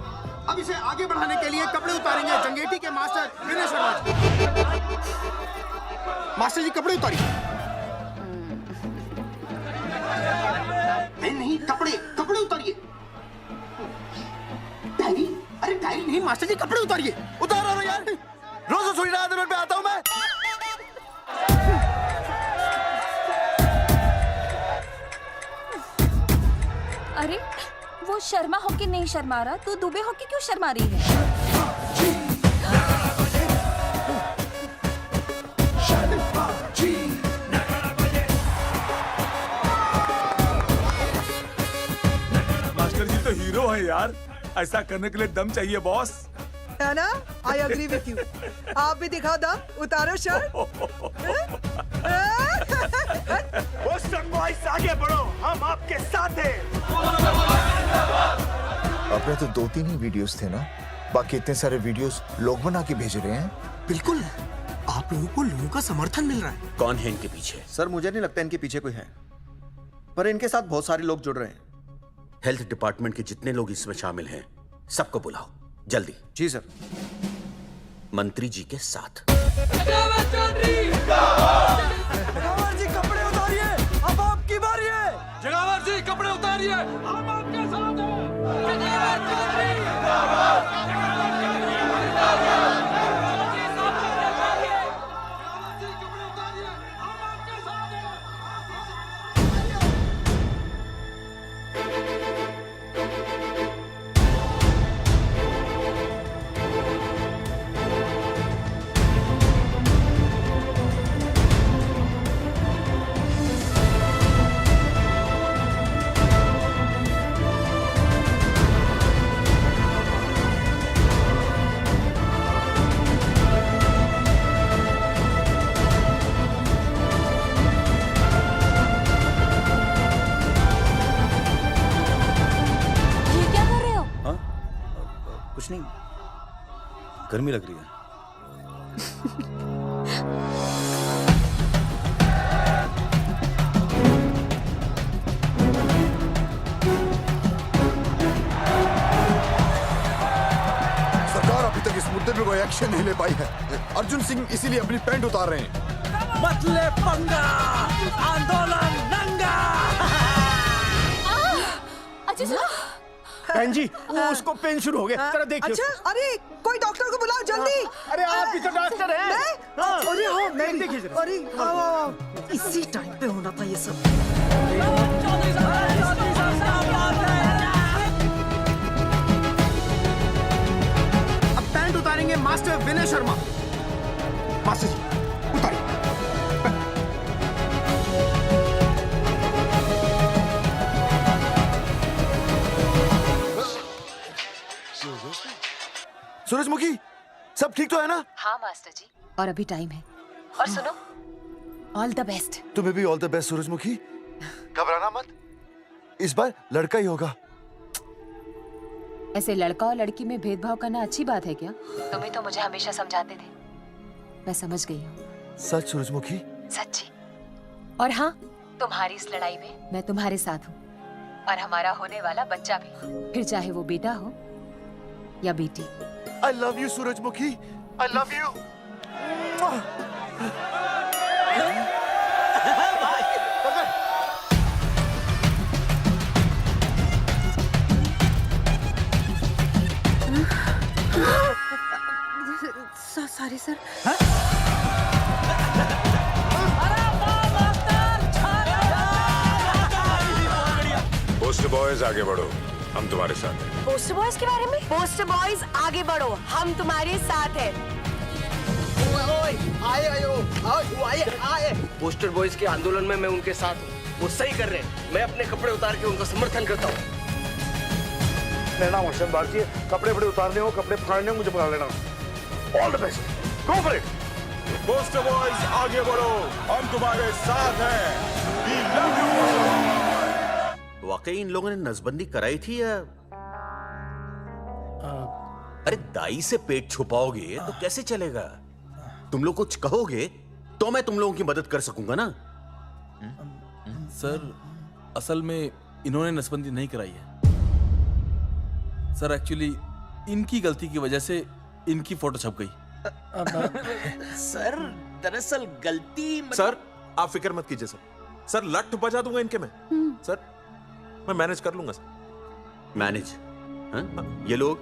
अब इसे आगे बढ़ाने के लिए कपड़े उतारेंगे जंगेटी के मास्टर विनय शर्मा। मास्टर जी कपड़े उतारिए। नहीं कपड़े कपड़े उतारिए। डैडी मास्टर जी कपड़े उतारिए। उतारो ना यार, रोज थोड़ी ना आधे मिनट पे आता हूँ मैं। अरे वो शर्मा होके नहीं शर्मा रहा, तू दुबे होके क्यों शर्मा रही है? मास्टर जी तो हीरो है यार, ऐसा करने के लिए दम चाहिए बॉस। है ना? I agree with you. आप भी दिखाओ दम, उतारो शर्ट। बॉयज आगे बढ़ो, हम आपके साथ हैं। अपने तो 2-3 ही वीडियोस थे ना, बाकी इतने सारे वीडियोस लोग बना के भेज रहे हैं। बिल्कुल, आप लोगों को लोगों का समर्थन मिल रहा है। कौन है इनके पीछे? सर मुझे नहीं लगता इनके पीछे कोई है, पर इनके साथ बहुत सारे लोग जुड़ रहे हैं। हेल्थ डिपार्टमेंट के जितने लोग इसमें शामिल हैं, सबको बुलाओ जल्दी। जी सर। मंत्री जी के साथ। जगावर जी कपड़े उतारिए, अब आपकी बारी है। जगावर जी कपड़े उतारिए, हम आपके साथ हैं। कुछ नहीं, गर्मी लग रही है। सरकार अभी तक इस मुद्दे पे कोई एक्शन नहीं ले पाई है। अर्जुन सिंह इसीलिए अपनी पैंट उतार रहे हैं। मत ले पंगा, आंदोलन नंगा। बहन जी, वो उसको पेन शुरू हो गया, जरा देखिए। अच्छा, अरे कोई डॉक्टर को बुलाओ जल्दी। अरे आप भी तो डॉक्टर हैं। अरे हाँ, मैं देखिए जरा। अरे आओ, इसी टाइम पे होना था ये सब। अब पैंट उतारेंगे मास्टर विनय शर्मा। मास्टर जी उतारिए। सूरजमुखी, सब ठीक तो है ना? हाँ मास्टर जी, और अभी टाइम है। और सुनो, ऑल द बेस्ट। तुम्हें भी ऑल द बेस्ट सूरजमुखी। घबराना मत, इस बार लड़का ही होगा। ऐसे लड़का और लड़की में भेदभाव करना अच्छी बात है क्या? तुम ही तो मुझे हमेशा समझाते थे। मैं समझ गई हूँ। सच सूरजमुखी? सच्ची। और हाँ, तुम्हारी इस लड़ाई में मैं तुम्हारे साथ हूँ, और हमारा होने वाला बच्चा भी, फिर चाहे वो बेटा हो या बेटी। I love you, सूरजमुखी। I love you. Sorry sir. Post boys आगे बढ़ो, हम तुम्हारे साथ हैं। पोस्टर बॉयज के बारे में? पोस्टर बॉयज आगे बढ़ो, हम तुम्हारे साथ हैं। आए। पोस्टर बॉयज के आंदोलन में मैं उनके साथ हूँ, वो सही कर रहे हैं। मैं अपने कपड़े उतार के उनका समर्थन करता हूँ। मेरा नाम हर्षद भारती है। कपड़े उतारने हो, कपड़े फाड़ने हो, मुझे पकड़ लेना। All the best, go for it. Post boys आगे बढ़ो, हम तुम्हारे साथ हैं। We love you। वाकई इन लोगों ने नसबंदी कराई थी या? अरे दाई से पेट छुपाओगे तो कैसे चलेगा? तुम लोग कुछ कहोगे तो मैं तुम लोगों की मदद कर सकूंगा ना। सर, असल में इन्होंने नसबंदी नहीं कराई है सर। एक्चुअली इनकी गलती की वजह से इनकी फोटो छप गई। सर दरअसल गलती सर आप फिक्र मत कीजिए सर। सर लट बजा दूंगा इनके में। सर मैं मैनेज कर लूंगा सर। मैनेज? हाँ? ये लोग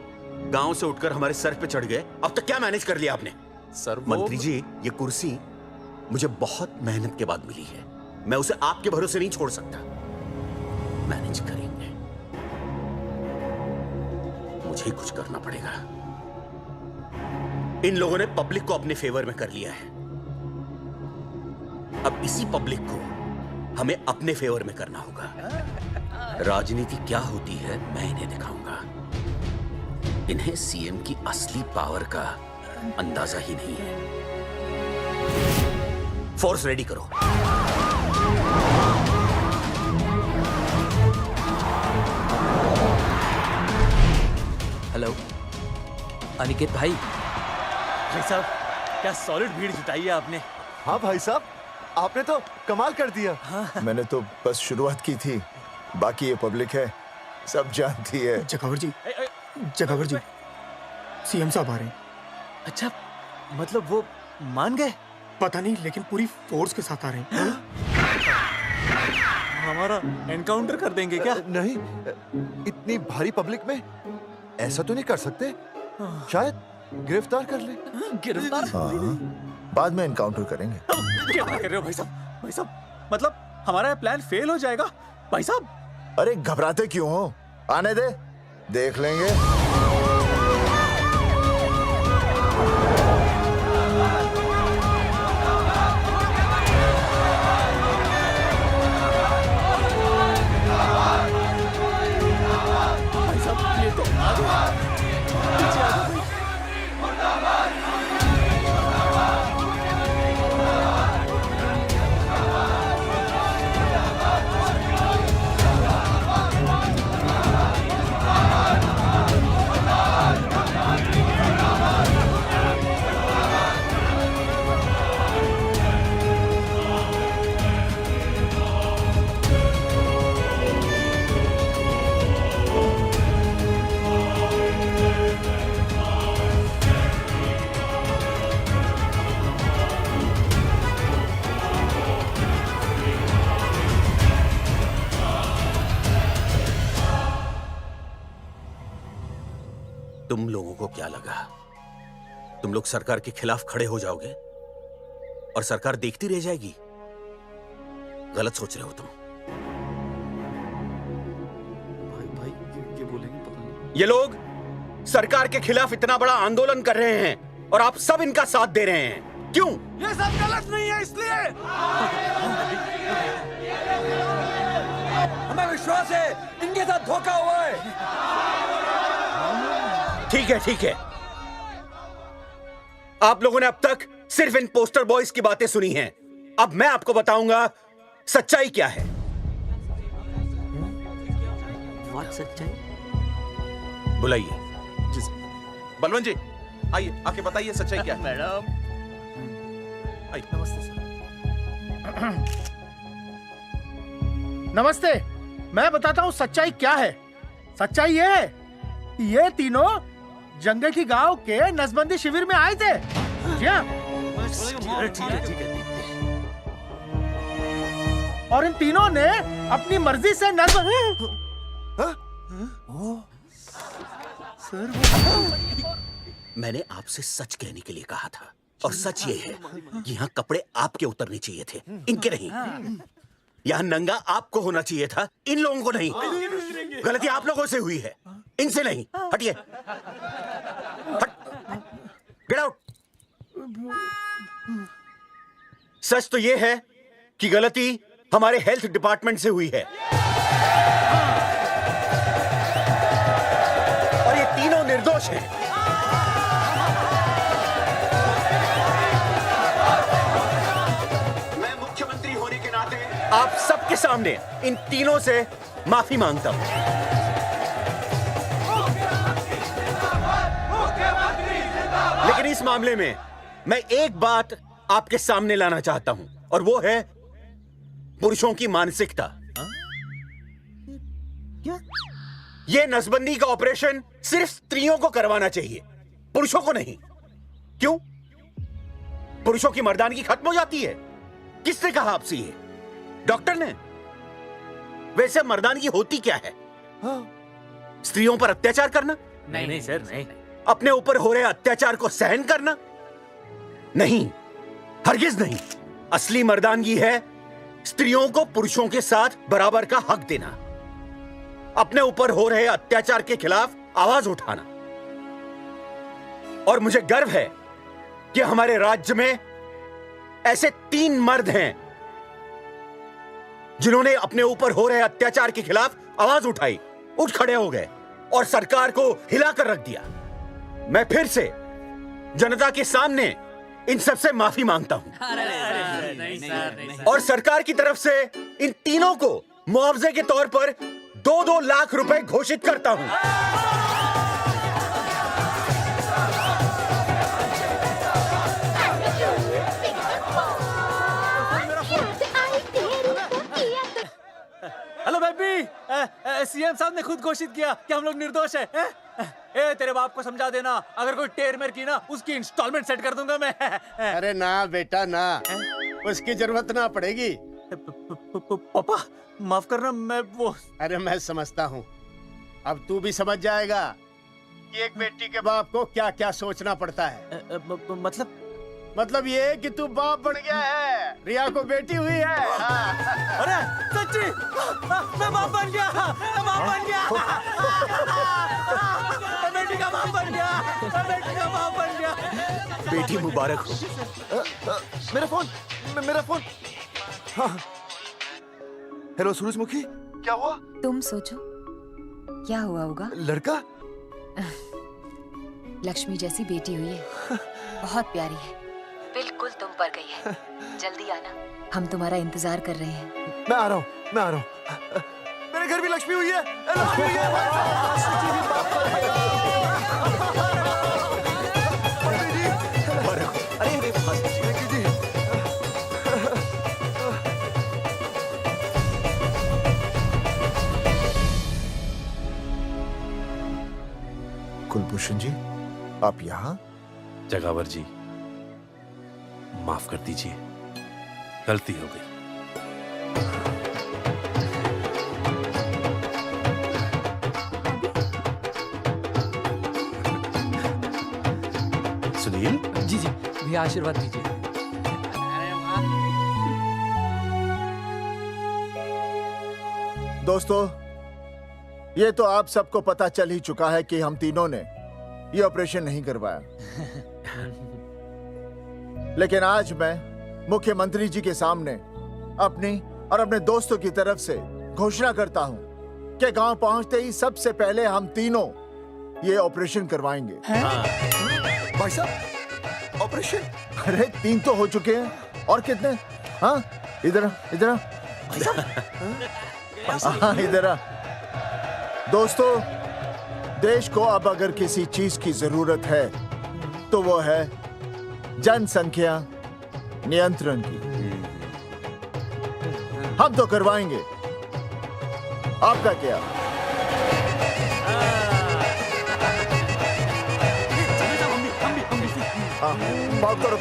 गांव से उठकर हमारे सर पे चढ़ गए। अब तक क्या मैनेज कर लिया आपने? सर मंत्री जी, ये कुर्सी मुझे बहुत मेहनत के बाद मिली है। मैं उसे आपके भरोसे नहीं छोड़ सकता। मैनेज करेंगे, मुझे ही कुछ करना पड़ेगा। इन लोगों ने पब्लिक को अपने फेवर में कर लिया है। अब इसी पब्लिक को हमें अपने फेवर में करना होगा। राजनीति क्या होती है मैं इन्हें दिखाऊंगा। इन्हें सीएम की असली पावर का अंदाजा ही नहीं है। फोर्स रेडी करो। हेलो अनिकेत भाई। भाई साहब क्या सॉलिड भीड़ जुटाई है आपने। हाँ भाई साहब, आपने तो कमाल कर दिया। मैंने तो बस शुरुआत की थी, बाकी ये पब्लिक है, सब जानती है। जगावर जी, जगावर जी, सीएम साहब आ रहे हैं। अच्छा, मतलब वो मान गए? पता नहीं, लेकिन पूरी फोर्स के साथ आ रहे हैं। हमारा एनकाउंटर कर देंगे क्या? नहीं, इतनी भारी पब्लिक में ऐसा तो नहीं कर सकते। शायद गिरफ्तार कर ले। गिरफ्तार? हाँ, बाद में एनकाउंटर करेंगे। क्या बात कर रहे हो भाई साहब? भाई साहब मतलब हमारा प्लान फेल हो जाएगा भाई साहब? अरे घबराते क्यों हो? आने दे, देख लेंगे। भाई साहब ये तो आ गया। पीछे आ जाओ भाई। तुम लोगों को क्या लगा तुम लोग सरकार के खिलाफ खड़े हो जाओगे और सरकार देखती रह जाएगी? गलत सोच रहे हो तुम। भाई ये बोलेंगे पता नहीं। ये लोग सरकार के खिलाफ इतना बड़ा आंदोलन कर रहे हैं और आप सब इनका साथ दे रहे हैं। क्यों? ये सब गलत नहीं है इसलिए। हमें विश्वास है इनके साथ धोखा हुआ है। ठीक है, ठीक है। आप लोगों ने अब तक सिर्फ इन पोस्टर बॉयज की बातें सुनी हैं। अब मैं आपको बताऊंगा सच्चाई क्या है। व्हाट सच्चाई? बुलाइए। बलवंत जी आइए, आके बताइए सच्चाई क्या है। मैडम नमस्ते सर। नमस्ते, मैं बताता हूँ सच्चाई क्या है। सच्चाई ये है कि ये तीनों जंगेठी गांव के नसबंदी शिविर में आए थे। जी हाँ। ठीक है। और इन तीनों ने अपनी मर्जी से मैंने आपसे सच कहने के लिए कहा था और सच ये है कि यहाँ कपड़े आपके उतरने चाहिए थे, इनके नहीं। यहाँ नंगा आपको होना चाहिए था, इन लोगों को नहीं। गलती आप लोगों से हुई है, इनसे नहीं। हटिए, गेट आउट। सच तो ये है कि गलती हमारे हेल्थ डिपार्टमेंट से हुई है और ये तीनों निर्दोष हैं। मैं मुख्यमंत्री होने के नाते आप सबके सामने इन तीनों से माफी मांगता हूं। लेकिन इस मामले में मैं एक बात आपके सामने लाना चाहता हूं और वो है पुरुषों की मानसिकता। ये नसबंदी का ऑपरेशन सिर्फ स्त्रियों को करवाना चाहिए, पुरुषों को नहीं। क्यों? पुरुषों की मर्दानगी खत्म हो जाती है? किसने कहा आपसे ये? डॉक्टर ने? वैसे मर्दानगी होती क्या है? स्त्रियों पर अत्याचार करना, नहीं नहीं सर नहीं। अपने ऊपर हो रहे अत्याचार को सहन करना? नहीं, हरगिज नहीं। असली मर्दानगी है स्त्रियों को पुरुषों के साथ बराबर का हक देना, अपने ऊपर हो रहे अत्याचार के खिलाफ आवाज उठाना। और मुझे गर्व है कि हमारे राज्य में ऐसे 3 मर्द हैं जिन्होंने अपने ऊपर हो रहे अत्याचार के खिलाफ आवाज उठाई, उठ खड़े हो गए और सरकार को हिलाकर रख दिया। मैं फिर से जनता के सामने इन सबसे माफी मांगता हूं और सरकार की तरफ से इन तीनों को मुआवजे के तौर पर 2-2 लाख रुपए घोषित करता हूं। हेलो बेबी, सीएम साहब ने खुद घोषित किया कि हम लोग निर्दोष हैं। ए तेरे बाप को समझा देना, अगर कोई टेर मेर की ना उसकी इंस्टॉलमेंट सेट कर दूंगा मैं। अरे ना बेटा ना, उसकी जरूरत ना पड़ेगी। पापा माफ करना, मैं वो। अरे मैं समझता हूँ, अब तू भी समझ जाएगा कि एक बेटी के बाप को क्या क्या सोचना पड़ता है। मतलब ये कि तू बाप बन गया है, रिया को बेटी हुई है। अरे सच्ची, मैं बाप बन गया, मैं बाप बन गया, मैं बेटी का बाप बन गया, मैं बेटी का बाप बन गया। बेटी मुबारक हो। मेरा फोन। हाँ। हेलो सूरजमुखी, क्या हुआ? तुम सोचो क्या हुआ होगा। लड़का? लक्ष्मी जैसी बेटी हुई है, बहुत प्यारी है, बिल्कुल तुम पर गई है। जल्दी आना, हम तुम्हारा इंतजार कर रहे हैं। मैं आ रहा हूँ। मेरे घर भी लक्ष्मी हुई है। कुलभूषण जी, आप यहाँ? जगावर जी, माफ कर दीजिए, गलती हो गई। सुनील जी जी भैया, आशीर्वाद दीजिए। दोस्तों, ये तो आप सबको पता चल ही चुका है कि हम तीनों ने ये ऑपरेशन नहीं करवाया। लेकिन आज मैं मुख्यमंत्री जी के सामने अपनी और अपने दोस्तों की तरफ से घोषणा करता हूं कि गांव पहुंचते ही सबसे पहले हम तीनों ये ऑपरेशन करवाएंगे। भाई साहब, ऑपरेशन? अरे 3 तो हो चुके हैं, और कितने? हाँ, इधर इधर। दोस्तों, देश को अब अगर किसी चीज की जरूरत है तो वो है जनसंख्या नियंत्रण की। हम तो करवाएंगे, आपका क्या? पाउट करो।